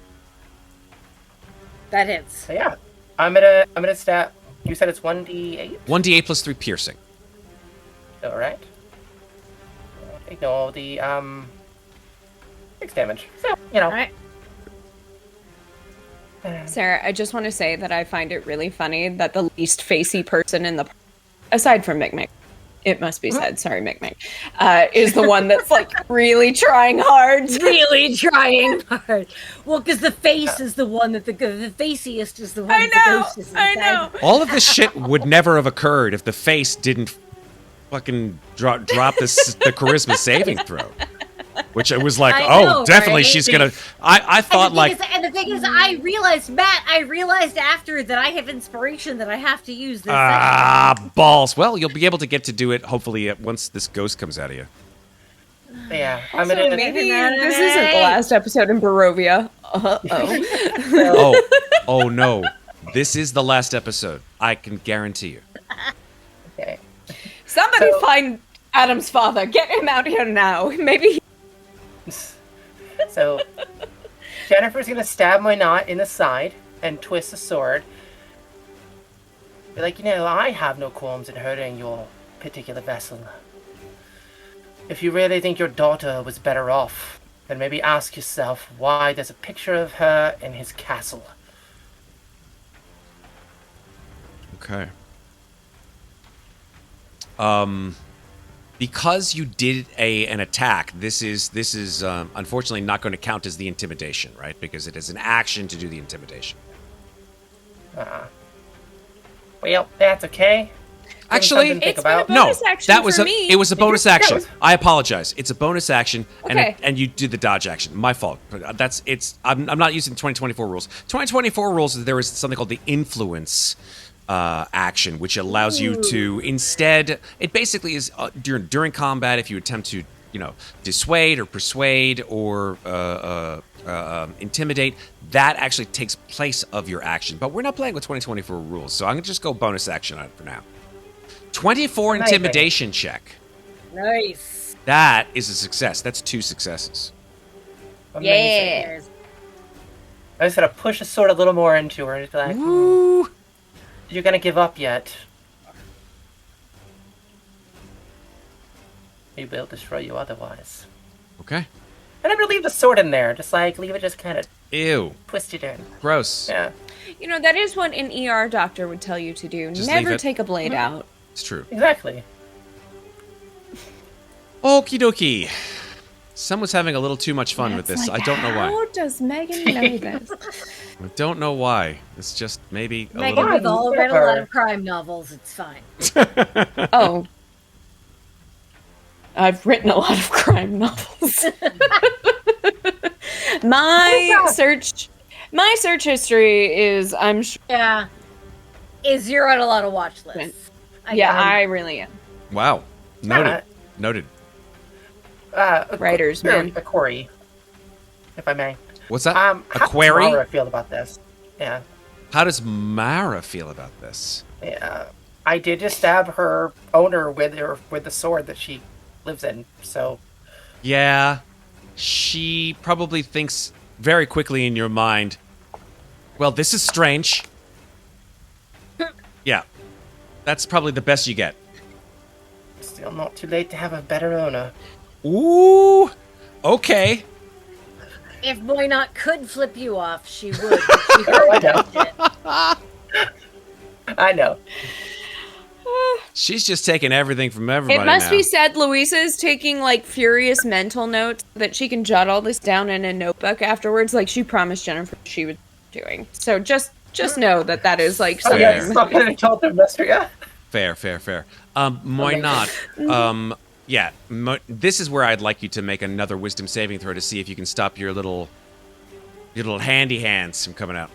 That hits. So yeah, I'm gonna stab. You said it's 1d8. 1d8 plus 3 piercing. All right. Ignore the 6 damage. So you know. All right. Sarah, I just want to say that I find it really funny that the least facey person in the, aside from Mikmick, it must be said, sorry Mikmick, is the one that's like really trying hard. Really trying hard. Well, because the face is the one that the faciest is the one I that the know, ghost is I inside. know. All of this shit would never have occurred if the face didn't fucking drop the charisma saving throw. Which I was like, I oh, know, definitely right? she's gonna. I thought like. And the thing is, I realized after that I have inspiration that I have to use this. Balls. Well, you'll be able to get to do it hopefully once this ghost comes out of you. Yeah, I'm Also, gonna. maybe this isn't the last episode in Barovia. Oh no. This is the last episode. I can guarantee you. Okay. Somebody So- find Adam's father. Get him out here now. Maybe. So, Jennifer's gonna stab Moynat in the side and twist the sword. Be like, I have no qualms in hurting your particular vessel. If you really think your daughter was better off, then maybe ask yourself why there's a picture of her in his castle. Okay. Because you did an attack, this is unfortunately not going to count as the intimidation, right? Because it is an action to do the intimidation. Well, that's okay. Actually, Something to think It's been a about. bonus no, action that was for me. it was a bonus Yeah, it action. was- I apologize. It's a bonus action, Okay. and you did the dodge action. My fault. But I'm not using 2024 rules. 2024 rules. There is something called the influence action, which allows you to instead. It basically is during combat. If you attempt to dissuade or persuade or intimidate, that actually takes place of your action. But we're not playing with 2024 rules, so I'm gonna just go bonus action on it for now. 24 Amazing. intimidation check. Nice. That is a success. That's 2 successes. Amazing. Yeah. I just gotta push the sword a little more into her. It's like, Woo! you're gonna give up yet. He will destroy you otherwise. Okay. And I'm gonna leave the sword in there. Just leave it just kind of Ew. twisted in. Gross. Yeah. That is what an ER doctor would tell you to do. Just leave Never it. take a blade out. It's true. Exactly. Okie dokie. Someone's having a little too much fun with this. I don't know why. How does Megan know this? I don't know why. It's just maybe a Megan, little. we've all read a lot of crime novels. It's fine. Oh. I've written a lot of crime novels. My search history is, I'm sure. Yeah. You're on a lot of watch lists. I really am. Wow. Noted. Noted. Writers, man. A query, if I may. What's that? How a query? does Mara feel about this? Yeah. How does Mara feel about this? Yeah. I did just stab her owner with the sword that she lives in, so... Yeah. She probably thinks very quickly in your mind, well, this is strange. Yeah. That's probably the best you get. Still not too late to have a better owner. Ooh. Okay. If Moynat could flip you off, she would. But she heard that shit. I know. She's just taking everything from everybody It must now. be said Louisa is taking furious mental notes that she can jot all this down in a notebook afterwards, like she promised Jennifer she was doing. So just know that is Oh, something. yeah, stop getting told the Amnestria. Fair. Moynat, yeah, this is where I'd like you to make another wisdom saving throw to see if you can stop your little handy hands from coming out.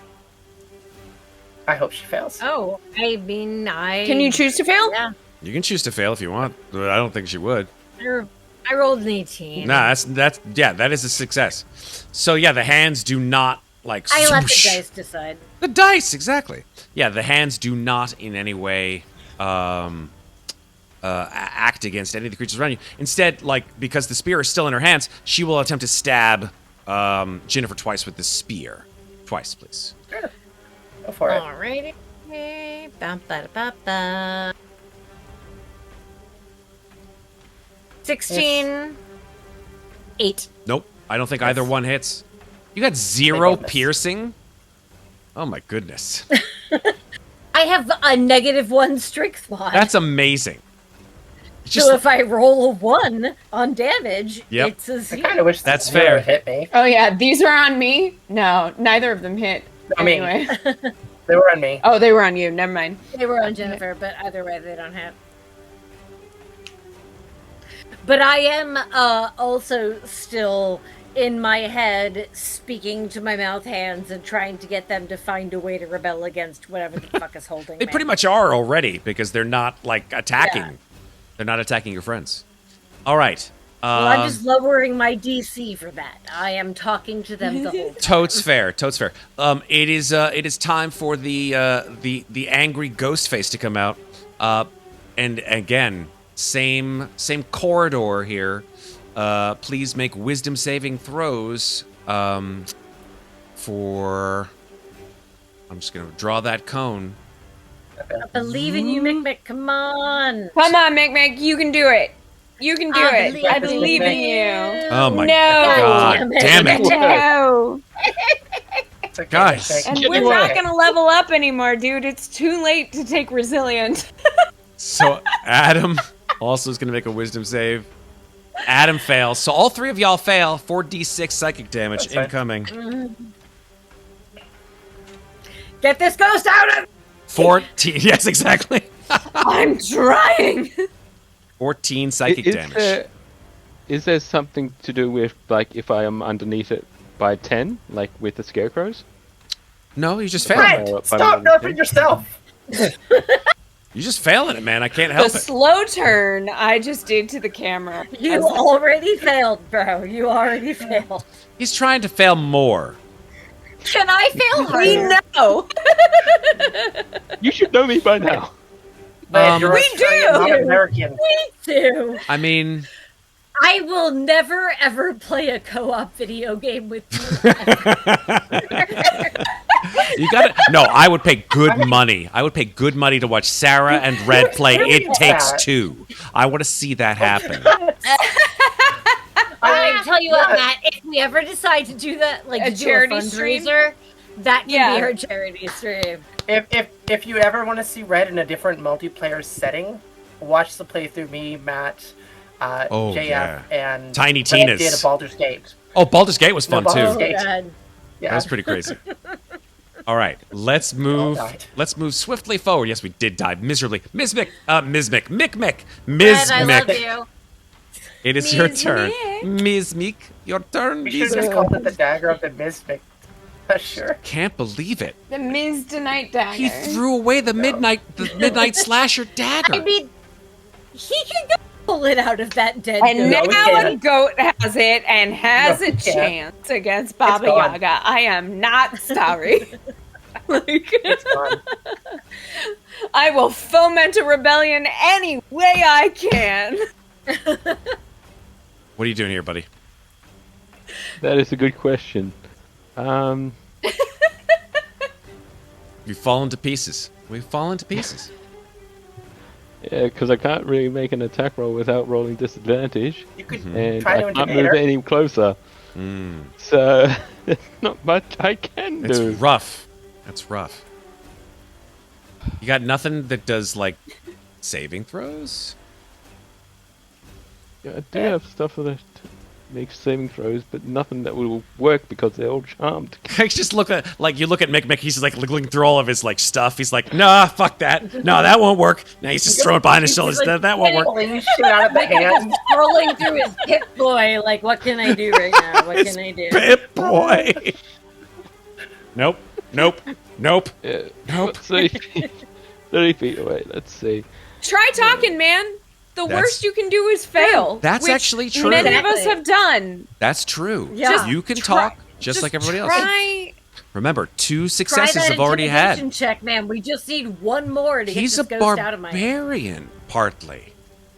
I hope she fails. Oh, I mean, Can you choose to fail? Yeah. You can choose to fail if you want, but I don't think she would. I rolled an 18. Nah, that is a success. So yeah, the hands do not I let the swoosh. dice decide. The dice, exactly. Yeah, the hands do not in any way act against any of the creatures around you. Instead, because the spear is still in her hands, she will attempt to stab Ginnifer twice with the spear. Twice, please. Sure. Go for it. Alrighty. Bum, ba, da, ba, ba. 16. 8. Nope, I don't think either one hits. You got 0 Thank goodness. piercing? Oh my goodness. I have a -1 strength mod. That's amazing. It's So if I roll a 1 on damage, Yep. it's a I 0. kind of wish That's zero fair. hit me. Oh yeah, these are on me. No, neither of them hit. I mean- Anyway. They were on me. Oh, they were on you. Never mind. They were on Ginnifer, but either way, they don't have. But I am also still in my head speaking to my mouth hands and trying to get them to find a way to rebel against whatever the fuck is holding They me. pretty much are already because they're not attacking. Yeah. They're not attacking your friends. All right. Well, I'm just lowering my DC for that. I am talking to them the whole time. Totes fair. It is time for the angry ghost face to come out. And again, same corridor here. Please make wisdom saving throws. For I'm just gonna draw that cone. I believe in you, Mikmick. Come on. Come on, Mikmick. You can do it. You can do it. I believe in you. Oh my No. God! Damn it! No. It's okay, Guys. Mikmick. And we're not going to level up anymore, dude. It's too late to take resilient. So Adam also is gonna make a wisdom save. Adam fails. So all three of y'all fail. 4d6 psychic damage That's fine. incoming. Get this ghost out of 14. Yes, exactly. I'm trying. 14 psychic damage. Is there something to do with, like, if I am underneath it by 10, like with the scarecrows? No, you just failed. Red, stop nerfing yourself! You just failing it, man. I can't help The it. slow turn I just did to the camera. You already failed, bro. You already failed. He's trying to fail more. Can I fail We harder? know. You should know me by now. Man, you're we Australian, do! not American. Me too. I mean, I will never ever play a co-op video game with you. you gotta. No, I would pay good money. I would pay good money to watch Sarah and Red play It Takes Two. I want to see that happen. I tell you what, Matt, if we ever decide to do that, like A to do charity a stream? fundraiser, that can Yeah. be our charity stream. If you ever want to see Red in a different multiplayer setting, watch the playthrough me, Matt, Oh, JF, yeah. and Tiny Red Tina's. did a Baldur's Gate. Oh, Baldur's Gate was fun No, too. Baldur's Oh, Gate. God. Yeah. That was pretty crazy. All right, let's move. died. Let's move swiftly forward. Yes, we did die miserably. Mikmick, Red, I love Mikmick. you. It is your Ms. turn. Mick. Mikmick, your turn. We should have just called it the Dagger of the Mismic. Sure. Can't believe it. The Missionary dagger. He threw away the midnight slasher dagger. I mean, he can go pull it out of that dead And No, goat. we now a can't. goat has it and has No, a we can't. chance against Baba gone. Yaga. I am not sorry. Like, It's gone. I will foment a rebellion any way I can. What are you doing here, buddy? That is a good question. We've fallen to pieces. We've fallen to pieces. Yeah, because I can't really make an attack roll without rolling disadvantage, You could and try I to can't intimidate move her. any closer. Mm, So there's not much I can it's do. rough. That's rough. You got nothing that does like saving throws? Yeah, I do have stuff that makes saving throws, but nothing that will work because they're all charmed. I just look at you look at Mikmick. He's like looking through all of his like stuff. He's like, nah, fuck that. No, that won't work. Now he's just throwing it behind his shoulders. That won't work. Pulling shit out of the hand. Scrolling through his Pip Boy, like, what can I do right now? What can I do? Pip boy. Nope. Nope. Yeah, Nope. 30 feet, 30 feet away. Let's see. Try talking, man. The That's- worst you can do is fail. That's which actually true. Many of us Exactly. have done. That's true. Yeah. You can Try- talk just like everybody else. Try. Remember, 2 Try successes that have already intimidation had. check, man. We just need one more to He's a get this ghost out of my barbarian, partly.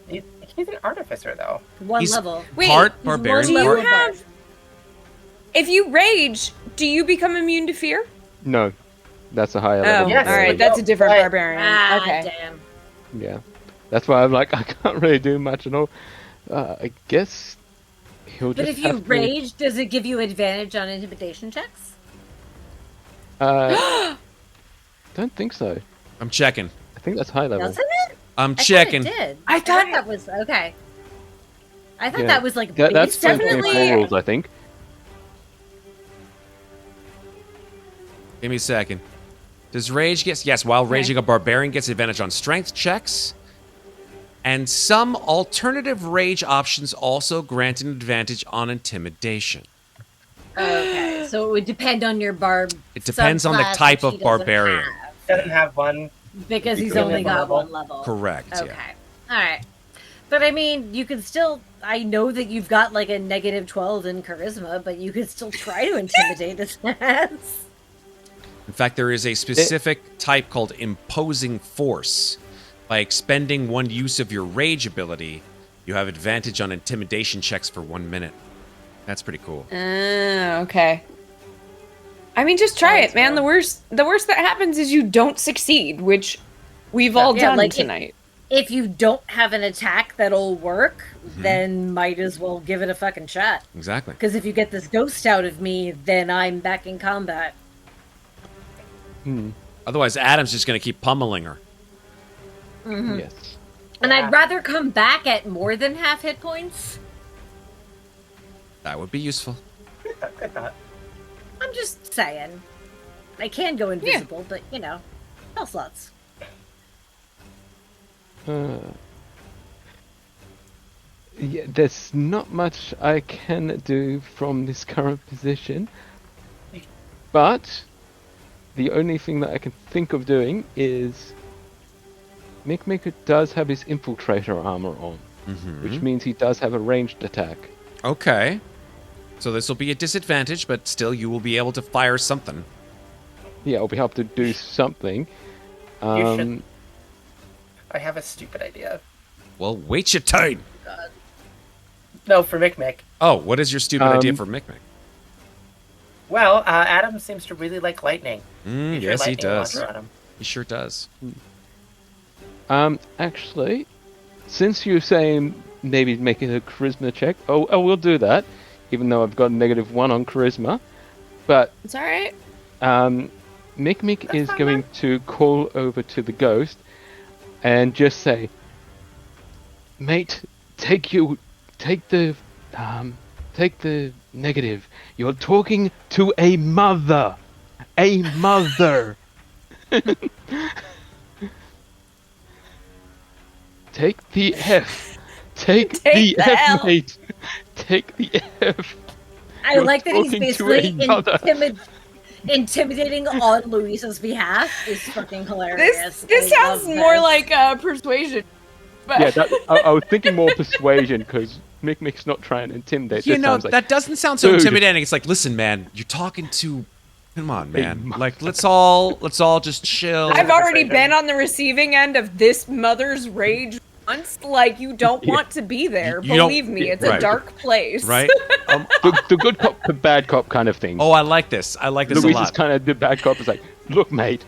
He's an artificer, though. one He's- level. Wait, Part He's barbarian. do you part- level have? If you rage, do you become immune to fear? No, that's a higher Oh, level. Yes, all right. but That's a no, different but- barbarian. Ah, Okay. damn. Yeah, that's why I'm like I can't really do much at all. I guess he'll But just if you have to- rage, does it give you advantage on intimidation checks? Don't think so. I'm checking. I think that's high level. Doesn't it? I'm I thought checking. it did. I thought- that was okay. I thought Yeah. that was like That's base definitely- definitely rules, I think. Give me a second. Does rage get... Yes, while raging, a barbarian gets advantage on strength checks. And some alternative rage options also grant an advantage on intimidation. Okay, so it would depend on your barb. It depends on the subclass, type which of he doesn't barbarian. have, Doesn't have one. because he's Because only of got level. one level. Correct, Okay. yeah. All right. But I mean, you can still I know that you've got like a negative 12 in charisma, but you could still try to intimidate this ass. In fact, there is a specific type called imposing force. By expending one use of your rage ability, you have advantage on intimidation checks for 1 minute. That's pretty cool. Okay. I mean, just try it, man. The worst that happens is you don't succeed, which we've all done like tonight. If you don't have an attack that'll work, then might as well give it a fucking shot. Exactly. Because if you get this ghost out of me, then I'm back in combat. Otherwise, Adam's just going to keep pummeling her. Yes. And I'd rather come back at more than half hit points. That would be useful. Good thought. I'm just saying. I can go invisible, but, you know, hell slots. Yeah, there's not much I can do from this current position, but the only thing that I can think of doing is Mikmick does have his infiltrator armor on, which means he does have a ranged attack. Okay. So this will be a disadvantage, but still you will be able to fire something. Yeah, I'll be able to do something. You should. I have a stupid idea. Well, wait your turn. No, for Mikmick. Oh, what is your stupid idea for Mikmick? Well, Adam seems to really like lightning. Use your Yes, he lightning does. launcher on him. He sure does. Actually, since you're saying maybe making a charisma check, I will do that, even though I've got a -1 on charisma. But It's all right. Mikmick is going to call over to the ghost and just say, "Mate, take the negative. You're talking to a mother. A mother." Take the F. Take the the F, L. mate. Take the F. I You're like that he's talking to basically a mother. intimidating on Louisa's behalf is fucking hilarious. This I sounds love more this. like persuasion. But Yeah, I was thinking more persuasion because Mikmick's not trying to intimidate. You This know, sounds like, that doesn't sound so Dude. intimidating. It's like, listen, man, you're talking to... Come on, man. mother. Like, let's all just chill. I've already been on the receiving end of this mother's rage once. Like, you don't want to be there. You don't- Believe me, it's right. a dark place. Right? the good cop, the bad cop kind of thing. Oh, I like this. I like this a Louisa's lot. kind of the bad cop. Is like, look, mate,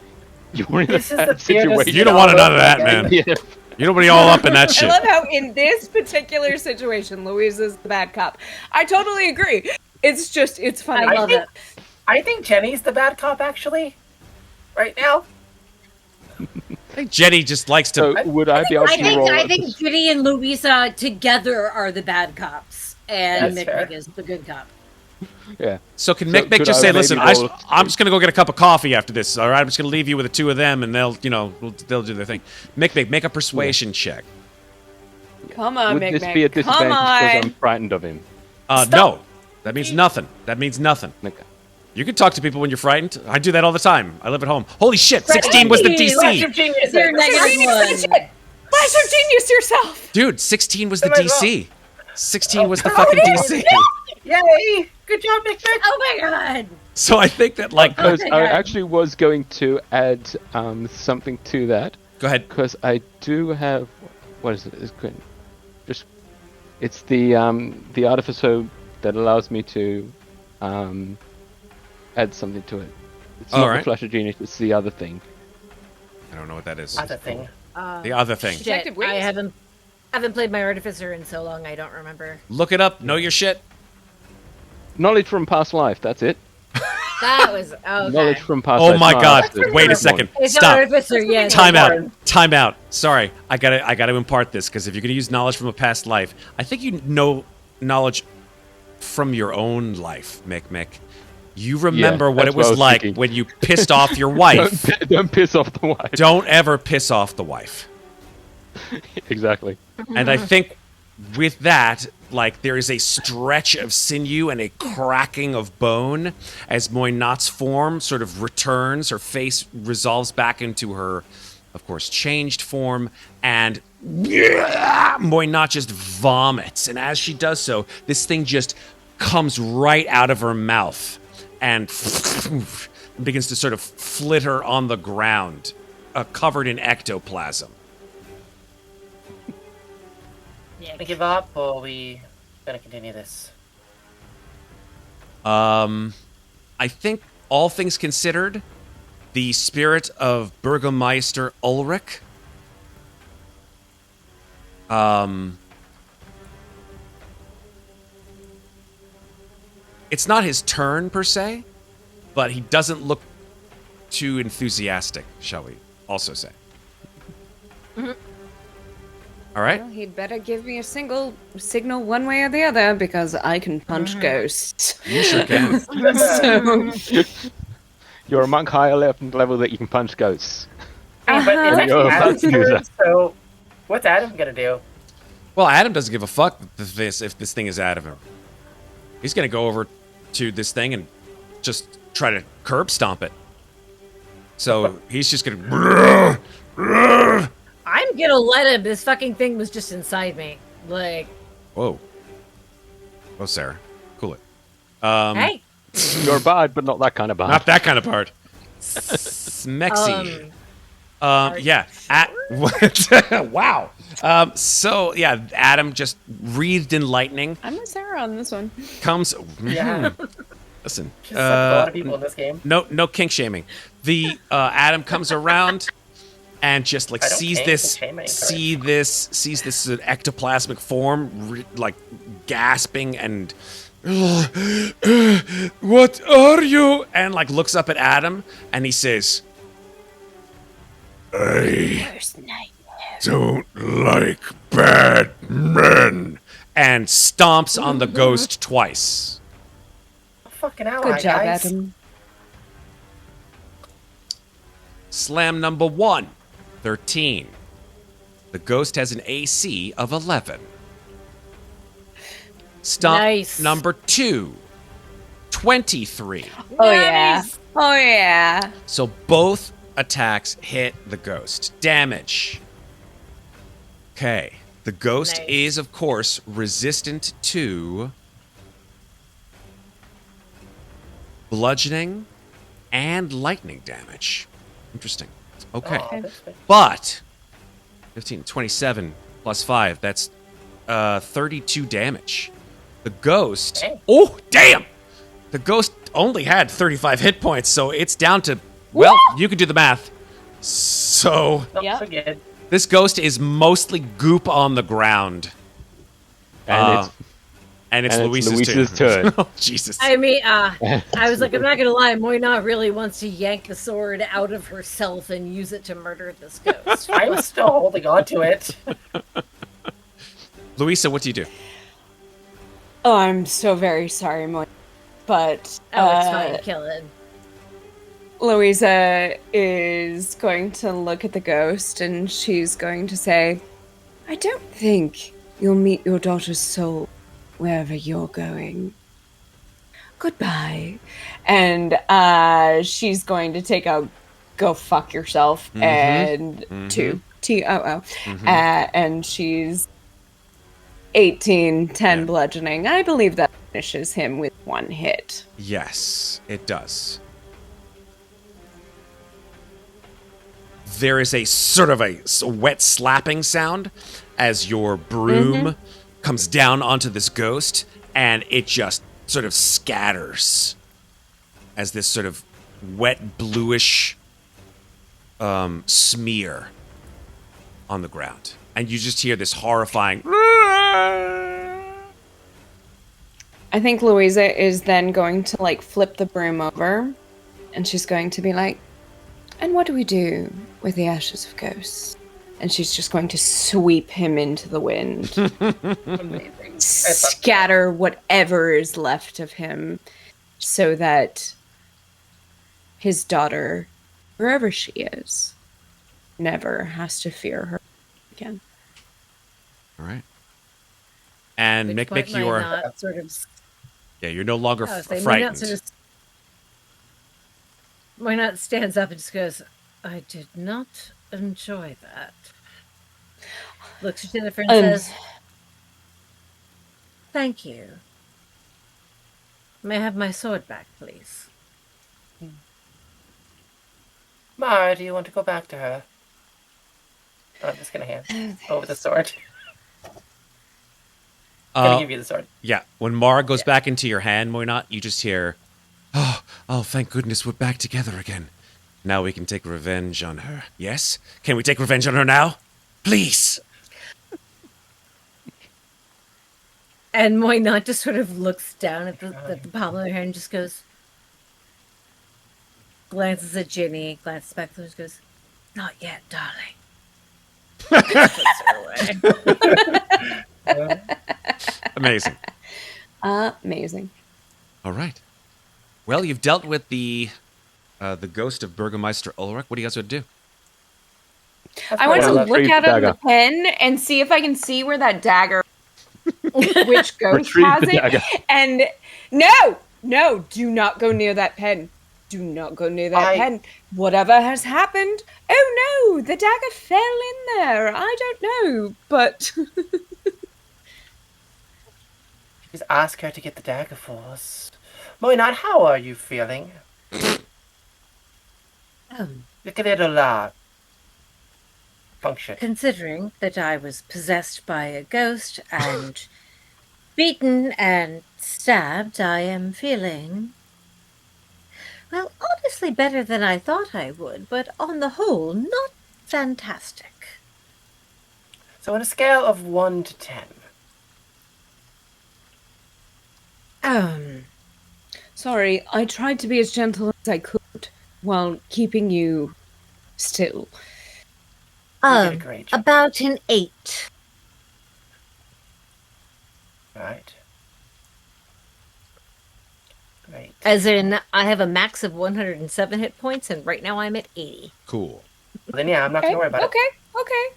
you're in This is a the bad weirdest situation. You don't want none of that, again. man. Yeah. You don't want to be all up in that I shit. love how in this particular situation, Louisa's the bad cop. I totally agree. It's just, it's funny. I love it. I think Jenny's the bad cop, actually. Right now. I think Jenny just likes to... So would I be able to roll? I think Ginny and Louisa together are the bad cops, and That's fair. Mikmick is the good cop. Yeah. So can So Mikmick could just I say, maybe listen, roll I'm just going to go get a cup of coffee after this, all right? I'm just going to leave you with the two of them, and they'll do their thing. Mikmick, make a persuasion check. Come on, Would Mikmick. this be a disadvantage Come because on. I'm frightened of him? No. That means nothing. That means nothing. Okay. You can talk to people when you're frightened. I do that all the time. I live at home. Holy shit, 16 was the Flash of DC. genius. You're -1. Flash of genius yourself. Dude, 16 was the Am I wrong? DC. 16 was the fucking DC. Yay! Good job, Mikmick. Oh my god! So I think that, like... Because Okay, I good. actually was going to add something to that. Go ahead. Because I do have, what is it? It's the artificer that allows me to add something to it. It's not Alright. the flash of genius. It's the other thing. I don't know what that is. Other thing. The other thing. Shit, Detective I Wings? haven't played my artificer in so long. I don't remember. Look it up. Know your shit. Knowledge from past life. That's it. That was okay. Knowledge from past Oh life. my not god. after. Wait a second. It's Stop. artificer, yes. Time out. Time out. Sorry. I gotta impart this, because if you're gonna use knowledge from a past life, I think you know knowledge from your own life, Mikmick. You remember what that's it was what I was like thinking. when you pissed off your wife. Don't piss off the wife. Don't ever piss off the wife. Exactly. And I think with that, like, there is a stretch of sinew and a cracking of bone as Muadnhait's form sort of returns. Her face resolves back into her, of course, changed form. And Muadnhait just vomits, and as she does so, this thing just comes right out of her mouth and begins to sort of flitter on the ground, covered in ectoplasm. Gonna give up, or are we gonna continue this? I think, all things considered, the spirit of Burgomeister Ulrich, it's not his turn per se, but he doesn't look too enthusiastic, shall we also say. All right. Well, he'd better give me a signal one way or the other, because I can punch ghosts. You sure can. So, You're a monk higher level that you can punch ghosts. I mean, but it's actually You're a Adam's fast user. turn, so what's Adam gonna do? Well, Adam doesn't give a fuck if this thing is out of him. He's gonna go over to this thing and just try to curb stomp it. So he's just gonna. I'm gonna let him. This fucking thing was just inside me. Like, Whoa. Oh, Sarah, cool it. hey. You're a bard, but not that kind of bard. Not that kind of part. Smexy. Yeah. What? Wow. So yeah, Adam just wreathed in lightning I'm with Sarah on this one. comes. Yeah. Listen. Just like a lot of people in this game. No kink shaming. The Adam comes around and just like I don't sees kink this shaming, sees this ectoplasmic form like gasping and what are you? And like looks up at Adam and he says, I don't like bad men, and stomps on the ghost twice. Fucking ally, Good job, guys. Adam. Slam number 1, 13. The ghost has an AC of 11. Stomp Nice. number 2, 23. Oh yeah. Oh yeah. So both attacks hit the ghost. Damage. Okay. The ghost Nice. is, of course, resistant to bludgeoning and lightning damage. Interesting. Okay. Oh, that's good. But 15, 27 plus 5, that's 32 damage. The ghost. Dang. Oh, damn! The ghost only had 35 hit points, so it's down to, well, you can do the math. So Not Yep. so good. this ghost is mostly goop on the ground. And And it's and it's Louisa's Louisa's turn. Oh, Jesus. I mean, I was like, I'm not gonna lie, Moina really wants to yank the sword out of herself and use it to murder this ghost. I'm still holding on to it. Louisa, what do you do? Oh, I'm so very sorry, Moy. But Oh, it's fine, kill it. Louisa is going to look at the ghost and she's going to say, I don't think you'll meet your daughter's soul wherever you're going. Goodbye. And she's going to take a go fuck yourself and two. TOO. And she's 18, 10 Yeah. bludgeoning. I believe that finishes him with one hit. Yes, it does. There is a sort of a wet slapping sound as your broom comes down onto this ghost, and it just sort of scatters as this sort of wet bluish smear on the ground. And you just hear this horrifying... I think Louisa is then going to like flip the broom over and she's going to be like, and what do we do with the ashes of ghosts? And she's just going to sweep him into the wind. Amazing. Scatter whatever is left of him so that his daughter, wherever she is, never has to fear her again. All right. And Which Mikmick, point you are... Moina sort of Yeah, you're no longer I was like, frightened. Moina stands up and just goes, I did not enjoy that. looks at Ginnifer and says, "Thank you. May I have my sword back, please?" Mara, do you want to go back to her? I'm just gonna hand over the sword. Gonna give you the sword. Yeah, when Mara goes back into your hand, Moynat, you just hear, oh, thank goodness we're back together again. Now we can take revenge on her. Yes? Can we take revenge on her now? Please! And Moynat just sort of looks down at the palm of her hand and just goes, glances at Ginny, glances back to her, goes, "Not yet, darling." Puts her away. Amazing. Amazing. All right. Well, you've dealt with the ghost of Burgomeister Ulrich. What do you guys want to do? I want to Retrieve look the out of dagger. the pen and see if I can see where that dagger, which ghost Retrieve has the it. dagger. And no, do not go near that pen. Do not go near that pen. Whatever has happened. Oh no, the dagger fell in there. I don't know, but Just ask her to get the dagger for us. Moynat, how are you feeling? Look a little, function. Considering that I was possessed by a ghost and beaten and stabbed, I am feeling, well, honestly better than I thought I would, but on the whole, not fantastic. So on a scale of 1 to 10. sorry, I tried to be as gentle as I could while keeping you still. You did a great job. About an 8. Right. Great. As in, I have a max of 107 hit points, and right now I'm at 80. Cool. Then yeah, I'm not gonna worry about it. Okay.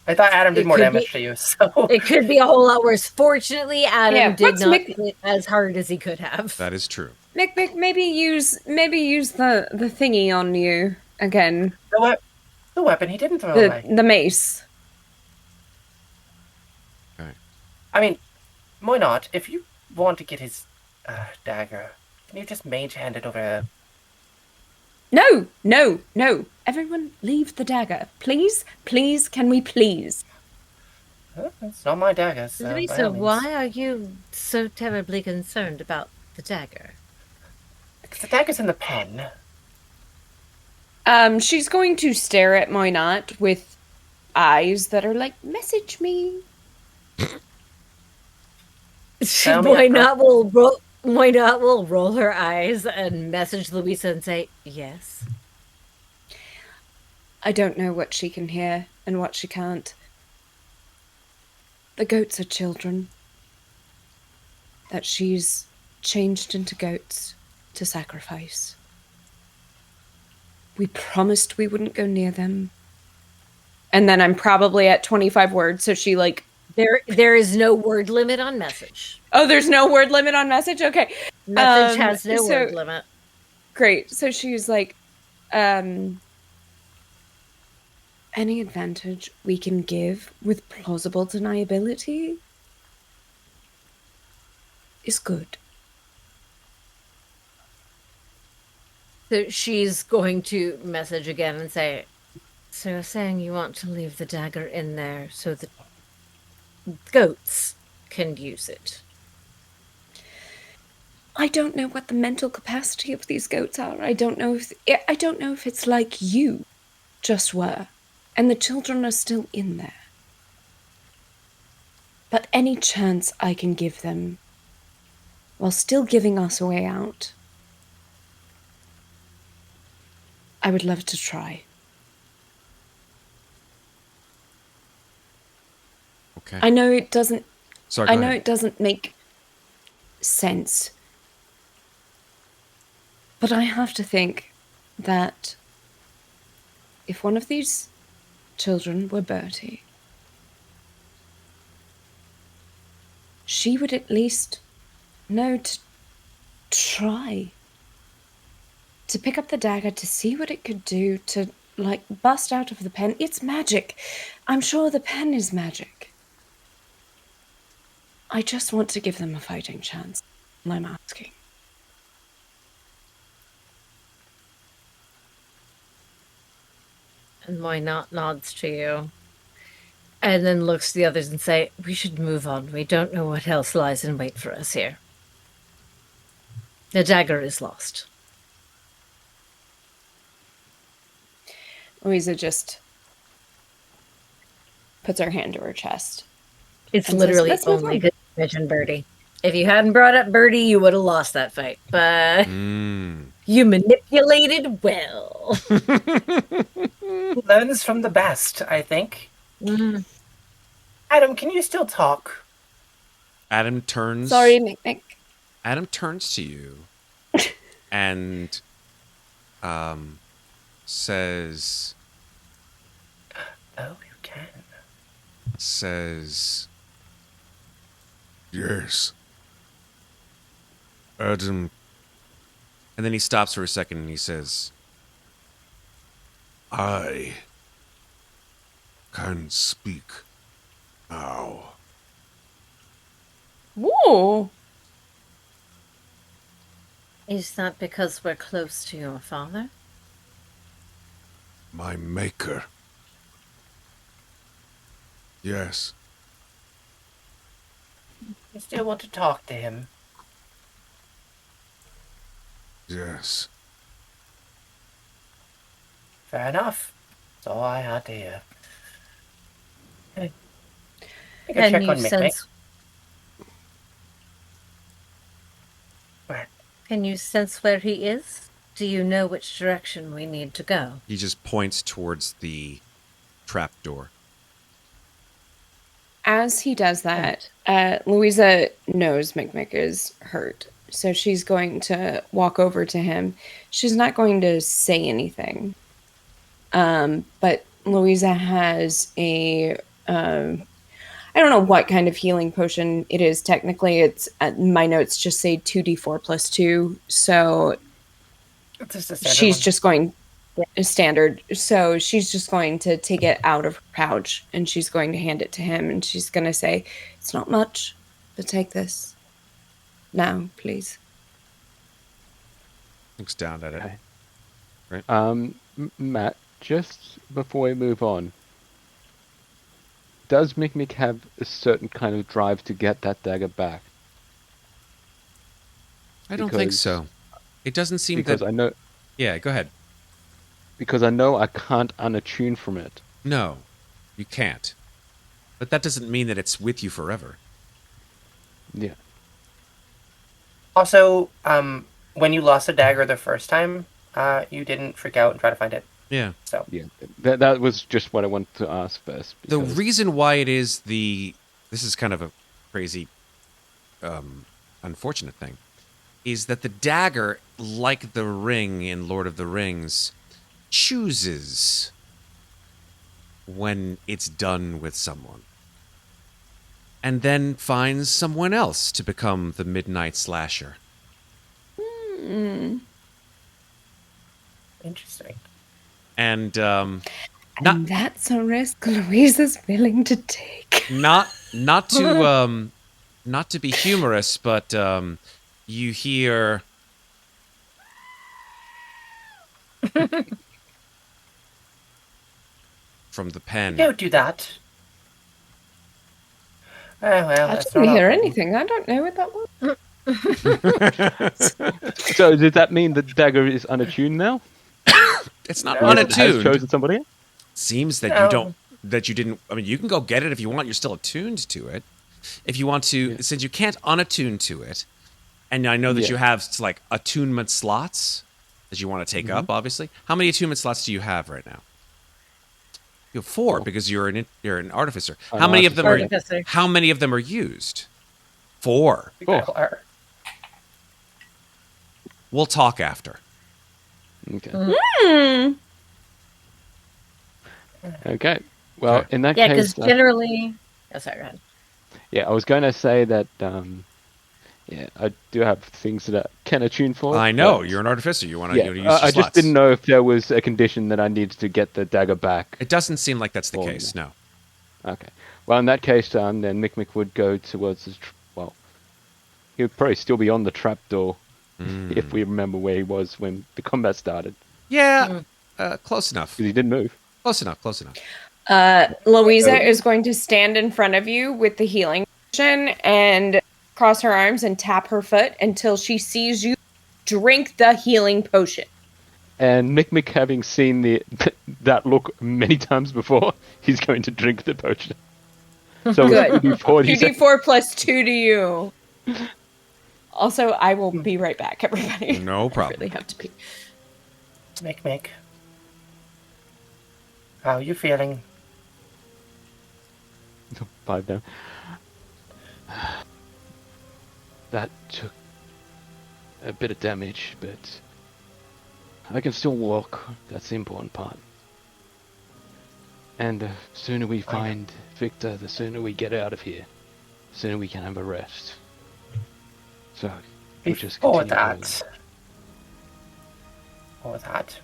I thought Adam did It more could damage be- to you, so It could be a whole lot worse. Fortunately, Adam did what's not Mick- hit as hard as he could have. That is true. Mikmick, maybe use the thingy on you again. the weapon he didn't throw away. The mace. I mean, why not? If you want to get his dagger, can you just mage hand it over? No. Everyone leave the dagger. Please, can we please? It's not my dagger, so by Louisa, all means. why are you so terribly concerned about the dagger? Because the dagger's in the pen. She's going to stare at Moynat with eyes that are like, message me. Tell me Why a not will roll her eyes and message Louisa and say, yes. I don't know what she can hear and what she can't. The goats are children that she's changed into goats to sacrifice. We promised we wouldn't go near them. And then I'm probably at 25 words, so she like... There is no word limit on message. Oh, there's no word limit on message? Okay. Message has no word limit. Great. So she's like, any advantage we can give with plausible deniability is good. So she's going to message again and say, so you're saying you want to leave the dagger in there so that goats can use it? I don't know what the mental capacity of these goats are. I don't know if it's like you just were, and the children are still in there. But any chance I can give them, while still giving us a way out, I would love to try. Okay. I know it doesn't. Sorry, I go know ahead. it doesn't make sense, but I have to think that if one of these children were Bertie, she would at least know to try to pick up the dagger to see what it could do to bust out of the pen. It's magic. I'm sure the pen is magic. I just want to give them a fighting chance. I'm asking. And Moynat nods to you. And then looks to the others and say, we should move on. We don't know what else lies in wait for us here. The dagger is lost. Louisa just puts her hand to her chest. It's And literally says, "Let's move only on." good you mentioned Birdie. If you hadn't brought up Birdie, you would have lost that fight. But you manipulated well. Learns from the best, I think. Adam, can you still talk? Adam turns. Sorry, Mikmick. Adam turns to you and says, Oh, you can. says, yes, Adam. And then he stops for a second and he says, I can speak now. Whoa. Is that because we're close to your father? My maker. Yes. You still want to talk to him? Yes. Fair enough. That's all I had to hear. Hey. I can check on Mikmick. Can you sense where he is? Do you know which direction we need to go? He just points towards the trapdoor. As he does that, Louisa knows Mikmick is hurt. So she's going to walk over to him. She's not going to say anything. But Louisa has a... I don't know what kind of healing potion it is. Technically, it's my notes just say 2d4 plus 2. So she's just going standard. So she's just going to take it out of her pouch and she's going to hand it to him. And she's going to say, it's not much, but take this. Now, please. Looks down at it. Okay. Right. Matt, just before we move on, does Mikmick have a certain kind of drive to get that dagger back? I don't think so. It doesn't seem because that... I know... Yeah, go ahead. Because I know I can't unattune from it. No, you can't. But that doesn't mean that it's with you forever. Yeah. Also, when you lost the dagger the first time, you didn't freak out and try to find it. Yeah. So yeah, that was just what I wanted to ask first. The reason why it is this is kind of a crazy, unfortunate thing, is that the dagger, like the ring in Lord of the Rings, chooses when it's done with someone. And then finds someone else to become the Midnight Slasher. Interesting. And that's a risk Louisa's willing to take. not to be humorous, but you hear from the pen. Don't do that. Well, I didn't hear anything. I don't know what that was. So does that mean the dagger is unattuned now? It's not No. unattuned. Has chosen somebody else? Seems that you didn't. I mean, you can go get it if you want. You're still attuned to it. If you want to, since you can't unattune to it, and I know that you have like attunement slots that you want to take up. Obviously, how many attunement slots do you have right now? You have 4 because you're an artificer. How many of them are used? 4. Oh. We'll talk after. Okay. Okay. Well, Okay. in that Yeah, case... because generally... Oh, sorry, go ahead. Yeah, I was going to say that Yeah, I do have things that I can attune for. I know, but- you're an artificer. You want to Yeah, use your I just slots. didn't know if there was a condition that I needed to get the dagger back. It doesn't seem like that's the Oh, case, no. Okay. Well, in that case, then Mikmick would go towards the... well, he would probably still be on the trapdoor if we remember where he was when the combat started. Yeah, close enough. Because he didn't move. Close enough, close enough. Louisa is going to stand in front of you with the healing potion and cross her arms and tap her foot until she sees you drink the healing potion. And Mikmick, having seen that look many times before, he's going to drink the potion. So Good. 2d4 2d4 plus 2 to you. Also, I will be right back, everybody. No problem. I really have to pee. Mikmick. How are you feeling? 5 down. That took a bit of damage, but I can still walk. That's the important part. And the sooner we find Victor, the sooner we get out of here. The sooner we can have a rest. So, we'll just Before continue going. that,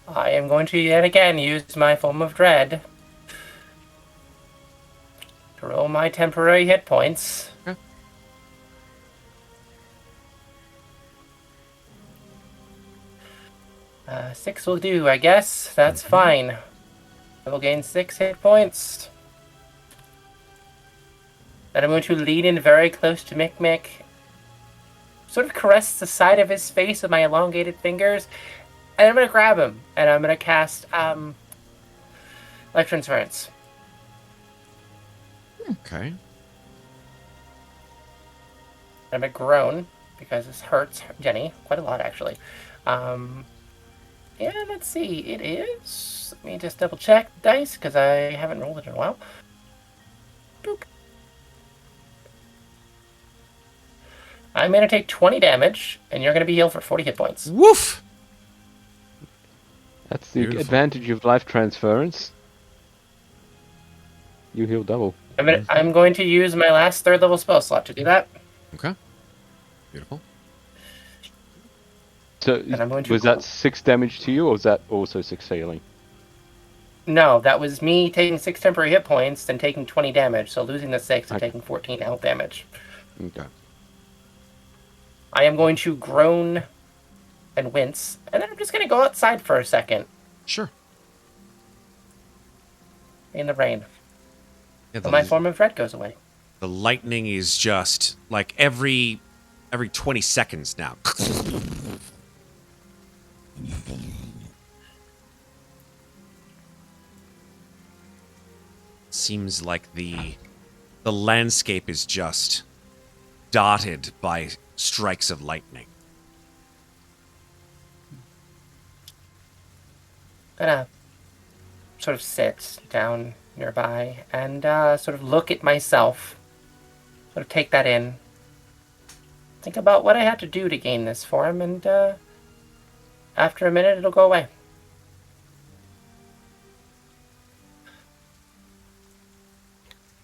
I am going to yet again use my form of dread to roll my temporary hit points. Okay. 6 will do, I guess. That's fine. I will gain 6 hit points. Then I'm going to lean in very close to Mikmick, sort of caress the side of his face with my elongated fingers, and I'm going to grab him, and I'm going to cast Life Transference. Okay. I'm going to groan, because this hurts Jenny quite a lot, actually. Yeah, let's see. It is... Let me just double check dice, because I haven't rolled it in a while. Boop. I'm going to take 20 damage, and you're going to be healed for 40 hit points. Woof! That's the Beautiful. advantage of life transference. You heal double. I'm going to use my last 3rd level spell slot to do that. Okay. Beautiful. So, And I'm going to was that 6 damage to you, or was that also 6 healing? No, that was me taking 6 temporary hit points, then taking 20 damage. So losing the 6 and Okay. taking 14 health damage. Okay. I am going to groan and wince, and then I'm just going to go outside for a second Sure. in the rain. Yeah, But my form of dread goes away. the lightning is just like every 20 seconds now. Seems like the landscape is just dotted by strikes of lightning. Gonna sort of sit down nearby and sort of look at myself. Sort of take that in. Think about what I had to do to gain this form, and after a minute it'll go away.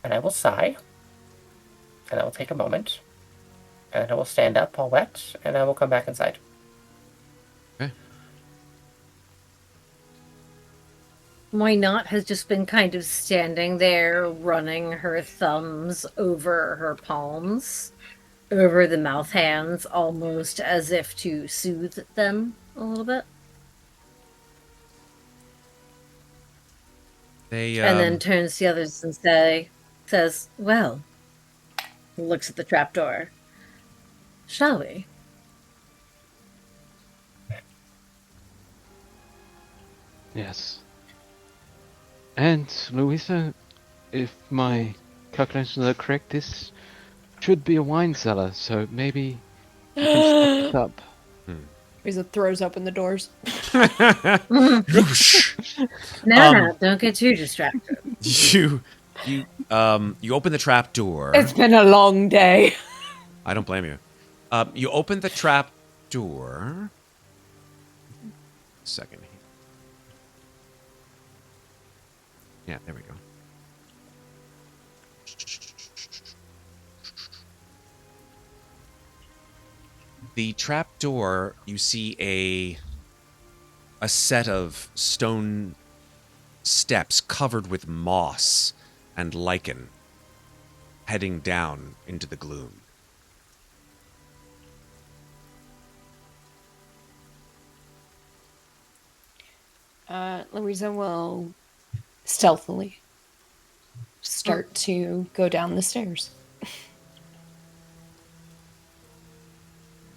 And I will sigh. And I will take a moment. And I will stand up all wet, and I will come back inside. Okay. Why not has just been kind of standing there, running her thumbs over her palms, over the mouth hands, almost as if to soothe them a little bit. They And then turns to the others and says, well, looks at the trapdoor. Shall we? Yes. And, Louisa, if my calculations are correct, this should be a wine cellar, so maybe you can stock it up. Louisa throws open the doors. No, don't get too distracted. you open the trap door. It's been a long day. I don't blame you. You open the trap door. Second. Yeah, there we go. the trap door, you see a set of stone steps covered with moss and lichen heading down into the gloom. Louisa will stealthily start to go down the stairs.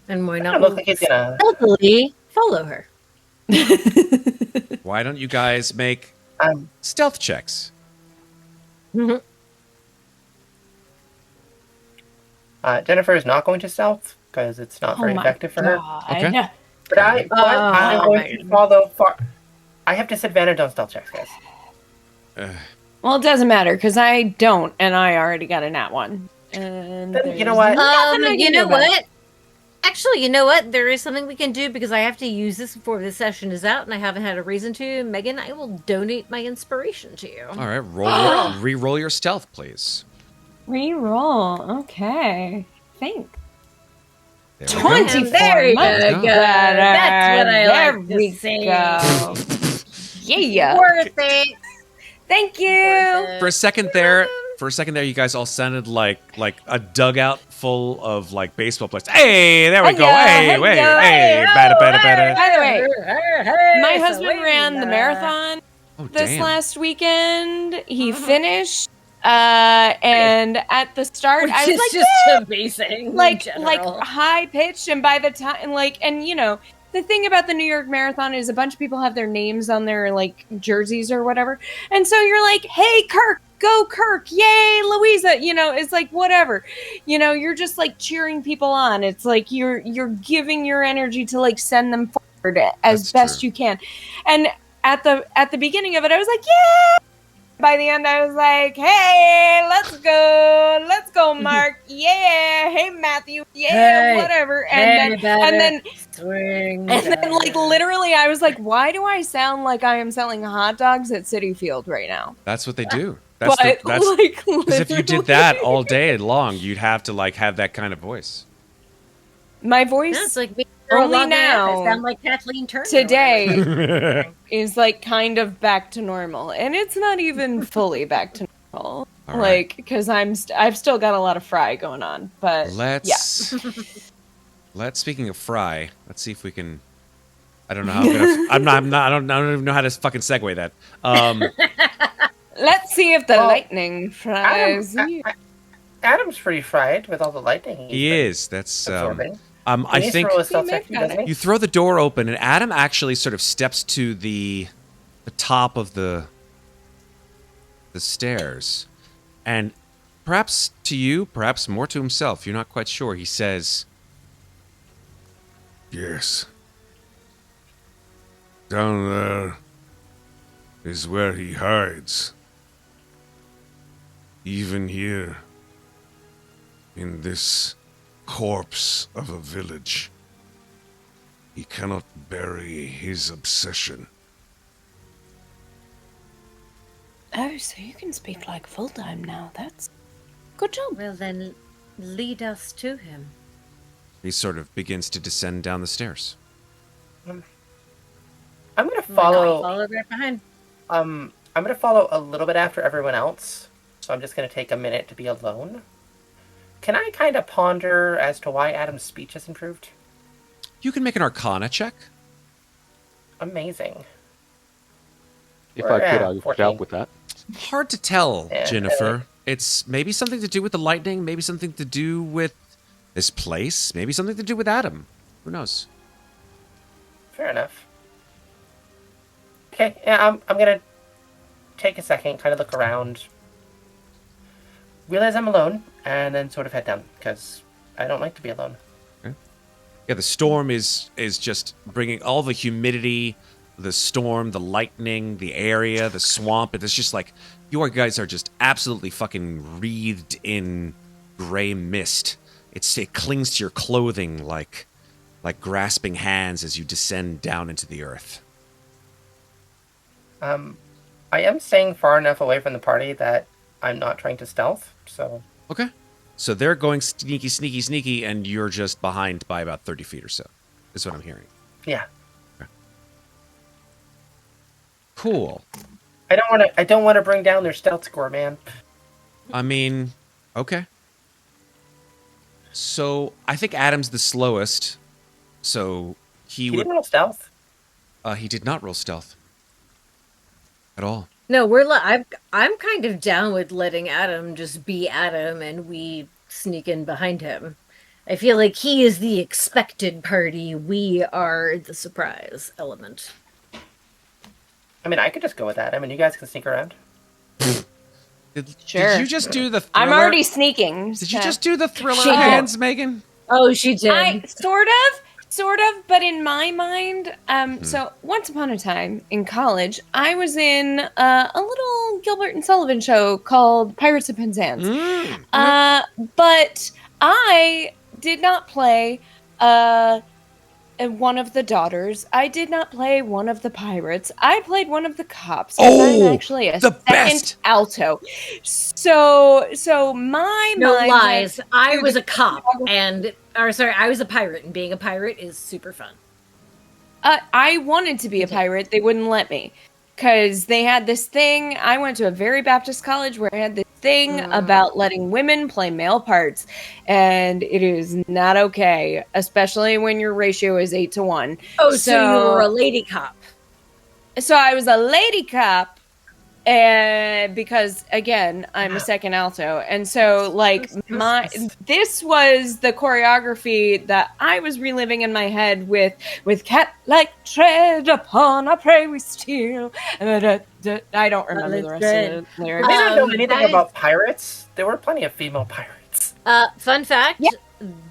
And why I not don't look like he's gonna. stealthily follow her? Why don't you guys make stealth checks? Ginnifer is not going to stealth because it's not very effective for her. Okay. But I'm going to follow far. I have disadvantage on stealth checks, guys. Well, it doesn't matter because I don't, and I already got a nat 1. And Then, you know what? You know what? Actually, you know what? There is something we can do because I have to use this before this session is out, and I haven't had a reason to. Megan, I will donate my inspiration to you. All right, re-roll your stealth, please. Reroll. Okay. Think. There we go. 24. There you Much go. That's what I There like we to see. go. Yeah. Worth it. Thank you. For a second there, you guys all sounded like a dugout full of like baseball players. Hey, there we go. Hey, better. By the way, my husband ran the marathon this last weekend. He finished. And at the start, Which I was is like, just amazing. like high pitched, and by the time, and you know, the thing about the New York Marathon is a bunch of people have their names on their like jerseys or whatever, and so you're like, hey, Kirk, go Kirk, yay, Louisa, you know, it's like whatever, you know, you're just like cheering people on. It's like you're giving your energy to like send them forward as best you can, and at the beginning of it, I was like, yeah. By the end, I was like, hey, let's go, Mark. Yeah. Hey, Matthew. Yeah, whatever. And then like literally, I was like, why do I sound like I am selling hot dogs at Citi Field right now? That's what they do. That's because if you did that all day long, you'd have to like have that kind of voice. My voice That's like only now, I sound like Kathleen Turner today, is like kind of back to normal, and it's not even fully back to normal. All right. Like, because I've still got a lot of fry going on, but let's speaking of fry, let's see if we can. I don't know how I'm gonna. I don't even know how to fucking segue that. Let's see if the lightning fries you. Adam's pretty fried with all the lightning. He is. That's absorbing. I think you throw the door open, and Adam actually sort of steps to the top of the stairs, and perhaps to you, perhaps more to himself, you're not quite sure. He says, "Yes, down there is where he hides. Even here, in this corpse of a village, he cannot bury his obsession." Oh, so you can speak like full time now. That's good job. Well, then lead us to him. He sort of begins to descend down the stairs. I'm gonna follow. Follow right behind. I'm gonna follow a little bit after everyone else. So I'm just gonna take a minute to be alone. Can I kind of ponder as to why Adam's speech has improved? You can make an Arcana check. Amazing. If I could, I would 14. help with that. Hard to tell, Yeah, Ginnifer. It's maybe something to do with the lightning, maybe something to do with this place, maybe something to do with Adam. Who knows? Fair enough. Okay, yeah, I'm gonna take a second, kind of look around, realize I'm alone, and then sort of head down, because I don't like to be alone. Okay. Yeah, the storm is just bringing all the humidity, the storm, the lightning, the area, the swamp. It's just like, you guys are just absolutely fucking wreathed in gray mist. It clings to your clothing like grasping hands as you descend down into the earth. I am staying far enough away from the party that I'm not trying to stealth, so... Okay. So they're going sneaky, sneaky, sneaky, and you're just behind by about 30 feet or so. Is what I'm hearing. Yeah. Cool. I don't want to bring down their stealth score, man. I mean, okay. So I think Adam's the slowest. So he would. didn't roll stealth. He did not roll stealth at all. No, I'm kind of down with letting Adam just be Adam and we sneak in behind him. I feel like he is the expected party. We are the surprise element. I mean, I could just go with that. I mean, you guys can sneak around. Sure. Did you just do the thriller? I'm already sneaking. Did you just do the thriller She did. hands, Megan? Oh, she did. I sort of, but in my mind, so once upon a time in college, I was in a little Gilbert and Sullivan show called Pirates of Penzance. But I did not play one of the daughters. I did not play one of the pirates. I played one of the cops. I'm actually a the second best. alto. So my No mind lies. went I to was the a cop I was a pirate, and being a pirate is super fun. I wanted to be a pirate. They wouldn't let me because they had this thing. I went to a very Baptist college where I had this thing about letting women play male parts, and it is not okay, especially when your ratio is 8-1. Oh, so you were a lady cop. So I was a lady cop, and because again, I'm a second alto, and so like this was the choreography that I was reliving in my head with cat like tread upon a prey we steal. I don't remember the rest of the lyrics. They don't know anything about pirates. There were plenty of female pirates. Fun fact,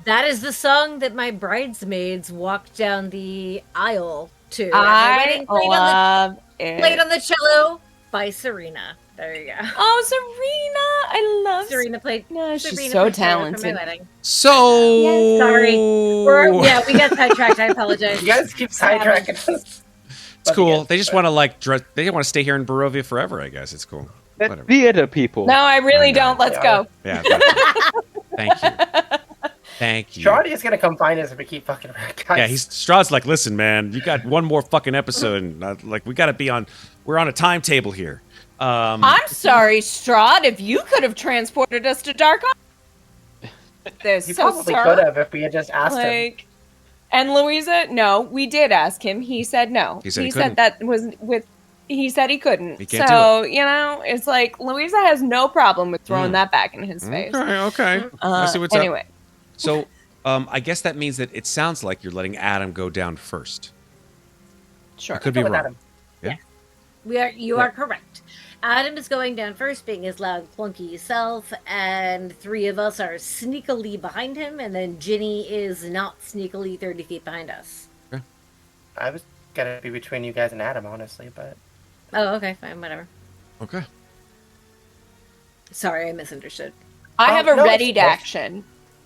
that is the song that my bridesmaids walked down the aisle to. I love it. Played on the cello by Serena. There you go. Oh, Serena! I love Serena played. No, Serena she's so played cello for talented. my wedding. So Yeah, sorry. We got sidetracked. I apologize. You guys keep sidetracking us. It's cool. They just want to they want to stay here in Barovia forever. I guess it's cool. Whatever. Theater people. No, I really don't. Let's go. Yeah. Thank you. Thank you. Shawty is gonna come find us if we keep fucking around, guys. Yeah, Strahd's like, listen, man, you got one more fucking episode, and like we got to be on. We're on a timetable here. I'm sorry, Strahd. If you could have transported us to Dark There's He so probably sir. could have if we had just asked him. And Louisa, no, we did ask him. He said no. He said he said that was with. He said he couldn't. He can't so you know, it's like Louisa has no problem with throwing that back in his face. Okay. Let's see what's anyway. up. So, I guess that means that it sounds like you're letting Adam go down first. Sure. I could be Go with wrong. Adam. Yeah. You are correct. Adam is going down first, being his loud, clunky self, and 3 of us are sneakily behind him, and then Ginny is not sneakily 30 feet behind us. Okay. I was gonna be between you guys and Adam, honestly, but Oh, okay, fine, whatever. Okay. Sorry, I misunderstood. I have a no, readied it's- action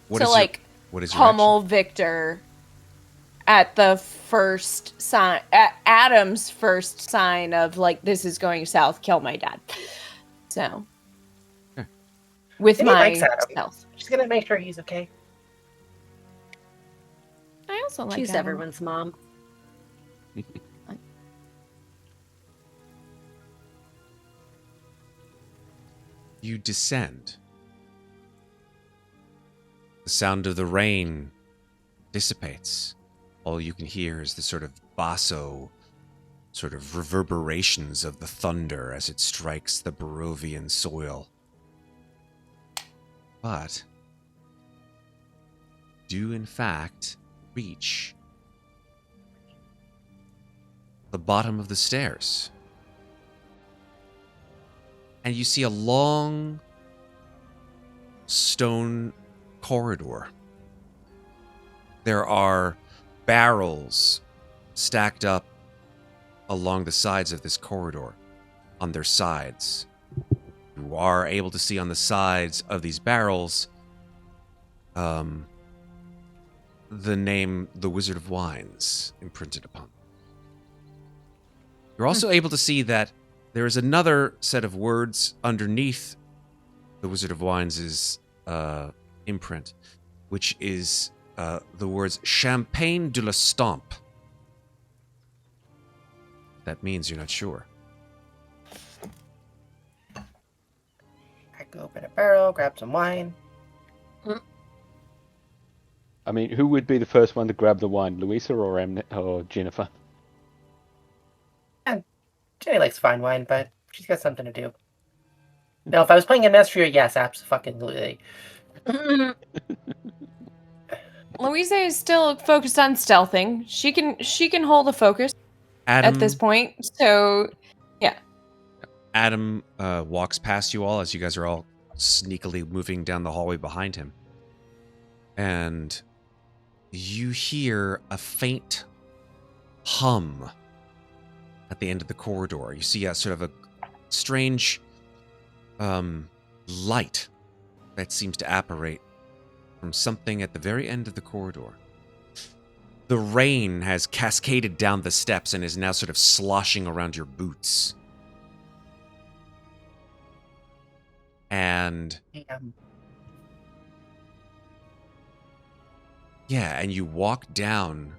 What to is like what is your pummel Victor at the first sign, at Adam's first sign of like this is going south. Kill my dad. So, with Ginny my likes Adam. stealth, she's gonna make sure he's okay. I also like She's Adam. everyone's mom. You descend. The sound of the rain dissipates. All you can hear is the sort of basso, sort of reverberations of the thunder as it strikes the Barovian soil. But do in fact reach the bottom of the stairs. And you see a long stone corridor. There are barrels stacked up along the sides of this corridor, on their sides. You are able to see on the sides of these barrels the name The Wizard of Wines imprinted upon. You're also able to see that there is another set of words underneath The Wizard of Wines' imprint, which is the words Champagne de la Stomp. That means you're not sure. I go open a barrel, grab some wine. I mean, who would be the first one to grab the wine, Louisa or Ginnifer? Jenny likes fine wine, but she's got something to do. No, if I was playing Amnestria, yes, absolutely. Louisa is still focused on stealthing. She can hold a focus Adam, at this point. So, yeah. Adam walks past you all as you guys are all sneakily moving down the hallway behind him. And you hear a faint hum at the end of the corridor. You see a sort of a strange light that seems to apparate from something at the very end of the corridor. The rain has cascaded down the steps and is now sort of sloshing around your boots. And yeah, and you walk down.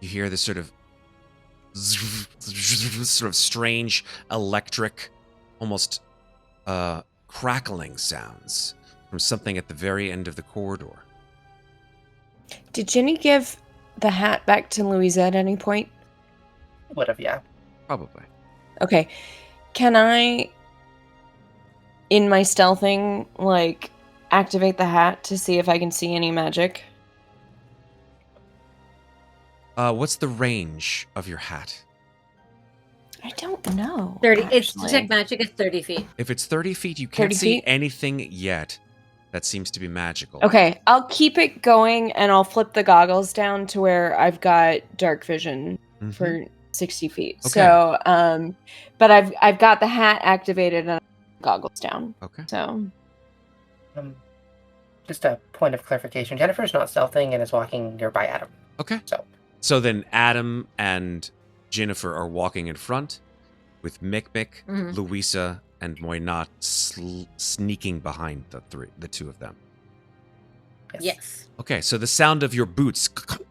You hear this sort of strange electric, almost crackling sounds from something at the very end of the corridor. Did Ginny give the hat back to Louisa at any point? Would have, yeah. Probably. Okay. Can I, in my stealthing, like, activate the hat to see if I can see any magic? What's the range of your hat? I don't know. 30. It's actually. detect magic is 30 feet. If it's 30 feet, you can't 30 see feet? anything yet that seems to be magical. Okay, I'll keep it going and I'll flip the goggles down to where I've got dark vision for 60 feet. Okay. So, but I've got the hat activated and goggles down. Okay. So, Just a point of clarification. Jennifer's not stealthing and is walking nearby Adam. Okay. So then Adam and Ginnifer are walking in front with Mikmick, Louisa, and Muadnhait sneaking behind the two of them. Yes. Okay, so the sound of your boots comes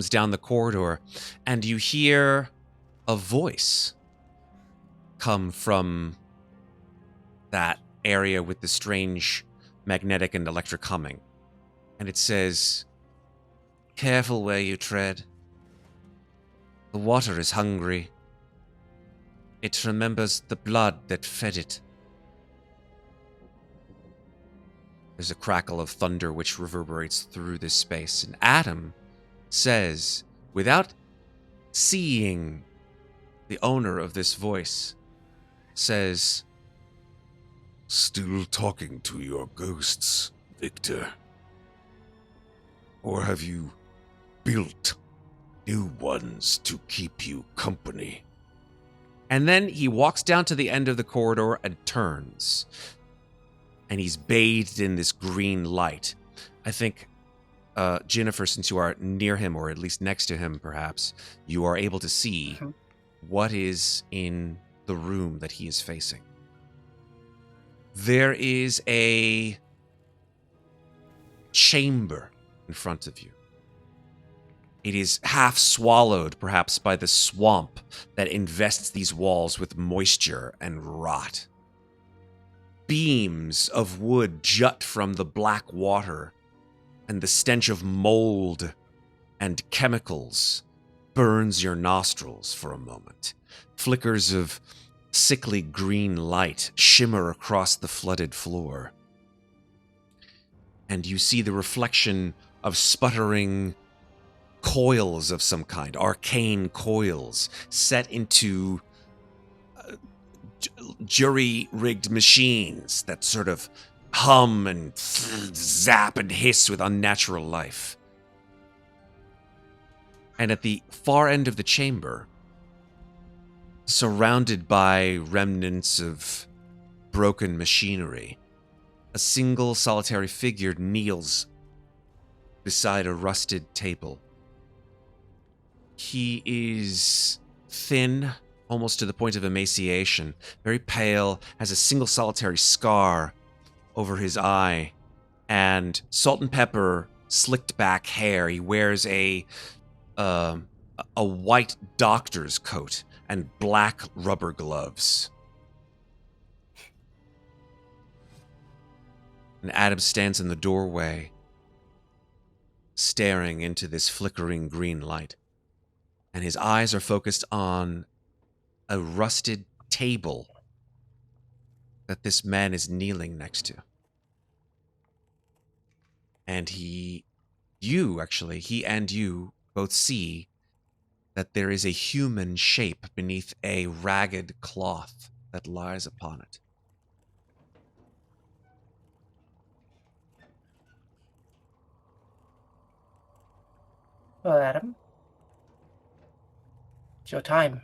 down the corridor, and you hear a voice come from that area with the strange magnetic and electric humming. And it says, "Careful where you tread. The water is hungry. It remembers the blood that fed it." There's a crackle of thunder which reverberates through this space. And Adam says, without seeing the owner of this voice, says, Still talking to your ghosts, Victor? Or have you built new ones to keep you company? and then he walks down to the end of the corridor and turns. And he's bathed in this green light. I think, Ginnifer, since you are near him, or at least next to him, perhaps, you are able to see what is in the room that he is facing. There is a chamber in front of you. It is half swallowed, perhaps, by the swamp that invests these walls with moisture and rot. Beams of wood jut from the black water, and the stench of mold and chemicals burns your nostrils for a moment. Flickers of sickly green light shimmer across the flooded floor. And you see the reflection of sputtering coils of some kind, arcane coils, set into jury-rigged machines that sort of hum and zap and hiss with unnatural life. And at the far end of the chamber, surrounded by remnants of broken machinery, a single solitary figure kneels beside a rusted table. He is thin almost to the point of emaciation. Very pale, has a single solitary scar over his eye, and salt and pepper slicked back hair. He wears a white doctor's coat and black rubber gloves. And Adam stands in the doorway, staring into this flickering green light. And his eyes are focused on a rusted table that this man is kneeling next to. And he and you both see that there is a human shape beneath a ragged cloth that lies upon it. Well, Adam, it's your time.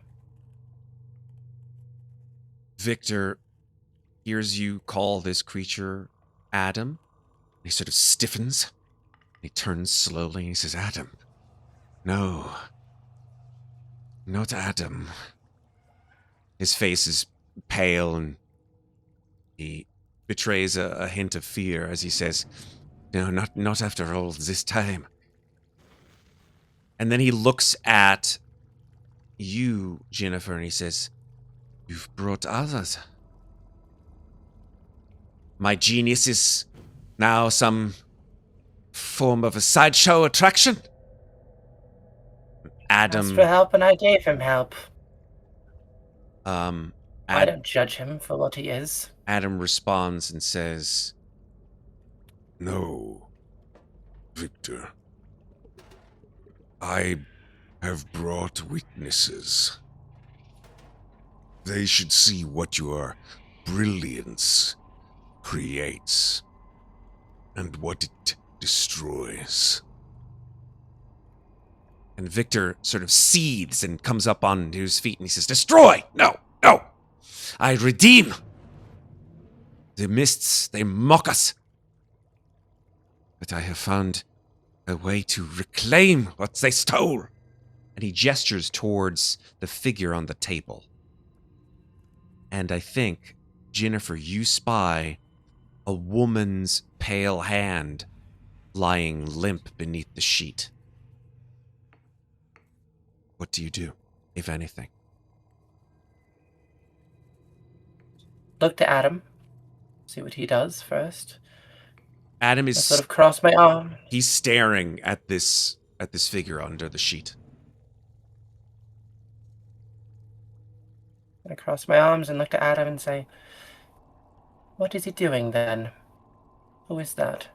Victor hears you call this creature Adam. He sort of stiffens. He turns slowly and he says, Adam. No. Not Adam. His face is pale and he betrays a hint of fear as he says, no, not after all this time. And then he looks at you, Ginnifer, and he says, you've brought others. My genius is now some form of a sideshow attraction? Adam... Asked for help and I gave him help. I Ad- don't judge him for what he is. Adam responds and says, No, Victor. I have brought witnesses. They should see what your brilliance creates and what it destroys. and Victor sort of seethes and comes up onto his feet and he says, destroy! No, no! I redeem! The mists, they mock us. But I have found a way to reclaim what they stole. And he gestures towards the figure on the table. And I think, Ginnifer, you spy a woman's pale hand lying limp beneath the sheet. What do you do, if anything? Look to Adam. See what he does first. Adam I is... sort of cross my arm. He's staring at this figure under the sheet. I cross my arms and look to Adam and say, what is he doing then? Who is that?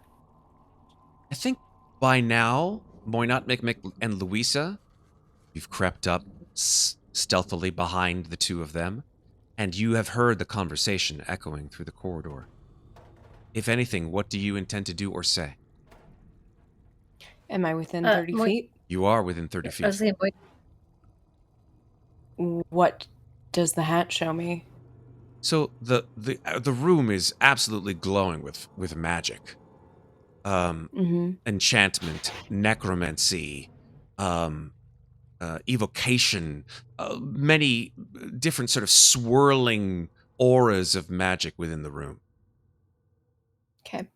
I think by now, Muadnhait, Mikmick, and Louisa, you've crept up stealthily behind the two of them, and you have heard the conversation echoing through the corridor. If anything, what do you intend to do or say? Am I within 30 feet? You are within 30 feet. I was saying, What does the hat show me? So the room is absolutely glowing with magic. Enchantment, necromancy, evocation, many different sort of swirling auras of magic within the room. Okay.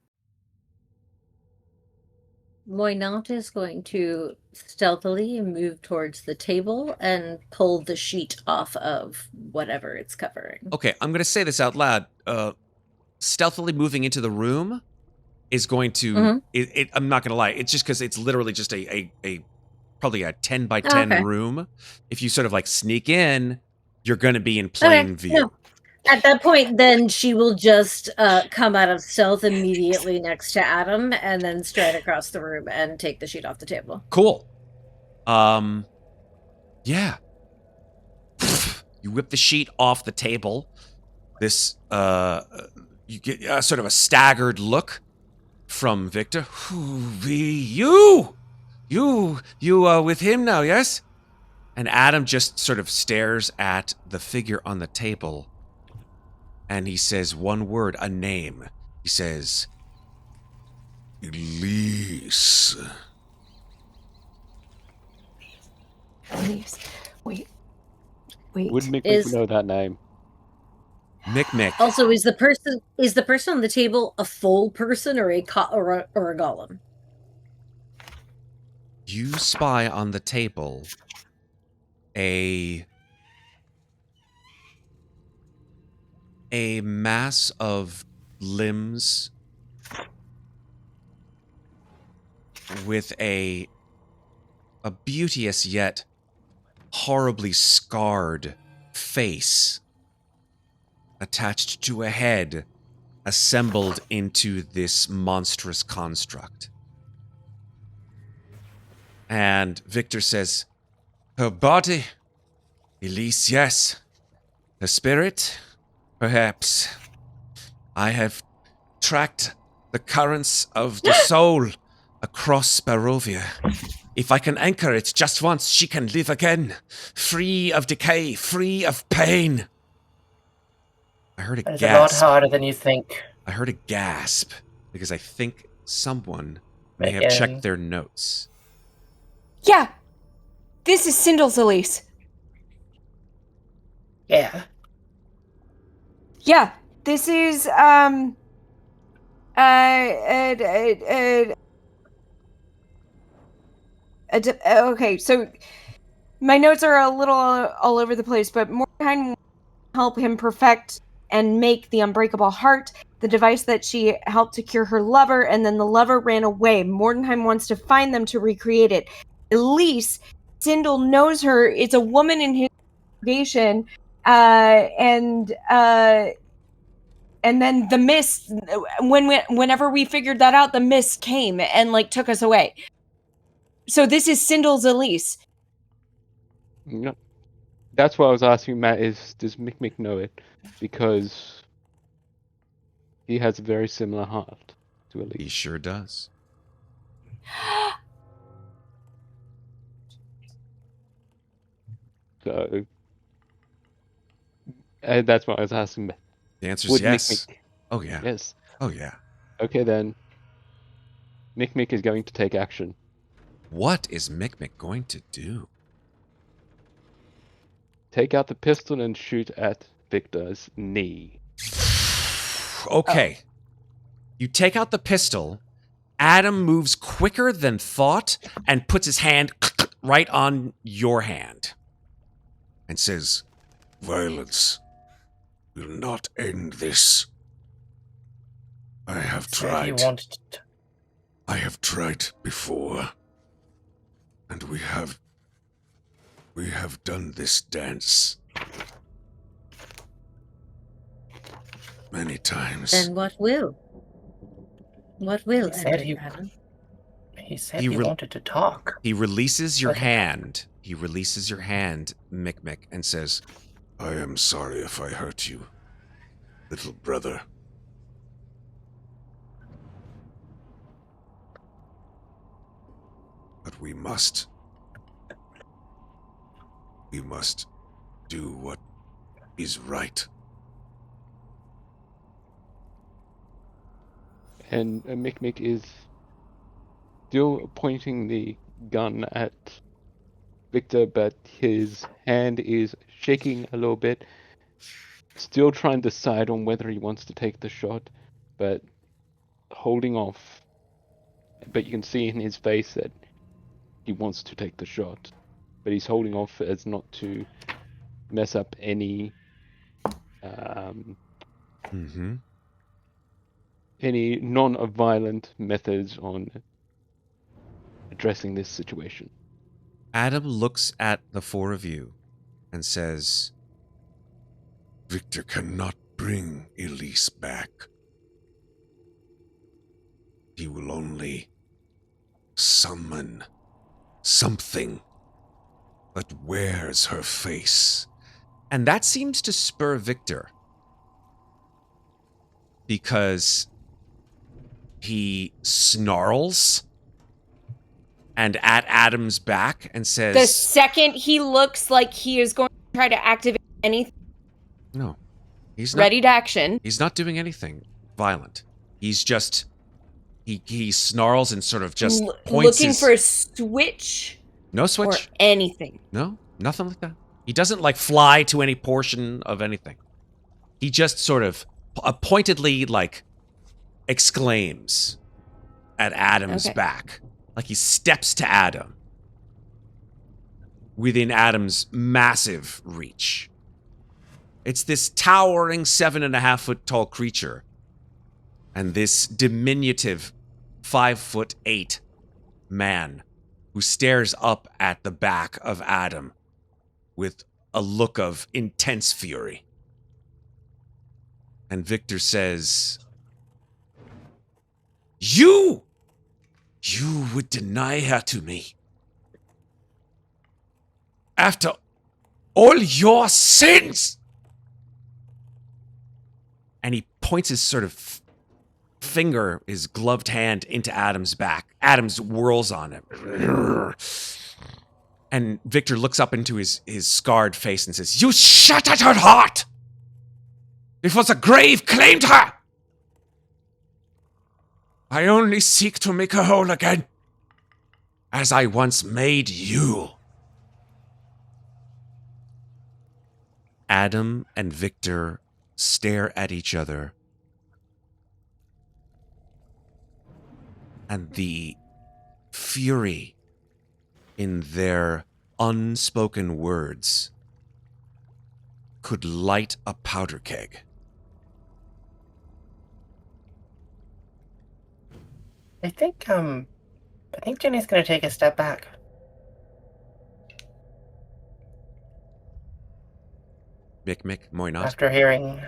Muadnhait is going to stealthily move towards the table and pull the sheet off of whatever it's covering. Okay, I'm going to say this out loud. Stealthily moving into the room is going to... I'm not going to lie. It's just because it's literally just a probably a 10 by 10 room. If you sort of like sneak in, you're going to be in plain view. No. At that point, then she will just come out of stealth immediately next to Adam and then stride across the room and take the sheet off the table. Cool. Yeah. You whip the sheet off the table. This, you get sort of a staggered look from Victor. Who be you? You are with him now, yes? And Adam just sort of stares at the figure on the table. And he says one word, a name. He says, Elise. Elise. Wait. Wait. Would Mikmick Is- know that name? Mikmick, Also, is the person on the table a full person or a golem? you spy on the table a mass of limbs with a beauteous yet horribly scarred face attached to a head assembled into this monstrous construct. And Victor says, her body, Elise, yes. Her spirit, perhaps. I have tracked the currents of the soul across Barovia. If I can anchor it just once, she can live again, free of decay, free of pain. I heard a That is a lot gasp. harder than you think. I heard a gasp because I think someone may have Again. checked their notes. Yeah. This is Sindle's Elise. Yeah. Yeah. This is okay, so my notes are a little all over the place, but Muadnhait will help him perfect and make the unbreakable heart, the device that she helped to cure her lover, and then the lover ran away. Muadnhait wants to find them to recreate it. Elise, Sindel knows her. It's a woman in his congregation, and then the mist. Whenever we figured that out, the mist came and like took us away. So this is Sindel's Elise. No. That's what I was asking Matt, is does Mikmick know it? Because he has a very similar heart to He Elise. sure does. So that's what I was asking Matt. The answer Would is yes. Mikmick? Oh, yeah. Yes. Oh, yeah. Okay then. Mikmick is going to take action. What is Mikmick going to do? Take out the pistol and shoot at Victor's knee. Okay. You take out the pistol. Adam moves quicker than thought and puts his hand right on your hand and says, Violence will not end this. I have Said he tried. wanted to. I have tried before. And we have done this dance many times. Then what will? What will He said end he- it, Adam? He said He he re- wanted to talk. he releases your Okay. hand. He releases your hand, Mikmick, and says, I am sorry if I hurt you, little brother. But we must do what is right. And Mikmick is still pointing the gun at Victor, but his hand is shaking a little bit. Still trying to decide on whether he wants to take the shot, but holding off. But you can see in his face that he wants to take the shot, but he's holding off as not to mess up any any non-violent methods on addressing this situation. Adam looks at the four of you and says, Victor cannot bring Elise back. He will only summon something that wears her face. and that seems to spur Victor because he snarls and at Adam's back and says, The second he looks like he is going to try to activate anything, no, he's not. ready to action. He's not doing anything violent. He's just he snarls and sort of just points looking his, for a switch no or switch. anything. No, nothing like that. He doesn't like fly to any portion of anything. He just sort of pointedly like exclaims at Adam's back. Like he steps to Adam within Adam's massive reach. It's this towering 7.5 foot tall creature and this diminutive 5'8" man who stares up at the back of Adam with a look of intense fury. And Victor says, You would deny her to me. After all your sins. And he points his sort of finger, his gloved hand, into Adam's back. Adam's whirls on him. And Victor looks up into his scarred face and says, You shattered her heart! Before the grave claimed her! I only seek to make her whole again, as I once made you. Adam and Victor stare at each other, and the fury in their unspoken words could light a powder keg. I think Jenny's gonna take a step back. Mikmick, Moynot. After hearing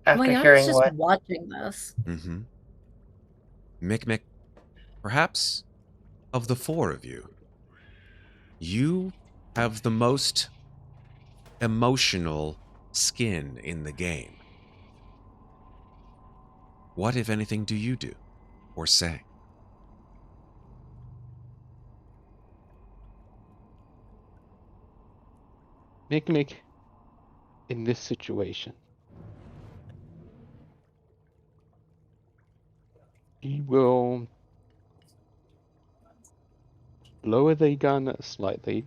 Moynot's just what watching this. Mm-hmm. Mikmick, perhaps of the four of you, you have the most emotional skin in the game. What, if anything, do you do or say? Mikmick, in this situation, he will lower the gun slightly,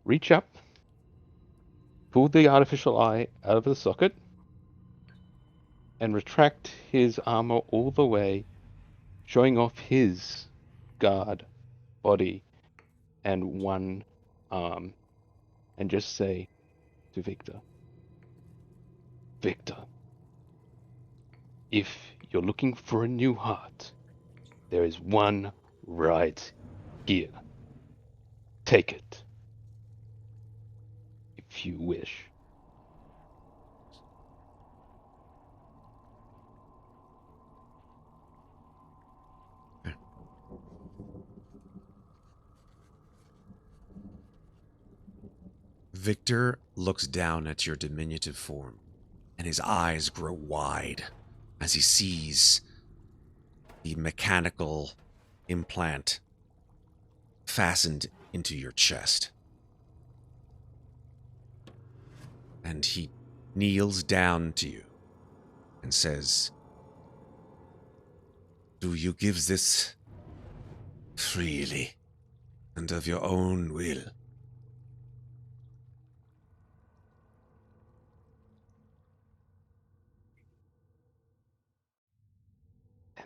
reach up, pull the artificial eye out of the socket, and retract his armor all the way, showing off his guard, body, and one arm, and just say to Victor, Victor, if you're looking for a new heart, there is one right here. Take it, if you wish. Victor looks down at your diminutive form, and his eyes grow wide as he sees the mechanical implant fastened into your chest. And he kneels down to you and says, Do you give this freely and of your own will?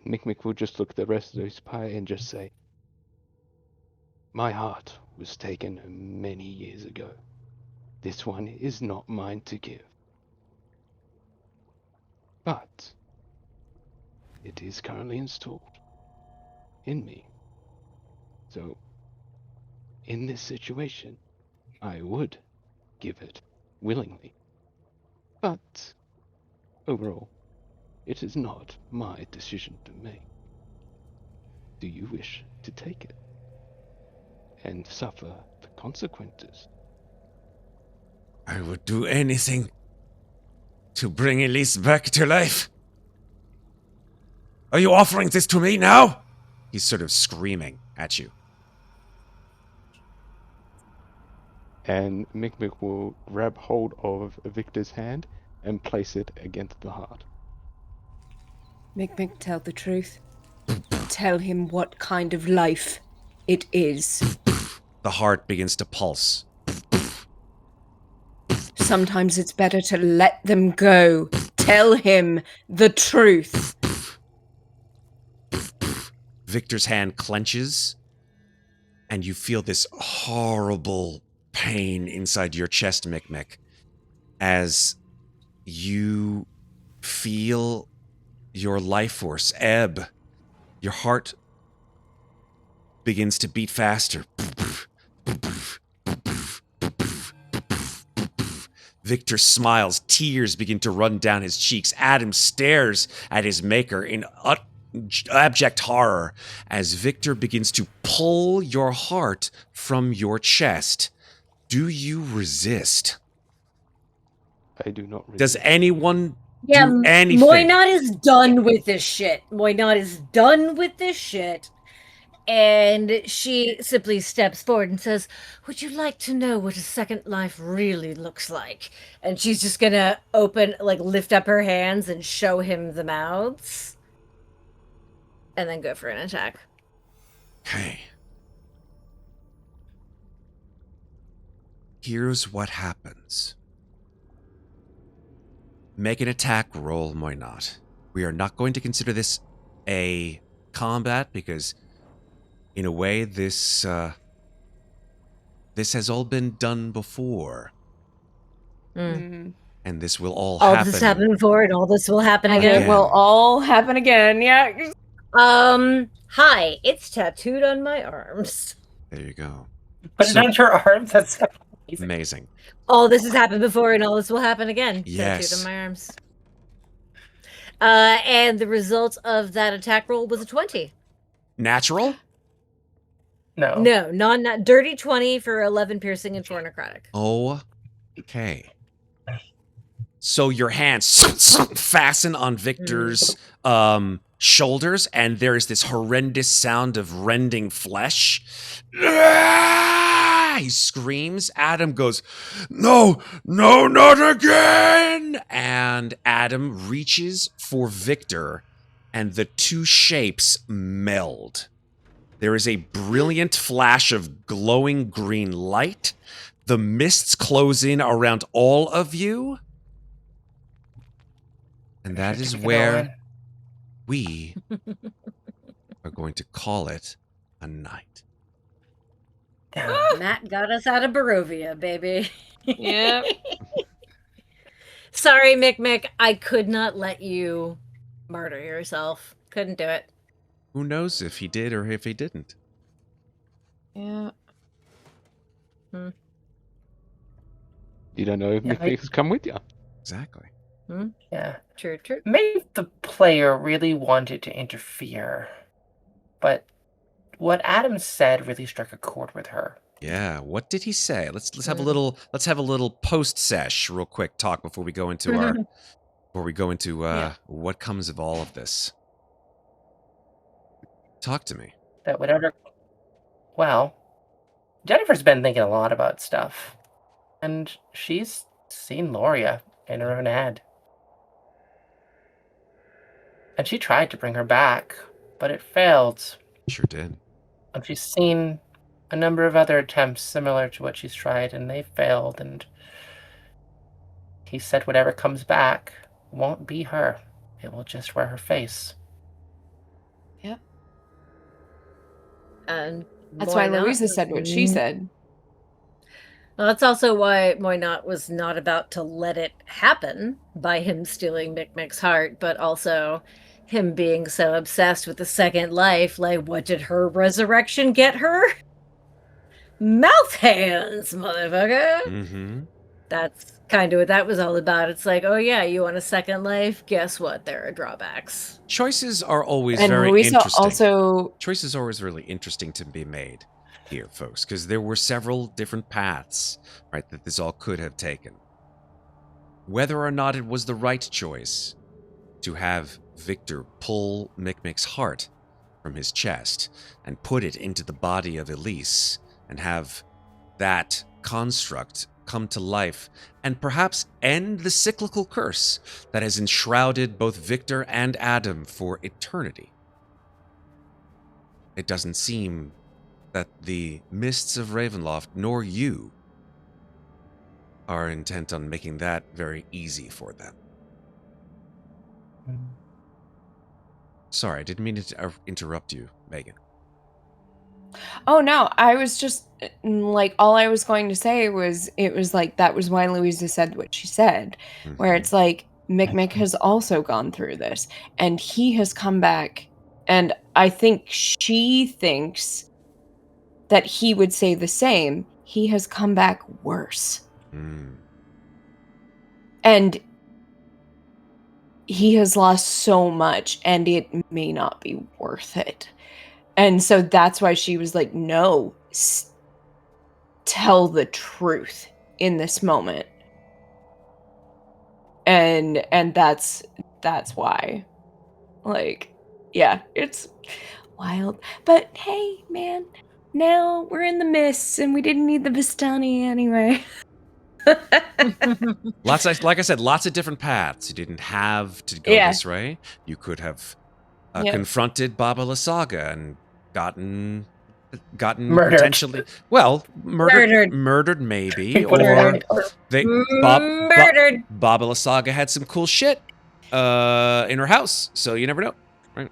Mikmick will just look at the rest of his pie and just say, My heart was taken many years ago. This one is not mine to give. But it is currently installed in me. So, in this situation, I would give it willingly. But, overall, it is not my decision to make. Do you wish to take it and suffer the consequences? I would do anything to bring Elise back to life. Are you offering this to me now? He's sort of screaming at you. And Mikmick will grab hold of Victor's hand and place it against the heart. Mikmick, tell the truth. Tell him what kind of life it is. The heart begins to pulse. Sometimes it's better to let them go. Tell him the truth. Victor's hand clenches, and you feel this horrible pain inside your chest, Mikmick, as you feel your life force ebb. Your heart begins to beat faster. Victor smiles. Tears begin to run down his cheeks. Adam stares at his maker in abject horror as Victor begins to pull your heart from your chest. Do you resist? I do not resist. Does anyone Yeah, do anything? Muadnhait is done with this shit. Muadnhait is done with this shit. And she simply steps forward and says, "Would you like to know what a second life really looks like?" And she's just gonna lift up her hands and show him the mouths. And then go for an attack. Okay. Here's what happens. Make an attack roll, Muadnhait. We are not going to consider this a combat because, in a way, this has all been done before, and this will all All happen. this happened before, and all this will happen And again. it will all happen again. Yeah. Hi, it's tattooed on my arms. There you go. Put it on your arms. That's amazing. Amazing. All this has happened before, and all this will happen again. Yes. Tattooed on my arms. And the result of that attack roll was a 20. Natural? No. No, not dirty 20 for 11 piercing and 4 necrotic. Oh, okay. So your hands fasten on Victor's shoulders, and there is this horrendous sound of rending flesh. He screams. Adam goes, "No, no, not again!" And Adam reaches for Victor, and the two shapes meld. There is a brilliant flash of glowing green light. The mists close in around all of you. And that is where we are going to call it a night. Matt got us out of Barovia, baby. Yep. Sorry, Mikmick. I could not let you murder yourself. Couldn't do it. Who knows if he did or if he didn't? Yeah. You don't know if Mikmick has come with you. Exactly. Yeah. True. Maybe the player really wanted to interfere, but what Adam said really struck a chord with her. Yeah. What did he say? Let's have a little post sesh real quick talk before we go into what comes of all of this. Talk to me. That whatever. Well, Jennifer's been thinking a lot about stuff, and she's seen Loria in her own ad. And she tried to bring her back, but it failed. Sure did. And she's seen a number of other attempts similar to what she's tried, and they failed. And he said whatever comes back won't be her. It will just wear her face. Yep. And That's why Muadnhait Louisa said what she said. Well, that's also why Muadnhait was not about to let it happen by him stealing Mikmick's heart, but also him being so obsessed with the second life. Like, what did her resurrection get her? Mouth hands, motherfucker. Mm-hmm. That's kind of what that was all about. It's like, oh yeah, you want a second life? Guess what? There are drawbacks. Choices are always And very Louisa interesting. also Choices are always really interesting to be made here, folks, because there were several different paths, right, that this all could have taken. Whether or not it was the right choice to have Victor pull Mikmick's heart from his chest and put it into the body of Elise and have that construct come to life and perhaps end the cyclical curse that has enshrouded both Victor and Adam for eternity. It doesn't seem that the mists of Ravenloft, nor you, are intent on making that very easy for them. Sorry, I didn't mean to interrupt you, Megan. Oh no, I was just like, all I was going to say was, it was like, that was why Louisa said what she said, where it's like, Mikmick has also gone through this, and he has come back, and I think she thinks that he would say the same. He has come back worse. And he has lost so much, and it may not be worth it. And so that's why she was like, no, tell the truth in this moment. And that's why. Like, yeah, it's wild. But hey, man, now we're in the mists, and we didn't need the Vistani anyway. Like I said, lots of different paths. You didn't have to go this way. You could have confronted Baba Lysaga and gotten Murdered. Potentially, well, murdered maybe, or they Murdered. Baba Lysaga had some cool shit in her house, so you never know. Right?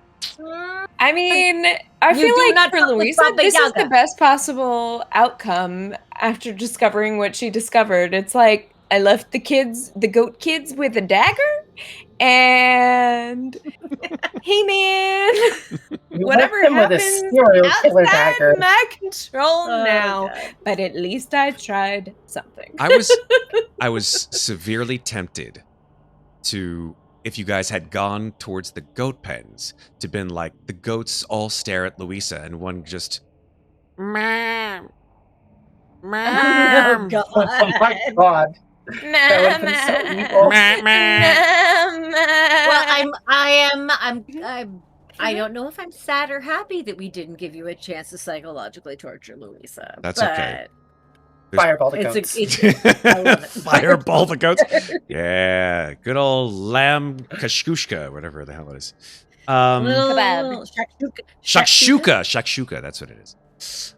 I mean, I feel like for Louisa, this is the best possible outcome after discovering what she discovered. It's like, I left the goat kids with a dagger, and hey man, whatever happens outside my control now. God. But at least I tried something. I was severely tempted to, if you guys had gone towards the goat pens, to been like, the goats all stare at Louisa and one just mom. Oh God. Oh my God. That would be so evil. Well, I don't know if I'm sad or happy that we didn't give you a chance to psychologically torture Louisa. That's okay. Fireball the goats. I love it. Fireball the goats. Yeah, good old lamb kashkushka, whatever the hell it is. Shakshuka. That's what it is.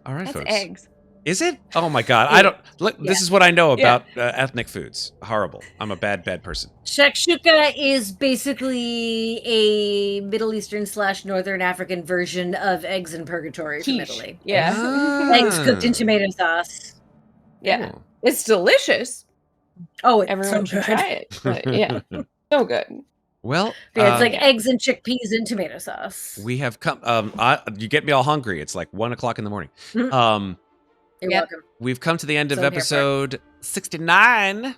All right, that's folks. Eggs. Is it? Oh my God! I don't. Look, this is what I know about ethnic foods. Horrible. I'm a bad person. Shakshuka is basically a Middle Eastern / Northern African version of eggs in purgatory from Italy. Yeah, eggs cooked in tomato sauce. Yeah, it's delicious. Oh, everyone should try it. But yeah, so good. Well, it's like eggs and chickpeas in tomato sauce. We have come. You get me all hungry. It's like 1:00 in the morning. You're welcome. We've come to the end of episode 69.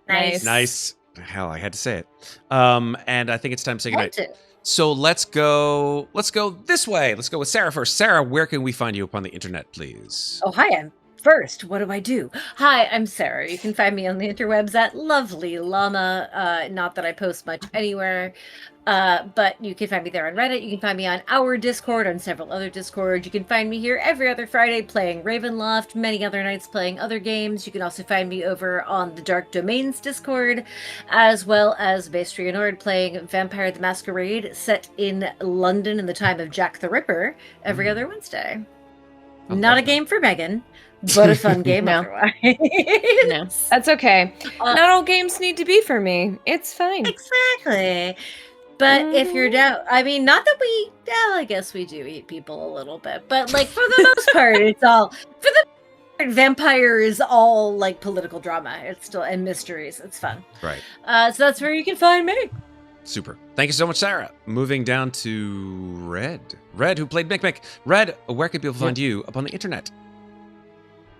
Nice. Hell, I had to say it. And I think it's time to say goodnight. So let's go this way. Let's go with Sarah first. Sarah, where can we find you up on the internet, please? Oh, hi, I'm first. What do I do? Hi, I'm Sarah. You can find me on the interwebs at Lovely Llama. Not that I post much anywhere. But you can find me there on Reddit. You can find me on our Discord, on several other Discords. You can find me here every other Friday playing Ravenloft, many other nights playing other games. You can also find me over on the Dark Domains Discord, as well as Amnestria Nord playing Vampire the Masquerade, set in London in the time of Jack the Ripper, every other Wednesday. Not a game for Megan, but a fun game otherwise. No, that's okay. Not all games need to be for me. It's fine. Exactly. But if you're down, I mean, not that I guess we do eat people a little bit, but like for the most part, it's all, for the vampire is all like political drama. It's still, and mysteries. It's fun. Right. So that's where you can find me. Super. Thank you so much, Sarah. Moving down to Red. Red, who played Mikmick. Red, where can people find you up on the internet?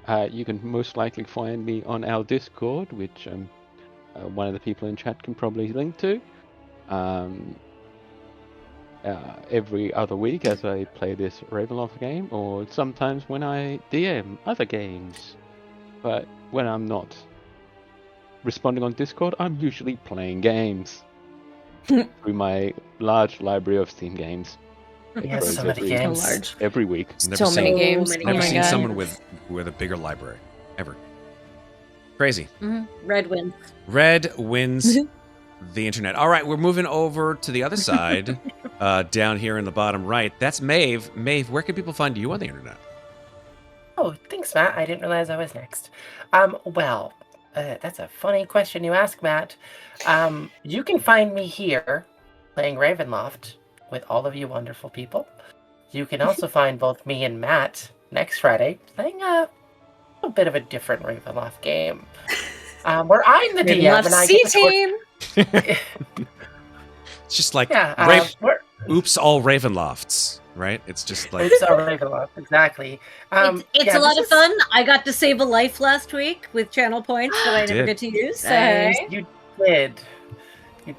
You can most likely find me on our Discord, which one of the people in chat can probably link to. Every other week as I play this Ravenloft game, or sometimes when I DM other games. But when I'm not responding on Discord, I'm usually playing games through my large library of Steam games. Yes, so many games. Every week. So many games. Never seen someone with a bigger library ever. Crazy. Red wins. Red wins the internet. All right, we're moving over to the other side, down here in the bottom right. That's Maeve. Maeve, where can people find you on the internet? Oh, thanks, Matt. I didn't realize I was next. Well, that's a funny question you ask, Matt. You can find me here playing Ravenloft with all of you wonderful people. You can also find both me and Matt next Friday playing a bit of a different Ravenloft game. Where I'm the DM and I get C-Team! It's just like oops, all Ravenlofts, right? It's just like Oops, all Ravenloft, exactly. It's a lot of fun. I got to save a life last week with channel points that I never get to use. So. Nice. You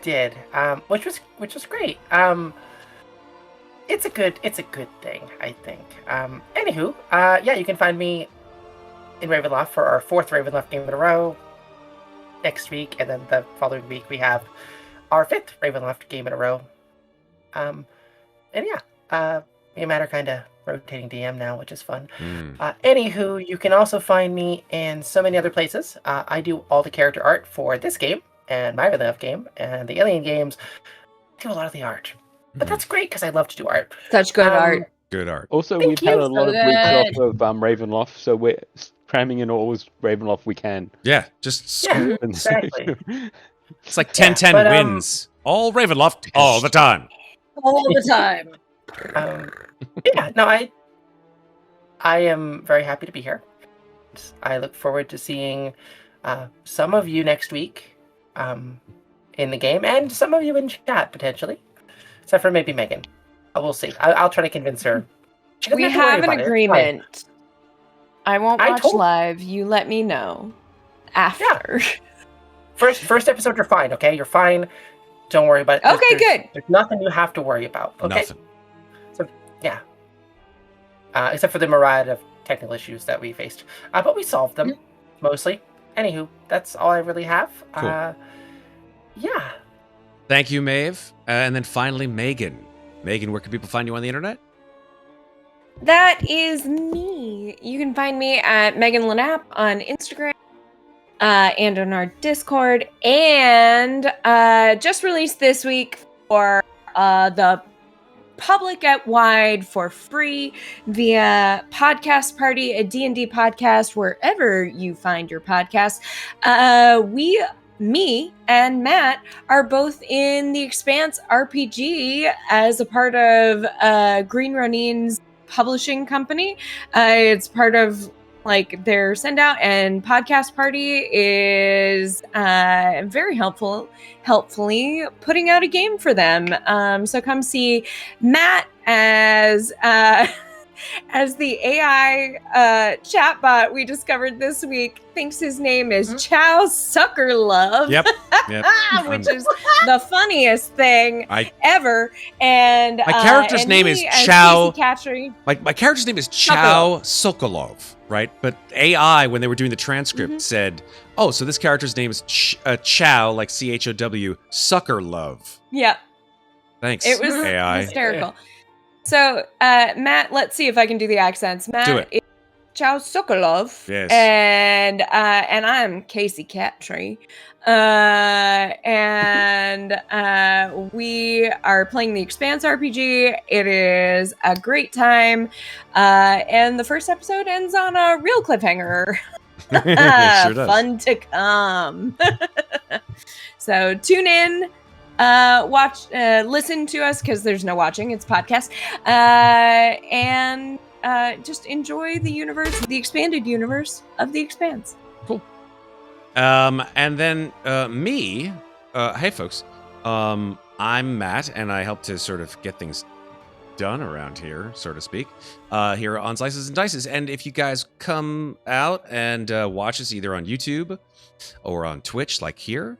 did. Which was great. It's a good thing, I think. Anywho, you can find me in Ravenloft for our 4th Ravenloft game in a row next week, and then the following week we have our 5th Ravenloft game in a row. Me and Matt are kind of rotating DM now, which is fun. Anywho, you can also find me in so many other places. I do all the character art for this game and my Ravenloft game and the Alien games. I do a lot of the art. But that's great because I love to do art. Such good art. Good art. Also, Thank we've you. had a lot of weeks Good. off of Ravenloft, so we're cramming in all as Ravenloft we can. Yeah, just Yeah, exactly. it's like 10-10 but, wins. All Ravenloft all the time. All the time. I am very happy to be here. I look forward to seeing some of you next week in the game, and some of you in chat, potentially. Except for maybe Megan. We'll see. I'll try to convince her. We have an agreement. I won't watch told- live. You let me know after. First episode, you're fine, okay? You're fine. Don't worry about it. Okay, good. There's nothing you have to worry about, okay? Nothing. So, yeah. Except for the myriad of technical issues that we faced. But we solved them, mostly. Anywho, that's all I really have. Cool. Yeah. Thank you, Maeve. And then finally, Megan. Megan, where can people find you on the internet? That is me. You can find me at Megan Lanap on Instagram and on our Discord. And just released this week for the public at wide for free via Podcast Party, a D&D podcast, wherever you find your podcast. Me and Matt are both in the Expanse RPG as a part of Green Ronin's publishing company. It's part of their send out, and Podcast Party is very helpfully putting out a game for them. So come see Matt as the AI chatbot we discovered this week thinks his name is Chow Suckerlove. Yep. Which is the funniest thing ever. And my character's name is Chow. My character's name is Chow Sokolov, right? But AI, when they were doing the transcript, said, "Oh, so this character's name is Chow, like CHOW, Suckerlove." Yep. Thanks. It was AI. hysterical. So, Matt, let's see if I can do the accents. Matt, do it. Chow Sokolov. Yes. And I'm Casey Cattree. And we are playing the Expanse RPG. It is a great time. And the first episode ends on a real cliffhanger. Sure does. Fun to come. So tune in. Watch, listen to us, because there's no watching, it's podcast, and just enjoy the universe, the expanded universe of The Expanse. Cool. And then me, hey folks, I'm Matt, and I help to sort of get things done around here, so to speak, here on Slices and Dices. And if you guys come out and watch us either on YouTube or on Twitch, like here,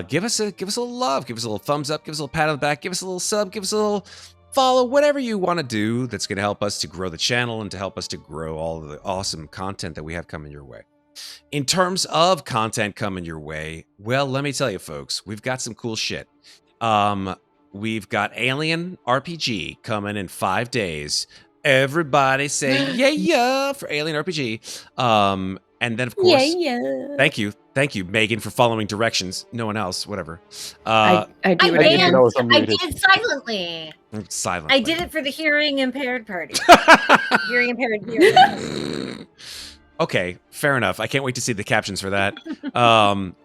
give us a little love, give us a little thumbs up, give us a little pat on the back, give us a little sub, give us a little follow, whatever you want to do that's going to help us to grow the channel and to help us to grow all of the awesome content that we have coming your way. In terms of content coming your way, well, let me tell you, folks, we've got some cool shit. We've got Alien RPG coming in 5 days. Everybody say yeah for Alien RPG. And then, of course, yeah. thank you, Megan, for following directions. No one else, whatever. I do I it I did. did, again. but I was I unmuted. did silently. Silently. I did it for the hearing impaired party. Hearing impaired viewers. Okay, fair enough. I can't wait to see the captions for that.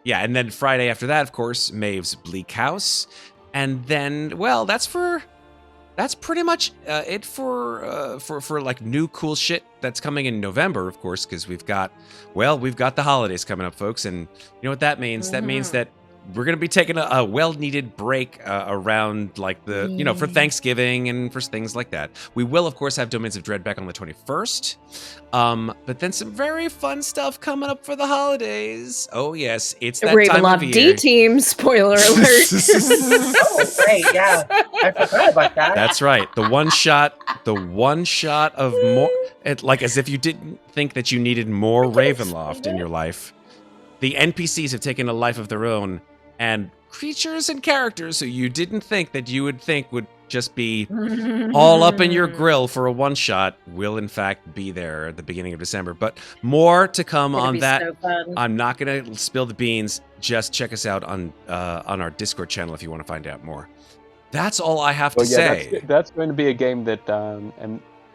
Yeah, and then Friday after that, of course, Maeve's Bleak House. And then, well, that's pretty much it for like new cool shit that's coming in November, of course, because we've got the holidays coming up, folks, and you know what that means? That means that we're gonna be taking a well-needed break around like for Thanksgiving and for things like that. We will, of course, have Domains of Dread back on the 21st, but then some very fun stuff coming up for the holidays. Oh yes, it's that time of Ravenloft year. D team. Spoiler alert. Oh, right, yeah. I forgot about that. That's right. The one shot of more, like as if you didn't think that you needed more Ravenloft in your life. The NPCs have taken a life of their own, and creatures and characters who you didn't think that you would think would just be all up in your grill for a one shot will in fact be there at the beginning of December. But more to come on that. So fun. I'm not gonna spill the beans. Just check us out on our Discord channel if you want to find out more. That's all I have to say. That's going to be a game that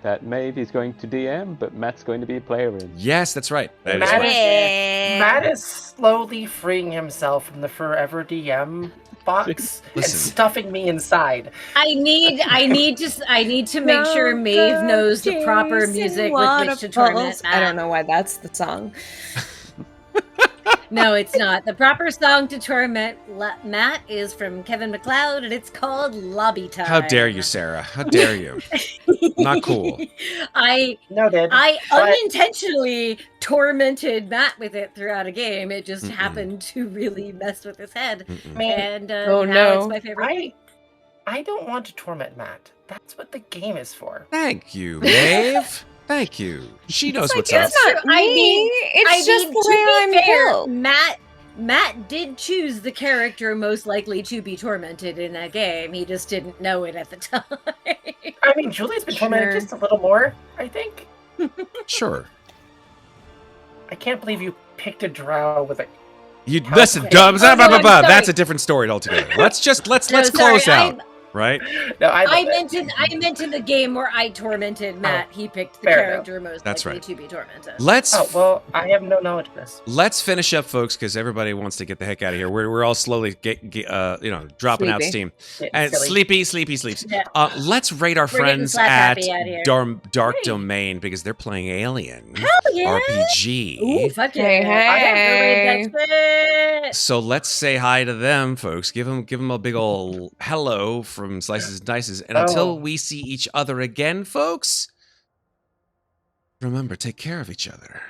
that Maeve is going to DM, but Matt's going to be a player in. Yes, that's right. That is Matt, right. Matt is slowly freeing himself from the forever DM box and Listen. stuffing me inside. I need to make sure Maeve knows the proper music with which to torment Matt. I don't know why that's the song. No, it's not. The proper song to torment Matt is from Kevin MacLeod, and it's called Lobby Time. How dare you, Sarah? How dare you? Not cool. I Noted. I But- unintentionally tormented Matt with it throughout a game. It just happened to really mess with his head. And Oh, now no. it's my favorite. I don't want to torment Matt. That's what the game is for. Thank you, Maeve. Thank you. She knows what's up. It's not me. I mean, It's just the to way be I'm fair, built. Matt did choose the character most likely to be tormented in that game. He just didn't know it at the time. I mean, Julie's been tormented Sure. just a little more, I think. Sure. I can't believe you picked a drow with a... You How listen, quick. Dubs. Oh, no, I'm sorry. That's a different story altogether. Let's No, close sorry, out, right? No, I meant in the game where I tormented Matt. He picked the fair character most That's likely right. to be tormented. Let's Oh, well, I have no knowledge of this. let's finish up, folks, because everybody wants to get the heck out of here. We're all slowly dropping out Sleepy. steam. Getting And silly. sleepy. Yeah. Let's rate our We're getting friends slap at happy out here. Dark Hey. Domain because they're playing Alien Hell yeah! RPG. Ooh, fuck yeah! Hey, That's it. So let's say hi to them, folks. Give them a big ol' hello from Slices and Dices. And until Oh. we see each other again, folks, remember, take care of each other.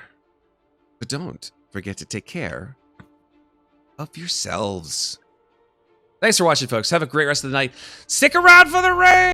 But don't forget to take care of yourselves. Thanks for watching, folks. Have a great rest of the night. Stick around for the raid!